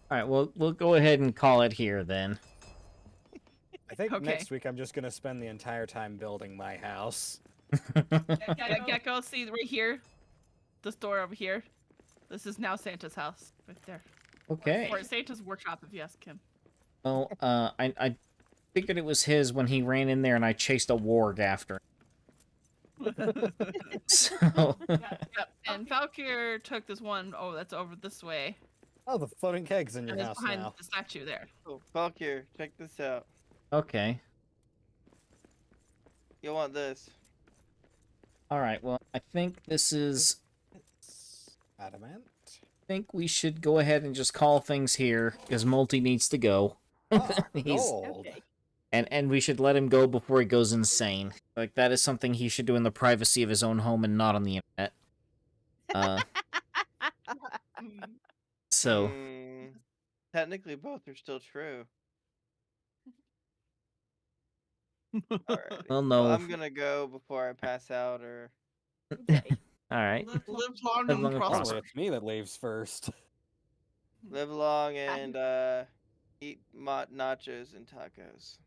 All right, well, we'll go ahead and call it here then. I think Okay. next week I'm just gonna spend the entire time building my house. Gecko, see right here, the store over here. This is now Santa's house, right there. Okay. Or Santa's workshop, if you ask him. Well, I figured it was his when he ran in there and I chased a warg after him. So, Yep. And Valkyr took this one. Oh, that's over this way. Oh, the floating kegs in your And it's house behind now. the statue there. Oh, Valkyr, check this out. okay. You'll want this. All right, well, I think this is... Adamant. I think we should go ahead and just call things here, because Multi needs to go. Ah, He's- gold. Okay. And we should let him go before he goes insane. Like, that is something he should do in the privacy of his own home and not on the internet. So, Technically, both are still true. Alrighty. well, no. I'm gonna go before I pass out, or Okay. All right. Live long Live and long and prosper. Normally it's me that leaves first. live long and eat nachos and tacos.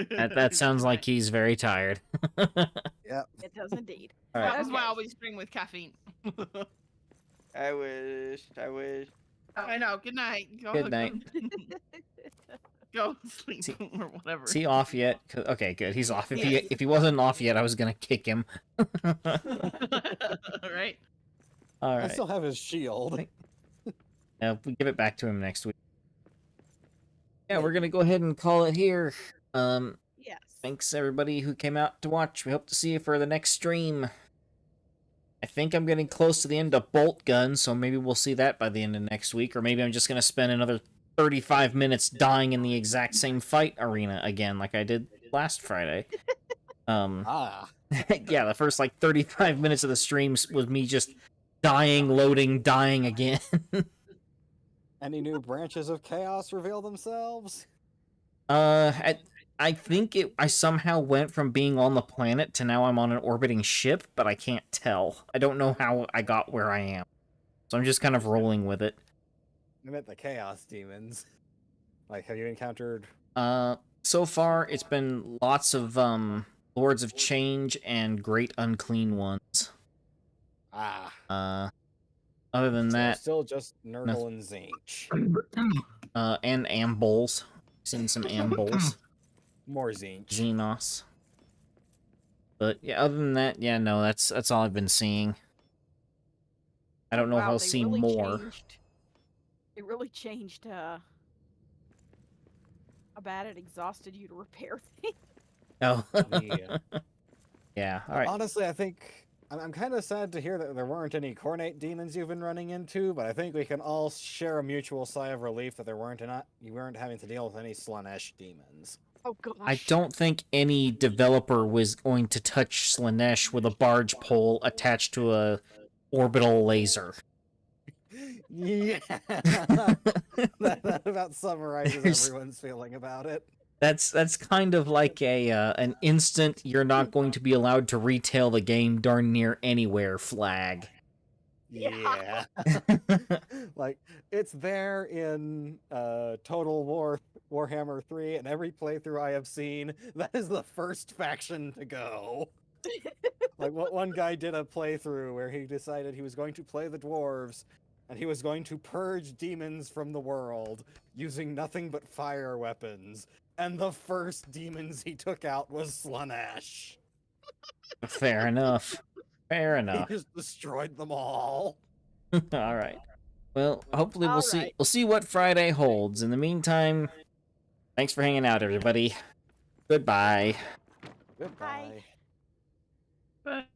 That sounds like he's very tired. Yep. It does indeed. All right. That was why I Okay. always drink with caffeine. I wish. I know. Good night. Go Good night. go sleep See- or whatever. Is he off yet? Okay, good. He's off. Yes. If he wasn't off yet, I was gonna kick him. Right? All I right. still have his shield. We give it back to him next week. Yeah, we're gonna go ahead and call it here. Yes. Thanks everybody who came out to watch. We hope to see you for the next stream. I think I'm getting close to the end of Bolt Gun, so maybe we'll see that by the end of next week, or maybe I'm just gonna spend another 35 minutes dying in the exact same fight arena again, like I did last Friday. Ah. Yeah, the first like 35 minutes of the stream was me just dying, loading, dying again. Any new branches of chaos reveal themselves? I think I somehow went from being on the planet to now I'm on an orbiting ship, but I can't tell. I don't know how I got where I am. So I'm just kind of rolling with it. I meant the chaos demons. Like, have you encountered... So far it's been lots of Lords of Change and Great Unclean Ones. Ah. Other than So that, still just Nurgle and Zinch. and Ambols. Seen some Ambols. More Zinch. Xenos. But yeah, other than that, yeah, no, that's all I've been seeing. I don't know if Wow, I'll they see really more. It really changed how bad it exhausted you to repair things. Oh. Yeah. Yeah, alright. Honestly, I think... I'm kind of sad to hear that there weren't any Cornate demons you've been running into, but I think we can all share a mutual sigh of relief that you weren't having to deal with any Slanesh demons. Oh gosh. I don't think any developer was going to touch Slanesh with a barge pole attached to a orbital laser. Yeah. that about summarizes everyone's feeling about it. That's kind of like an instant you're not going to be allowed to retail the game darn near anywhere flag. Yeah. Like, it's there in Total Warhammer 3, and every playthrough I have seen, that is the first faction to go. Like, what one guy did a playthrough where he decided he was going to play the dwarves, and he was going to purge demons from the world using nothing but fire weapons. And the first demons he took out was Slanesh. Fair enough. Fair He enough. just destroyed them all. All right. Well, hopefully we'll All see. right. We'll see what Friday holds. In the meantime, thanks for hanging out, everybody. Goodbye. Goodbye. But